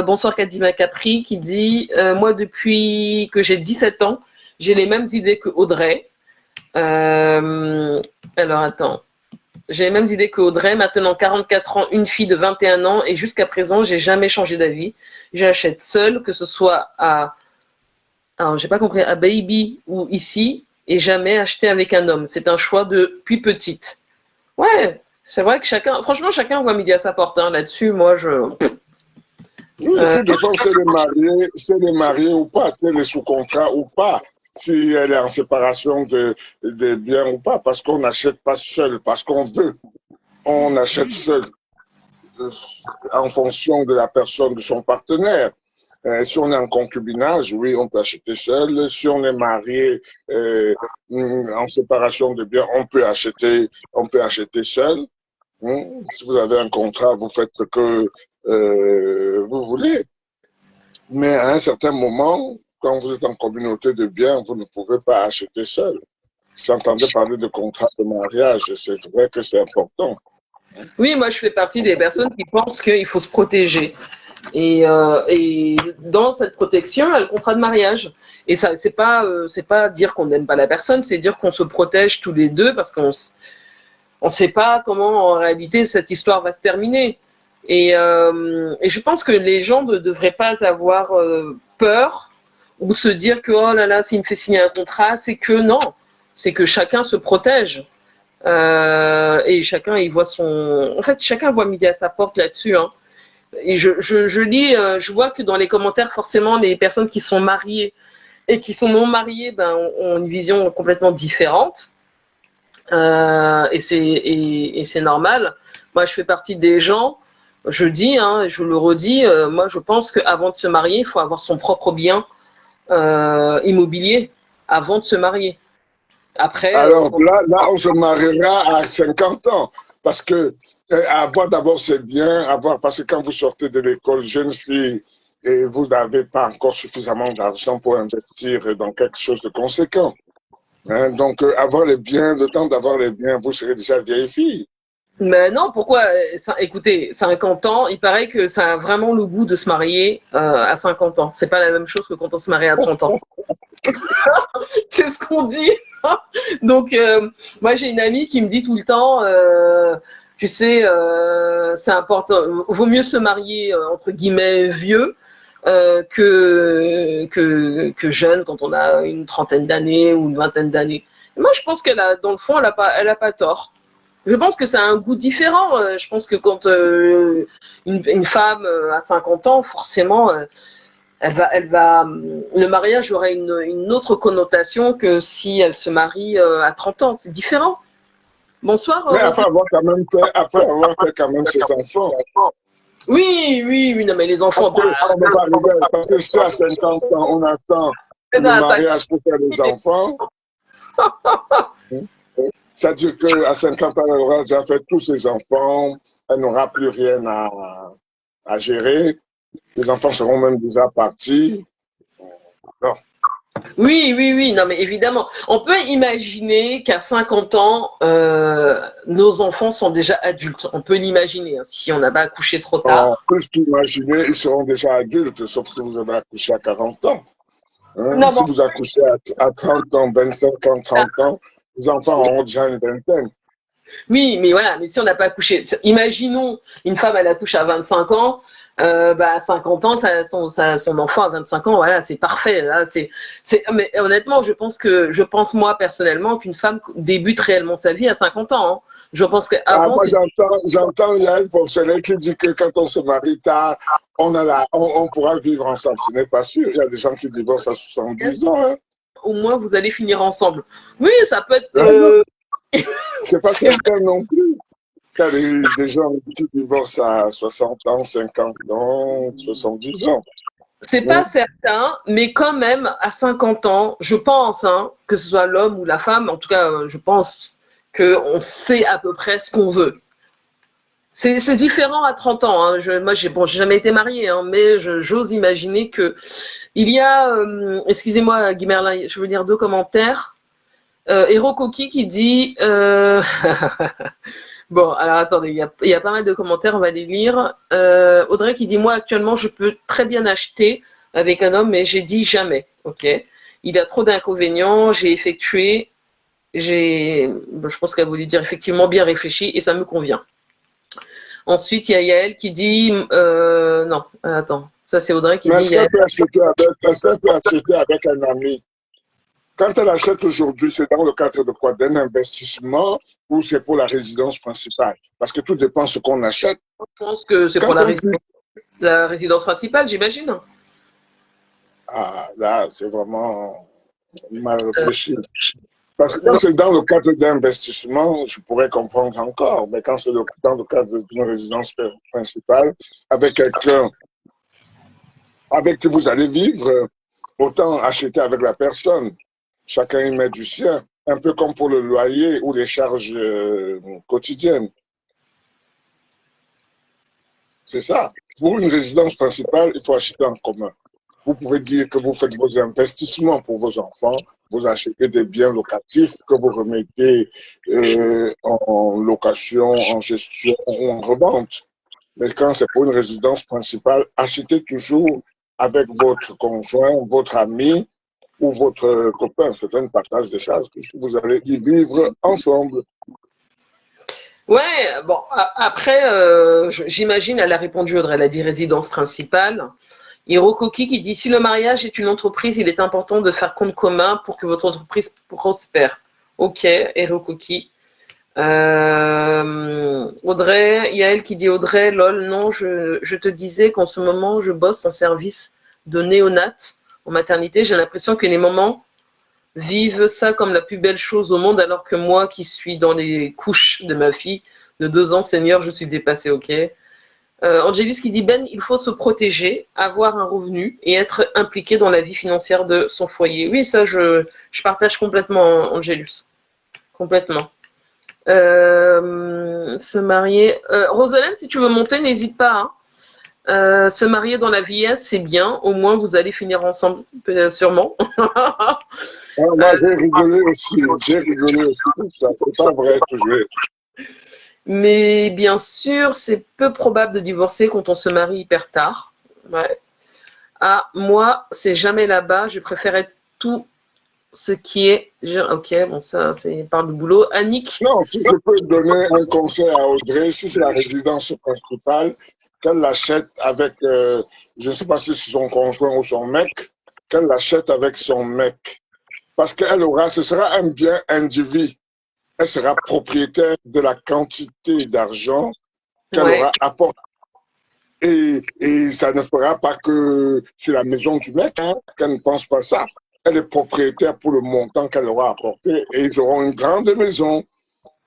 bonsoir Kadima Capri, qui dit moi, depuis que j'ai 17 ans, j'ai les mêmes idées que Audrey. Alors, attends. J'ai les mêmes idées qu'Audrey. Maintenant, 44 ans, une fille de 21 ans. Et jusqu'à présent, j'ai jamais changé d'avis. J'achète seule, que ce soit alors, j'ai pas compris, à Baby ou ici. Et jamais acheté avec un homme. C'est un choix depuis petite. Ouais, c'est vrai que franchement, chacun voit midi à sa porte. Hein. Là-dessus, moi, Oui, tout dépend si elle est mariée ou pas, si elle est sous contrat ou pas, si elle est en séparation de biens ou pas, parce qu'on n'achète pas seul, parce qu'on veut. On achète seul en fonction de la personne, de son partenaire. Si on est en concubinage, oui, on peut acheter seul. Si on est marié en séparation de biens, on peut acheter seul. Si vous avez un contrat, vous faites ce que vous voulez. Mais à un certain moment, quand vous êtes en communauté de biens, vous ne pouvez pas acheter seul. J'entendais parler de contrat de mariage, c'est vrai que c'est important. Oui, moi, je fais partie des personnes qui pensent qu'il faut se protéger. Et dans cette protection, il y a le contrat de mariage. Et ça, c'est pas dire qu'on n'aime pas la personne, c'est dire qu'on se protège tous les deux parce qu'on ne sait pas comment en réalité cette histoire va se terminer. Et je pense que les gens ne devraient pas avoir peur ou se dire que oh là là, s'il me fait signer un contrat, c'est que non, c'est que chacun se protège. Et chacun il voit en fait, chacun voit midi à sa porte là-dessus. Hein. Et je lis, je vois que dans les commentaires, forcément, les personnes qui sont mariées et qui sont non mariées ont une vision complètement différente. Et c'est normal. Moi, je fais partie des gens, je dis, hein, je le redis, moi, je pense qu'avant de se marier, il faut avoir son propre bien immobilier avant de se marier. Après, alors là, on se mariera à 50 ans. Parce que avoir d'abord c'est bien, parce que quand vous sortez de l'école, jeune fille, et vous n'avez pas encore suffisamment d'argent pour investir dans quelque chose de conséquent. Hein, donc, avoir les biens, le temps d'avoir les biens, vous serez déjà vieille fille. Mais non, pourquoi écoutez, 50 ans, il paraît que ça a vraiment le goût de se marier à 50 ans. C'est pas la même chose que quand on se marie à 30 ans. C'est ce qu'on dit. Donc, moi, j'ai une amie qui me dit tout le temps, tu sais, c'est important, vaut mieux se marier, entre guillemets, vieux que jeune, quand on a une trentaine d'années ou une vingtaine d'années. Moi, je pense dans le fond, elle a pas tort. Je pense que ça a un goût différent. Je pense que quand une femme a 50 ans, forcément, le mariage aurait une autre connotation que si elle se marie à 30 ans. C'est différent. Bonsoir, Mais après Roselyne. après avoir fait quand même ses enfants. Oui, oui, oui, non, mais les enfants, Parce que, on va pas rigoler, parce que si à 50 ans, on attend c'est le ça, ça- mariage pour faire des enfants, ça veut dire qu'à 50 ans, elle aura déjà fait tous ses enfants, elle n'aura plus rien à gérer, les enfants seront même déjà partis. Non. Oui, oui, oui, non, mais évidemment. On peut imaginer qu'à 50 ans, nos enfants sont déjà adultes. On peut l'imaginer, hein, si on n'a pas accouché trop tard. Plus qu'imaginez, ils seront déjà adultes, sauf si vous avez accouché à 40 ans. Hein? Non, Si bon, vous accouchez à 30 ans, 25 ans, 30 ans, les enfants auront déjà une vingtaine. oui, mais voilà, mais si on n'a pas accouché, imaginons une femme, elle accouche à 25 ans, à 50 ans, son enfant à 25 ans, voilà, c'est parfait. Là, mais honnêtement, je pense moi personnellement qu'une femme débute réellement sa vie à 50 ans. Hein. Je pense Ah, qu'avant, moi, c'est j'entends Yael Porcelet qui dit que quand on se marie tard, on pourra vivre ensemble. Ce n'est pas sûr. Il y a des gens qui divorcent à 70 ans. Hein. au moins vous allez finir ensemble. Oui, ça peut être. C'est pas certain non plus. Il y a des gens qui divorcent à 60 ans, 50 ans, 70 ans. C'est Hein. pas certain, mais quand même, à 50 ans, je pense, hein, que ce soit l'homme ou la femme, en tout cas, je pense qu'on sait à peu près ce qu'on veut. C'est différent à 30 ans. Hein. Moi, j'ai jamais été mariée, hein, mais j'ose imaginer que il y a, excusez-moi, Guy Merlin, je veux lire 2 commentaires. Hero Coqui qui dit, bon, alors attendez, il y a pas mal de commentaires, on va les lire. Audrey qui dit, moi actuellement, je peux très bien acheter avec un homme, mais j'ai dit jamais. Ok. Il a trop d'inconvénients, je pense qu'elle voulait dire effectivement bien réfléchi et ça me convient. Ensuite, il y a Yael qui dit, non, attends, ça c'est Audrey qui Mais dit, est-ce qu'elle peut acheter avec un ami? Quand elle achète aujourd'hui, c'est dans le cadre de quoi? D'un investissement ou c'est pour la résidence principale? Parce que tout dépend de ce qu'on achète. je pense que c'est Quand pour la résidence principale, j'imagine. Ah, là, c'est vraiment mal réfléchi. Parce que quand c'est dans le cadre d'investissement, je pourrais comprendre encore. Mais quand c'est dans le cadre d'une résidence principale, avec quelqu'un avec qui vous allez vivre, autant acheter avec la personne. Chacun y met du sien. Un peu comme pour le loyer ou les charges quotidiennes. C'est ça. Pour une résidence principale, il faut acheter en commun. Vous pouvez dire que vous faites vos investissements pour vos enfants, vous achetez des biens locatifs que vous remettez en location, en gestion ou en revente. Mais quand c'est pour une résidence principale, achetez toujours avec votre conjoint, votre ami ou votre copain. C'est un partage des charges puisque vous allez y vivre ensemble. Ouais, bon, après, j'imagine, elle a répondu, Audrey, elle a dit résidence principale. Hirokoki qui dit, si le mariage est une entreprise, il est important de faire compte commun pour que votre entreprise prospère. Ok, Hirokoki. Audrey, Yael qui dit, Audrey, lol, non, je te disais qu'en ce moment, je bosse en service de néonat en maternité. J'ai l'impression que les mamans vivent ça comme la plus belle chose au monde, alors que moi qui suis dans les couches de ma fille de 2 ans, Seigneur, je suis dépassée, ok. Angélus qui dit, Ben, il faut se protéger, avoir un revenu et être impliqué dans la vie financière de son foyer. Oui, ça, je partage complètement, Angélus. Complètement. Se marier. Roselaine, si tu veux monter, n'hésite pas. Hein. Se marier dans la vieillesse, c'est bien. Au moins, vous allez finir ensemble, sûrement. Moi, j'ai rigolé aussi. J'ai rigolé aussi comme ça. C'est pas vrai toujours. Mais bien sûr, c'est peu probable de divorcer quand on se marie hyper tard. Ouais. Ah, moi, c'est jamais là-bas. Je préférais tout ce qui est. Ok, bon, ça, c'est par le boulot. Annick. Non, si je peux donner un conseil à Audrey, si c'est la résidence principale, qu'elle l'achète avec, je ne sais pas si c'est son conjoint ou son mec, qu'elle l'achète avec son mec. Parce qu'elle aura, ce sera un bien individu. Elle sera propriétaire de la quantité d'argent qu'elle Ouais. aura apporté. Et ça ne fera pas que c'est la maison du mec, hein, qu'elle ne pense pas ça. Elle est propriétaire pour le montant qu'elle aura apporté et ils auront une grande maison.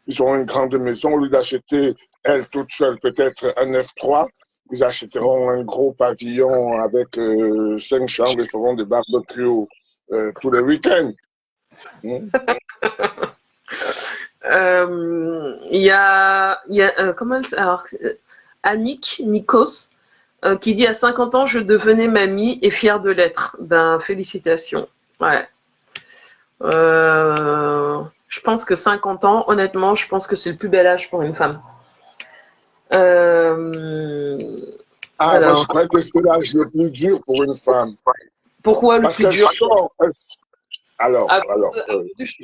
Ils auront une grande maison au lieu d'acheter, elle toute seule, peut-être un F3. Ils achèteront un gros pavillon avec 5 chambres et feront des barbecues tous les week-ends. Comment alors, Annick, Nikos, qui dit à 50 ans, je devenais mamie et fière de l'être. Ben, félicitations. Ouais. Je pense que 50 ans, honnêtement, je pense que c'est le plus bel âge pour une femme. Moi, je crois que c'est l'âge le plus dur pour une femme. Pourquoi le Parce plus qu'elle dur? sort. Je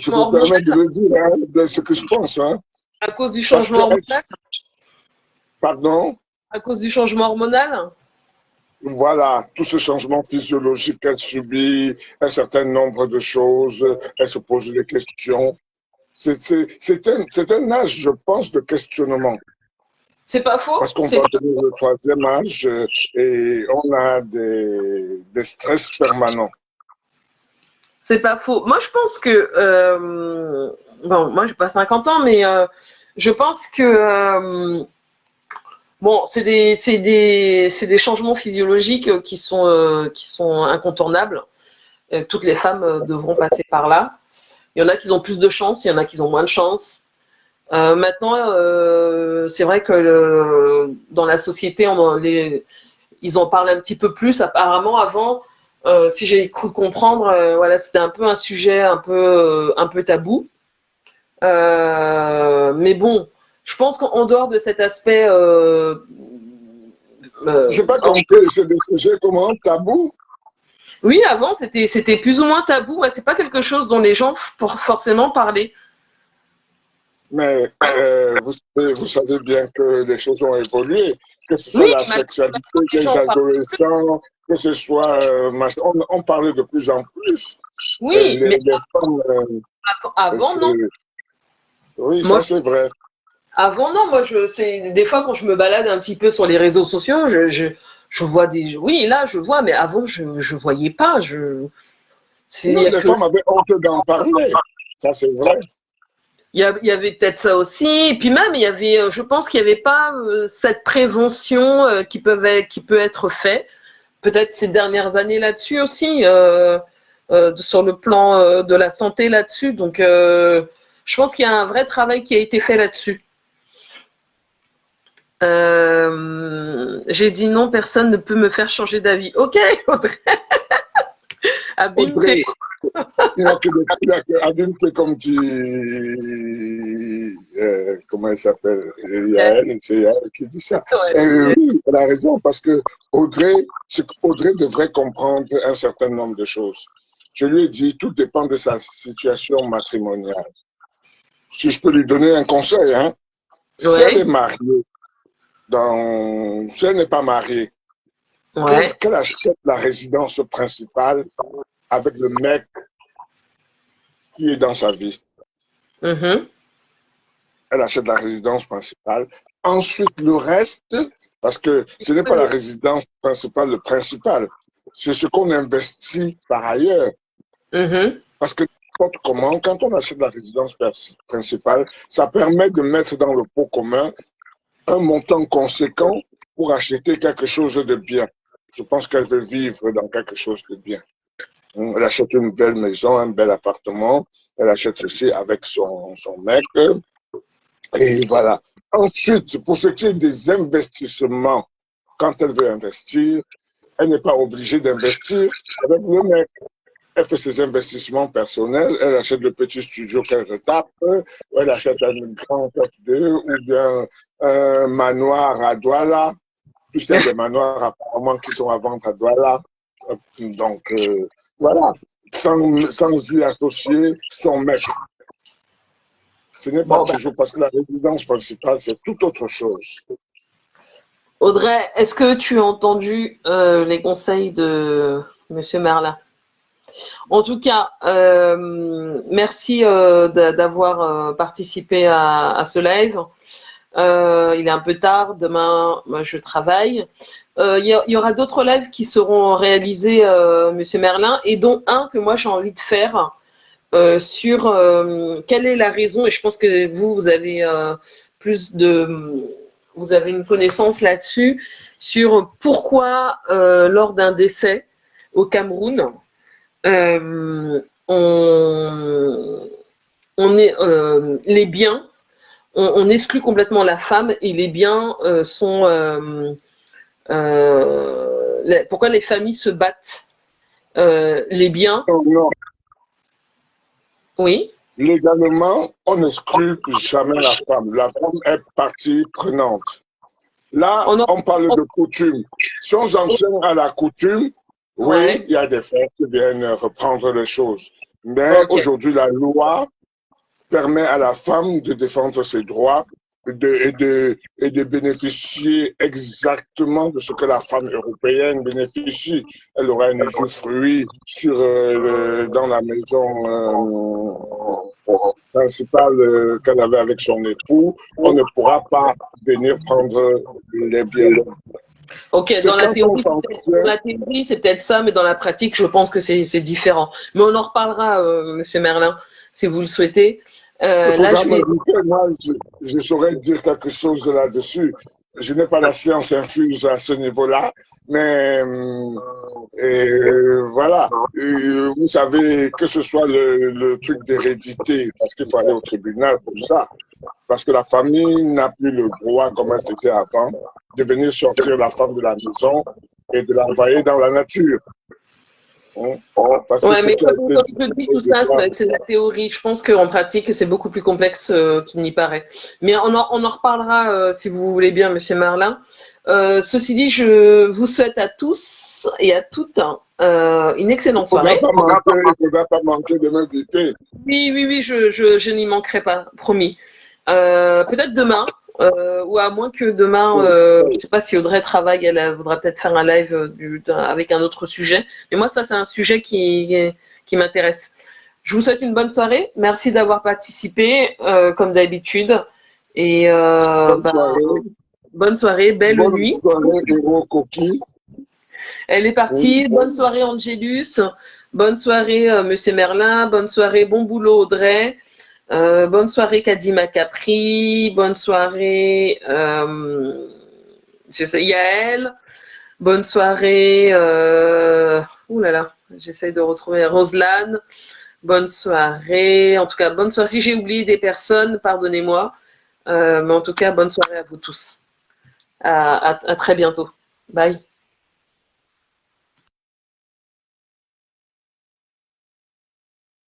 me permets de le dire, hein, de ce que je pense. Hein, à cause du changement hormonal? Pardon? À cause du changement hormonal? Voilà, tout ce changement physiologique qu'elle subit, un certain nombre de choses, elle se pose des questions. C'est un âge, je pense, de questionnement. C'est pas faux. Parce qu'on va devenir le troisième âge et on a des stress permanents. C'est pas faux. Moi, je pense que bon, moi, j'ai pas 50 ans, mais je pense que bon, c'est des changements physiologiques qui sont incontournables. Toutes les femmes devront passer par là. Il y en a qui ont plus de chance, il y en a qui ont moins de chance. Maintenant, c'est vrai que dans la société, ils en parlent un petit peu plus. Apparemment, avant, si j'ai cru comprendre, voilà, c'était un peu un sujet un peu tabou. Mais bon, je pense qu'en dehors de cet aspect, Je n'ai pas compris, c'est des sujets comment tabou? oui, avant c'était plus ou moins tabou. Ouais, c'est pas quelque chose dont les gens forcément parlaient. Mais vous savez bien que les choses ont évolué, que ce soit Oui, la sexualité les des gens parlent. adolescents, que ce soit... on parlait de plus en plus. Oui, mais Les femmes... avant non. Oui, Moi, ça c'est vrai. avant non. Moi, c'est des fois quand je me balade un petit peu sur les réseaux sociaux, je vois des. Oui, là, je vois, mais avant, je voyais pas. Non, les femmes avaient honte d'en parler. Ça c'est vrai. Il y avait peut-être ça aussi. Et puis même, il y avait, je pense qu'il n'y avait pas cette prévention qui peut être faite. Peut-être ces dernières années là-dessus aussi, sur le plan de la santé là-dessus. Donc, je pense qu'il y a un vrai travail qui a été fait là-dessus. J'ai dit non, personne ne peut me faire changer d'avis. Ok, Audrey. Abim, Audrey, il n'y a que Abim comme dit, comment elle s'appelle, c'est elle qui dit ça. Oui, elle a raison, parce que Audrey devrait comprendre un certain nombre de choses. Je lui ai dit, tout dépend de sa situation matrimoniale. Si je peux lui donner un conseil, hein, si elle est mariée, si elle n'est pas mariée, qu'elle achète la résidence principale avec le mec qui est dans sa vie. Elle achète la résidence principale. Ensuite, le reste, parce que ce n'est pas la résidence principale le principal, c'est ce qu'on investit par ailleurs. Parce que n'importe comment, quand on achète la résidence principale, ça permet de mettre dans le pot commun un montant conséquent pour acheter quelque chose de bien. Je pense qu'elle veut vivre dans quelque chose de bien. Elle achète une belle maison, un bel appartement. Elle achète ceci avec son mec. Et voilà. Ensuite, pour ce qui est des investissements, quand elle veut investir, elle n'est pas obligée d'investir avec le mec. Elle fait ses investissements personnels. Elle achète le petit studio qu'elle retape. Elle achète un grand F2 ou bien un manoir à Douala. Puisqu'il y a des manoirs apparemment qui sont à vendre à Douala. Donc, voilà, sans y associer son mec. Ce n'est pas toujours parce que la résidence principale, c'est tout autre chose. Audrey, est-ce que tu as entendu les conseils de M. Merlin? En tout cas, merci d'avoir participé à ce live. Il est un peu tard. Demain, moi, je travaille. Il y aura d'autres lives qui seront réalisés, Monsieur Merlin, et dont un que moi j'ai envie de faire sur quelle est la raison, et je pense que vous avez plus de, vous avez une connaissance là-dessus, sur pourquoi lors d'un décès au Cameroun, on est les biens, on exclut complètement la femme et les biens sont pourquoi les familles se battent, les biens. Non, Oui. légalement, on n'exclut jamais la femme. La femme est partie prenante. Là, on parle de coutume. Si on s'en tient à la coutume, oui, Ouais. il y a des frères qui viennent reprendre les choses. Mais aujourd'hui, la loi permet à la femme de défendre ses droits et de bénéficier exactement de ce que la femme européenne bénéficie. Elle aura un usufruit dans la maison principale qu'elle avait avec son époux. On ne pourra pas venir prendre les biens. Ok, dans la théorie, c'est peut-être ça, mais dans la pratique, je pense que c'est différent. Mais on en reparlera, Monsieur Merlin, si vous le souhaitet. Moi, je saurais dire quelque chose là-dessus. Je n'ai pas la science infuse à ce niveau-là, mais voilà. Vous savez, que ce soit le truc d'hérédité, parce qu'il faut aller au tribunal pour ça, parce que la famille n'a plus le droit, comme elle faisait avant, de venir sortir la femme de la maison et de l'envoyer dans la nature. Parce que mais comme je dis, tout ça, c'est la théorie. Je pense qu'en pratique, c'est beaucoup plus complexe qu'il n'y paraît. Mais on en reparlera si vous voulez bien, Monsieur Merlin. Ceci dit, je vous souhaite à tous et à toutes une excellente soirée. Il ne faudra pas manquer de m'inviter. Oui, je n'y manquerai pas, promis. Peut-être demain. Ou à moins que demain, je ne sais pas si Audrey travaille, elle voudra peut-être faire un live avec un autre sujet. Mais moi, ça, c'est un sujet qui m'intéresse. Je vous souhaite une bonne soirée. Merci d'avoir participé, comme d'habitude. Et bonne soirée, belle nuit. Bonne soirée, Héros Coquille. Elle est partie. Oui. Bonne soirée, Angélus. Bonne soirée, Monsieur Merlin. Bonne soirée, bon boulot, Audrey. Bonne soirée Kadima Capri, bonne soirée Yael, bonne soirée ouh là là, j'essaye de retrouver Roselane, bonne soirée, en tout cas bonne soirée, si j'ai oublié des personnes, pardonnez-moi, mais en tout cas bonne soirée à vous tous, à très bientôt, bye.